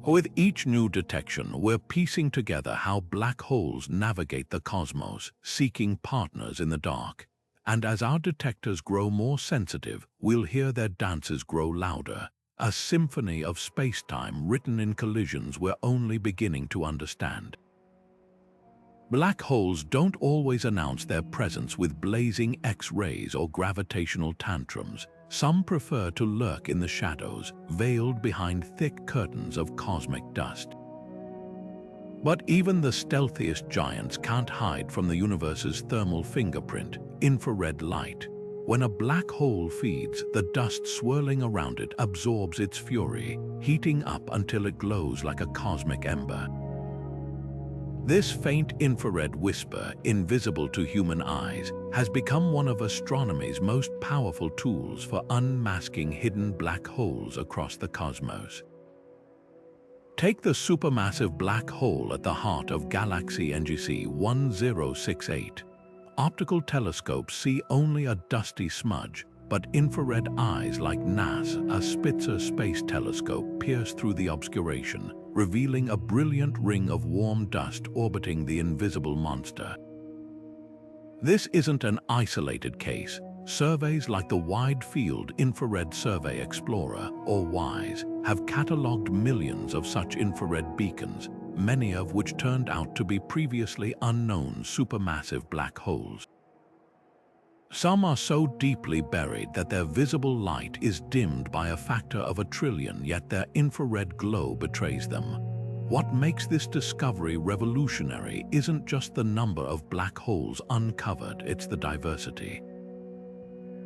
With each new detection, we're piecing together how black holes navigate the cosmos, seeking partners in the dark. And as our detectors grow more sensitive, we'll hear their dances grow louder, a symphony of spacetime written in collisions we're only beginning to understand. Black holes don't always announce their presence with blazing X-rays or gravitational tantrums. Some prefer to lurk in the shadows, veiled behind thick curtains of cosmic dust. But even the stealthiest giants can't hide from the universe's thermal fingerprint, infrared light. When a black hole feeds, the dust swirling around it absorbs its fury, heating up until it glows like a cosmic ember. This faint infrared whisper, invisible to human eyes, has become one of astronomy's most powerful tools for unmasking hidden black holes across the cosmos. Take the supermassive black hole at the heart of galaxy NGC 1068. Optical telescopes see only a dusty smudge, but infrared eyes like NASA's Spitzer space telescope pierce through the obscuration, revealing a brilliant ring of warm dust orbiting the invisible monster. This isn't an isolated case. Surveys like the Wide Field Infrared Survey Explorer, or WISE, have catalogued millions of such infrared beacons, many of which turned out to be previously unknown supermassive black holes. Some are so deeply buried that their visible light is dimmed by a factor of 1 trillion, yet their infrared glow betrays them. What makes this discovery revolutionary isn't just the number of black holes uncovered, it's the diversity.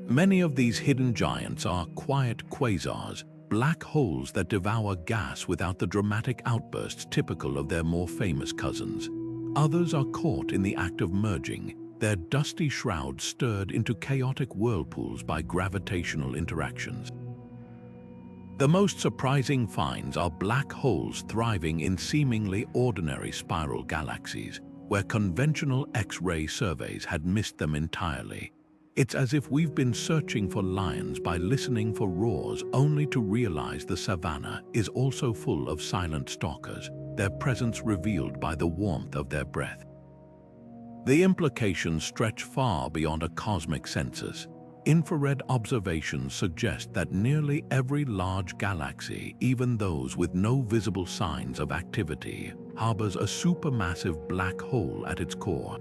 Many of these hidden giants are quiet quasars, black holes that devour gas without the dramatic outbursts typical of their more famous cousins. Others are caught in the act of merging, their dusty shrouds stirred into chaotic whirlpools by gravitational interactions. The most surprising finds are black holes thriving in seemingly ordinary spiral galaxies, where conventional X-ray surveys had missed them entirely. It's as if we've been searching for lions by listening for roars, only to realize the savannah is also full of silent stalkers, their presence revealed by the warmth of their breath. The implications stretch far beyond a cosmic census. Infrared observations suggest that nearly every large galaxy, even those with no visible signs of activity, harbors a supermassive black hole at its core.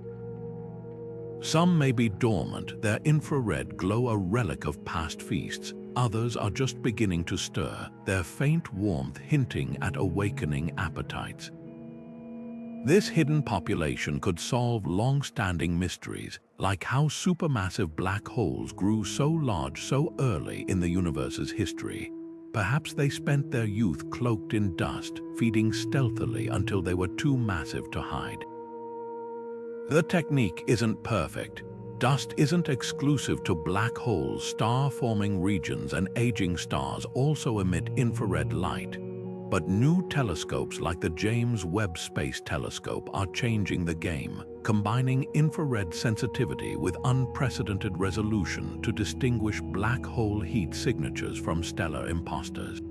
Some may be dormant, their infrared glow a relic of past feasts. Others are just beginning to stir, their faint warmth hinting at awakening appetites. This hidden population could solve long-standing mysteries, like how supermassive black holes grew so large so early in the universe's history. Perhaps they spent their youth cloaked in dust, feeding stealthily until they were too massive to hide. The technique isn't perfect. Dust isn't exclusive to black holes. Star-forming regions and aging stars also emit infrared light. But new telescopes like the James Webb Space Telescope are changing the game, combining infrared sensitivity with unprecedented resolution to distinguish black hole heat signatures from stellar imposters.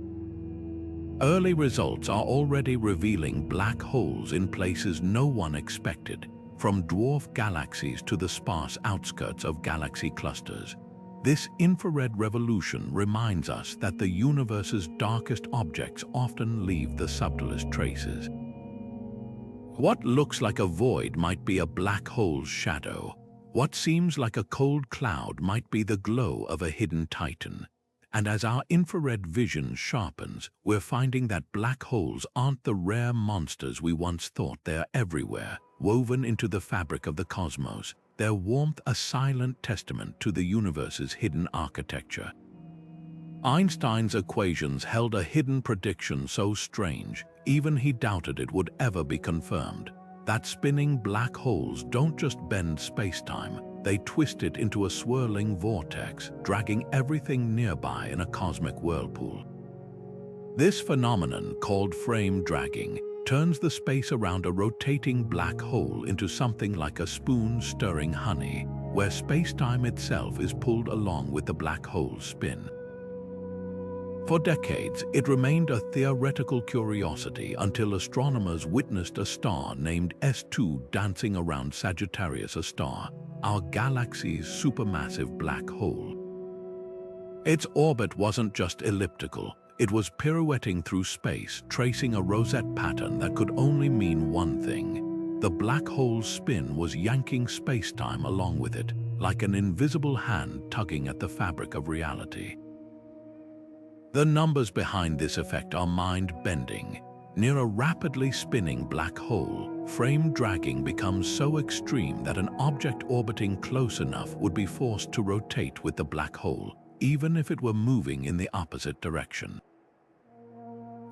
Early results are already revealing black holes in places no one expected, from dwarf galaxies to the sparse outskirts of galaxy clusters. This infrared revolution reminds us that the universe's darkest objects often leave the subtlest traces. What looks like a void might be a black hole's shadow. What seems like a cold cloud might be the glow of a hidden titan. And as our infrared vision sharpens, we're finding that black holes aren't the rare monsters we once thought. They're everywhere, woven into the fabric of the cosmos, their warmth a silent testament to the universe's hidden architecture. Einstein's equations held a hidden prediction so strange, even he doubted it would ever be confirmed. That spinning black holes don't just bend space-time, they twist it into a swirling vortex, dragging everything nearby in a cosmic whirlpool. This phenomenon, called frame dragging, turns the space around a rotating black hole into something like a spoon stirring honey, where space-time itself is pulled along with the black hole's spin. For decades, it remained a theoretical curiosity until astronomers witnessed a star named S2 dancing around Sagittarius, a star, our galaxy's supermassive black hole. Its orbit wasn't just elliptical, it was pirouetting through space, tracing a rosette pattern that could only mean one thing. The black hole's spin was yanking space-time along with it, like an invisible hand tugging at the fabric of reality. The numbers behind this effect are mind-bending. Near a rapidly spinning black hole, frame dragging becomes so extreme that an object orbiting close enough would be forced to rotate with the black hole, even if it were moving in the opposite direction.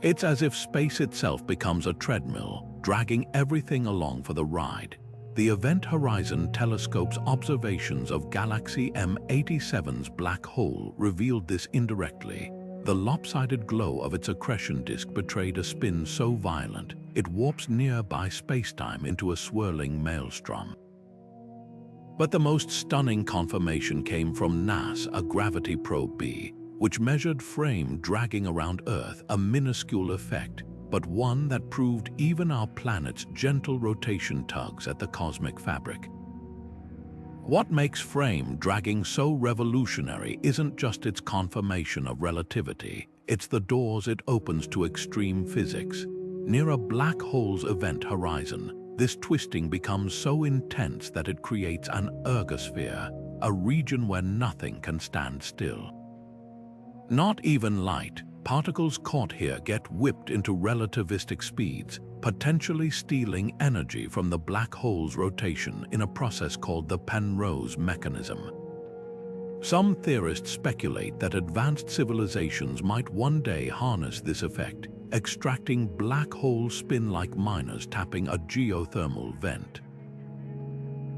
It's as if space itself becomes a treadmill, dragging everything along for the ride. the Event Horizon Telescope's observations of Galaxy M87's black hole revealed this indirectly. The lopsided glow of its accretion disk betrayed a spin so violent it warps nearby spacetime into a swirling maelstrom. But the most stunning confirmation came from NASA's Gravity Probe B, which measured frame dragging around Earth, a minuscule effect, but one that proved even our planet's gentle rotation tugs at the cosmic fabric. What makes frame dragging so revolutionary isn't just its confirmation of relativity, it's the doors it opens to extreme physics. Near a black hole's event horizon, this twisting becomes so intense that it creates an ergosphere, a region where nothing can stand still. Not even light, particles caught here get whipped into relativistic speeds, potentially stealing energy from the black hole's rotation in a process called the Penrose mechanism. Some theorists speculate that advanced civilizations might one day harness this effect, extracting black hole spin like miners tapping a geothermal vent.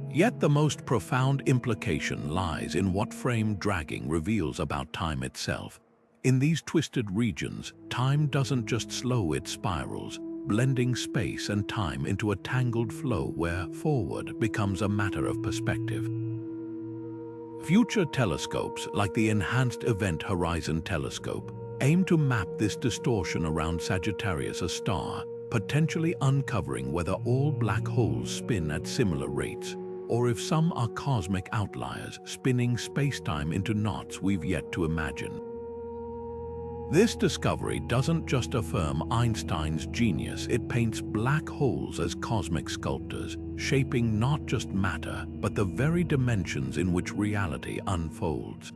Yet the most profound implication lies in what frame dragging reveals about time itself. In these twisted regions, time doesn't just slow its spirals, blending space and time into a tangled flow where forward becomes a matter of perspective. Future telescopes, like the Enhanced Event Horizon Telescope, aim to map this distortion around Sagittarius, a star, potentially uncovering whether all black holes spin at similar rates, or if some are cosmic outliers spinning spacetime into knots we've yet to imagine. This discovery doesn't just affirm Einstein's genius, it paints black holes as cosmic sculptors, shaping not just matter, but the very dimensions in which reality unfolds.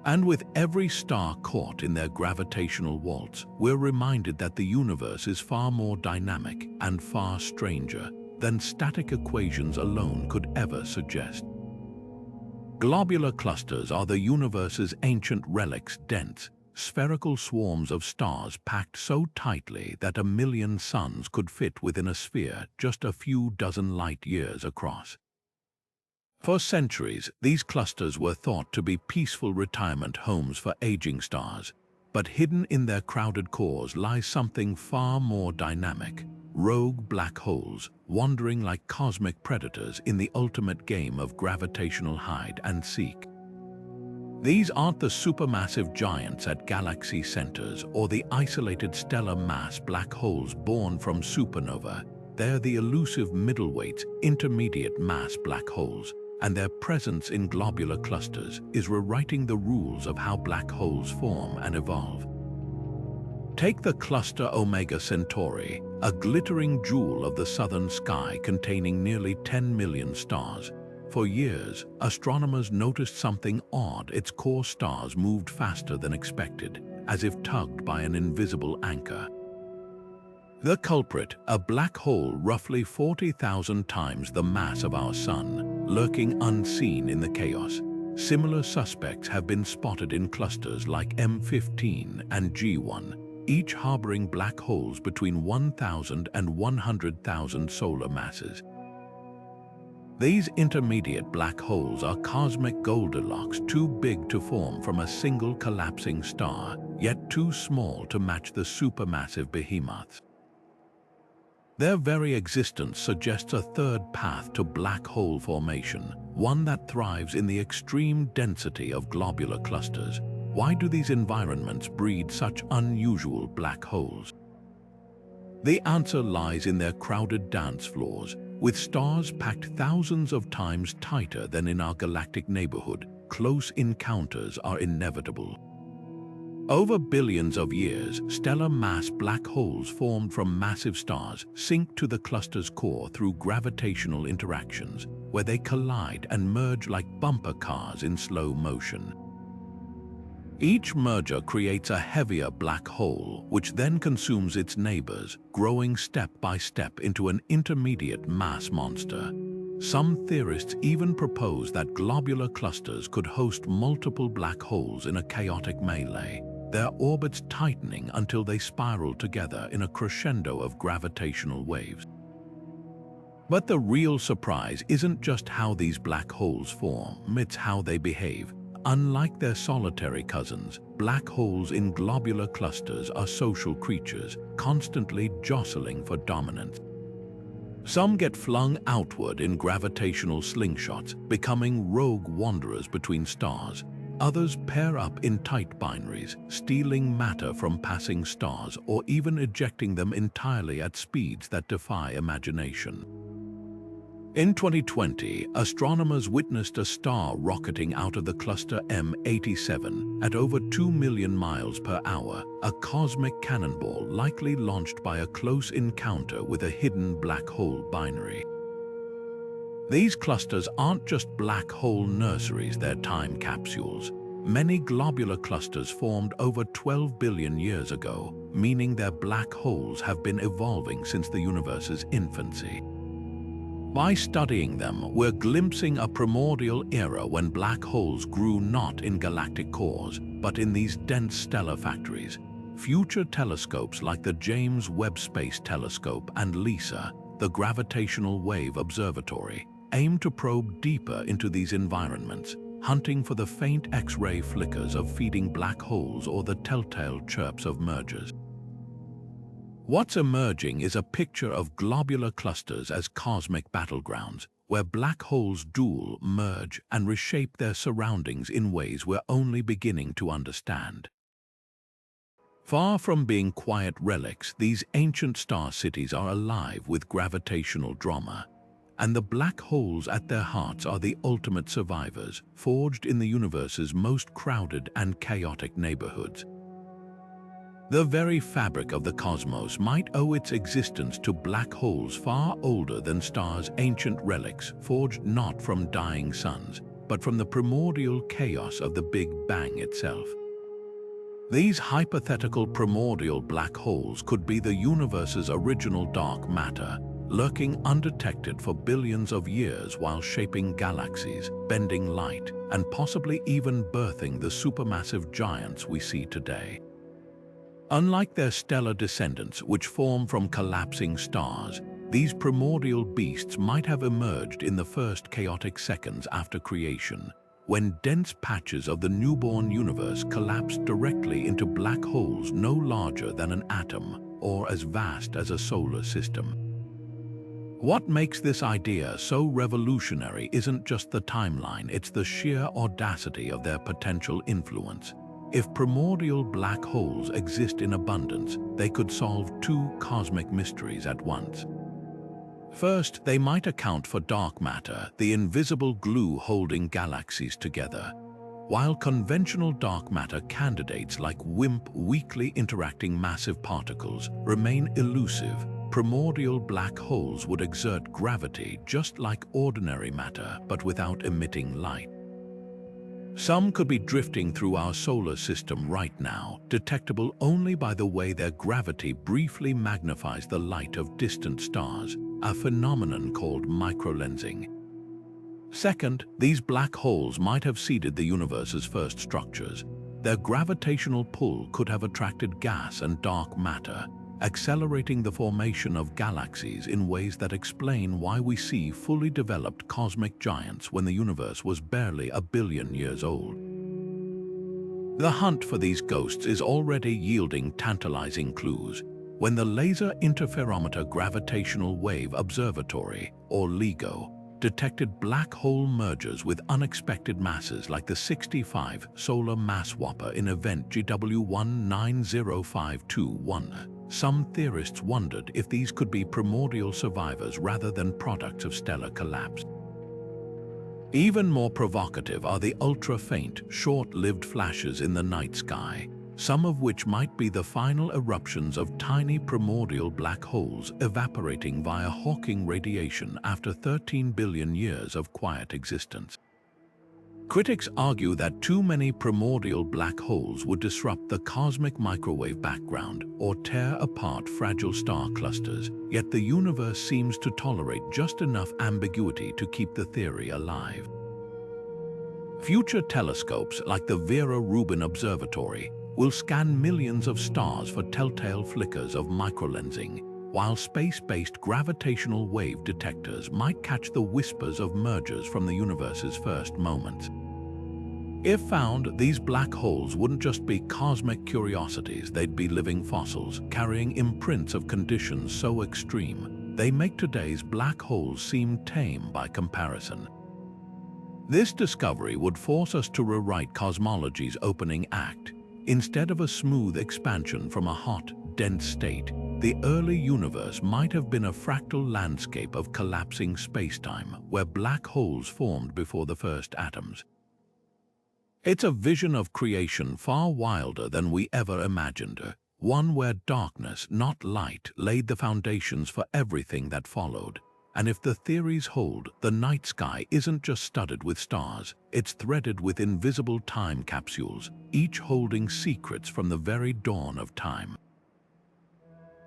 And with every star caught in their gravitational waltz, we're reminded that the universe is far more dynamic and far stranger than static equations alone could ever suggest. Globular clusters are the universe's ancient relics, dense, spherical swarms of stars packed so tightly that 1 million suns could fit within a sphere just a few dozen light-years across. For centuries, these clusters were thought to be peaceful retirement homes for aging stars, but hidden in their crowded cores lies something far more dynamic: rogue black holes, wandering like cosmic predators in the ultimate game of gravitational hide and seek. These aren't the supermassive giants at galaxy centers or the isolated stellar mass black holes born from supernova. They're the elusive middleweight, intermediate mass black holes, and their presence in globular clusters is rewriting the rules of how black holes form and evolve. Take the cluster Omega Centauri, a glittering jewel of the southern sky containing nearly 10 million stars. For years, astronomers noticed something odd. Its core stars moved faster than expected, as if tugged by an invisible anchor. The culprit, a black hole roughly 40,000 times the mass of our Sun, lurking unseen in the chaos. Similar suspects have been spotted in clusters like M15 and G1, each harboring black holes between 1,000 and 100,000 solar masses. These intermediate black holes are cosmic Goldilocks, too big to form from a single collapsing star, yet too small to match the supermassive behemoths. Their very existence suggests a third path to black hole formation, one that thrives in the extreme density of globular clusters. Why do these environments breed such unusual black holes? The answer lies in their crowded dance floors. With stars packed thousands of times tighter than in our galactic neighborhood, close encounters are inevitable. Over billions of years, stellar mass black holes formed from massive stars sink to the cluster's core through gravitational interactions, where they collide and merge like bumper cars in slow motion. Each merger creates a heavier black hole, which then consumes its neighbors, growing step by step into an intermediate mass monster. Some theorists even propose that globular clusters could host multiple black holes in a chaotic melee, their orbits tightening until they spiral together in a crescendo of gravitational waves. But the real surprise isn't just how these black holes form, it's how they behave. Unlike their solitary cousins, black holes in globular clusters are social creatures, constantly jostling for dominance. Some get flung outward in gravitational slingshots, becoming rogue wanderers between stars. Others pair up in tight binaries, stealing matter from passing stars or even ejecting them entirely at speeds that defy imagination. In 2020, astronomers witnessed a star rocketing out of the cluster M87 at over 2 million miles per hour, a cosmic cannonball likely launched by a close encounter with a hidden black hole binary. These clusters aren't just black hole nurseries, they're time capsules. Many globular clusters formed over 12 billion years ago, meaning their black holes have been evolving since the universe's infancy. By studying them, we're glimpsing a primordial era when black holes grew not in galactic cores, but in these dense stellar factories. Future telescopes like the James Webb Space Telescope and LISA, the Gravitational Wave Observatory, aim to probe deeper into these environments, hunting for the faint X-ray flickers of feeding black holes or the telltale chirps of mergers. What's emerging is a picture of globular clusters as cosmic battlegrounds, where black holes duel, merge, and reshape their surroundings in ways we're only beginning to understand. Far from being quiet relics, these ancient star cities are alive with gravitational drama, and the black holes at their hearts are the ultimate survivors, forged in the universe's most crowded and chaotic neighborhoods. The very fabric of the cosmos might owe its existence to black holes far older than stars' ancient relics, forged not from dying suns, but from the primordial chaos of the Big Bang itself. These hypothetical primordial black holes could be the universe's original dark matter, lurking undetected for billions of years while shaping galaxies, bending light, and possibly even birthing the supermassive giants we see today. Unlike their stellar descendants, which form from collapsing stars, these primordial beasts might have emerged in the first chaotic seconds after creation, when dense patches of the newborn universe collapsed directly into black holes no larger than an atom or as vast as a solar system. What makes this idea so revolutionary isn't just the timeline, it's the sheer audacity of their potential influence. If primordial black holes exist in abundance, they could solve two cosmic mysteries at once. First, they might account for dark matter, the invisible glue holding galaxies together. While conventional dark matter candidates like WIMP, weakly interacting massive particles, remain elusive, primordial black holes would exert gravity just like ordinary matter, but without emitting light. Some could be drifting through our solar system right now, detectable only by the way their gravity briefly magnifies the light of distant stars, a phenomenon called microlensing. Second, these black holes might have seeded the universe's first structures. Their gravitational pull could have attracted gas and dark matter, accelerating the formation of galaxies in ways that explain why we see fully developed cosmic giants when the universe was barely a billion years old. The hunt for these ghosts is already yielding tantalizing clues. When the Laser Interferometer Gravitational Wave Observatory, or LIGO, detected black hole mergers with unexpected masses like the 65 Solar Mass Whopper in event GW190521, some theorists wondered if these could be primordial survivors rather than products of stellar collapse. Even more provocative are the ultra-faint, short-lived flashes in the night sky, some of which might be the final eruptions of tiny primordial black holes evaporating via Hawking radiation after 13 billion years of quiet existence. Critics argue that too many primordial black holes would disrupt the cosmic microwave background or tear apart fragile star clusters, yet the universe seems to tolerate just enough ambiguity to keep the theory alive. Future telescopes like the Vera Rubin Observatory will scan millions of stars for telltale flickers of microlensing, while space-based gravitational wave detectors might catch the whispers of mergers from the universe's first moments. If found, these black holes wouldn't just be cosmic curiosities, they'd be living fossils, carrying imprints of conditions so extreme, they make today's black holes seem tame by comparison. This discovery would force us to rewrite cosmology's opening act. Instead of a smooth expansion from a hot, dense state, the early universe might have been a fractal landscape of collapsing spacetime, where black holes formed before the first atoms. It's a vision of creation far wilder than we ever imagined, one where darkness, not light, laid the foundations for everything that followed. And if the theories hold, the night sky isn't just studded with stars, it's threaded with invisible time capsules, each holding secrets from the very dawn of time.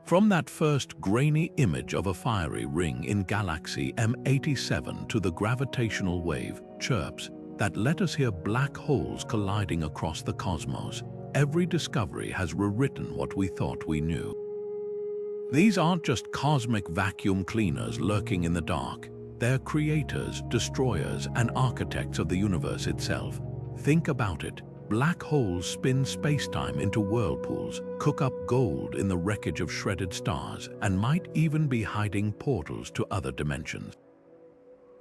From that first grainy image of a fiery ring in galaxy M87 to the gravitational wave, chirps, that let us hear black holes colliding across the cosmos, every discovery has rewritten what we thought we knew. These aren't just cosmic vacuum cleaners lurking in the dark. They're creators, destroyers, and architects of the universe itself. Think about it. Black holes spin spacetime into whirlpools, cook up gold in the wreckage of shredded stars, and might even be hiding portals to other dimensions.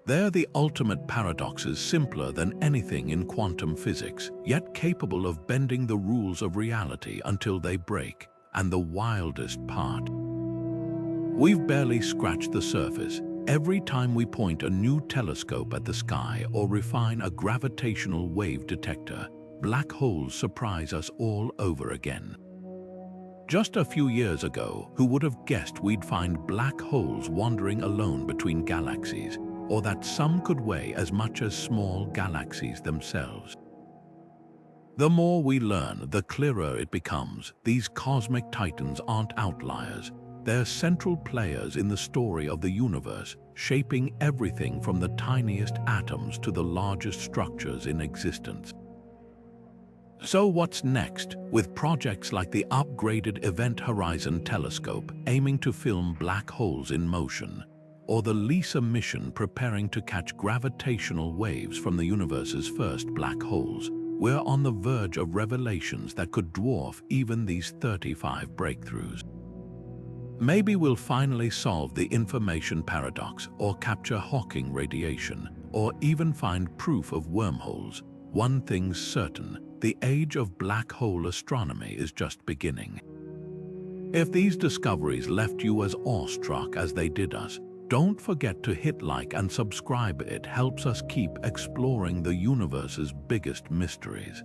They're the ultimate paradoxes, simpler than anything in quantum physics, yet capable of bending the rules of reality until they break. And the wildest part: we've barely scratched the surface. Every time we point a new telescope at the sky or refine a gravitational wave detector, black holes surprise us all over again. Just a few years ago, who would have guessed we'd find black holes wandering alone between galaxies, or that some could weigh as much as small galaxies themselves? The more we learn, the clearer it becomes. These cosmic titans aren't outliers. They're central players in the story of the universe, shaping everything from the tiniest atoms to the largest structures in existence. So what's next? With projects like the upgraded Event Horizon Telescope aiming to film black holes in motion, or the LISA mission preparing to catch gravitational waves from the universe's first black holes, we're on the verge of revelations that could dwarf even these 35 breakthroughs. Maybe we'll finally solve the information paradox, or capture Hawking radiation, or even find proof of wormholes. One thing's certain: the age of black hole astronomy is just beginning. If these discoveries left you as awestruck as they did us, don't forget to hit like and subscribe. It helps us keep exploring the universe's biggest mysteries.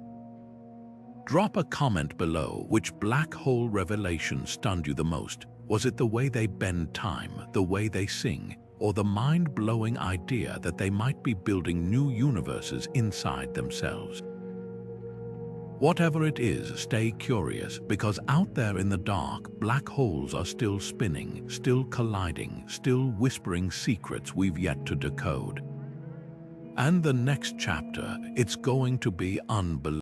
Drop a comment below. Which black hole revelation stunned you the most? Was it the way they bend time, the way they sing, or the mind-blowing idea that they might be building new universes inside themselves? Whatever it is, stay curious, because out there in the dark, black holes are still spinning, still colliding, still whispering secrets we've yet to decode. And the next chapter, it's going to be unbelievable.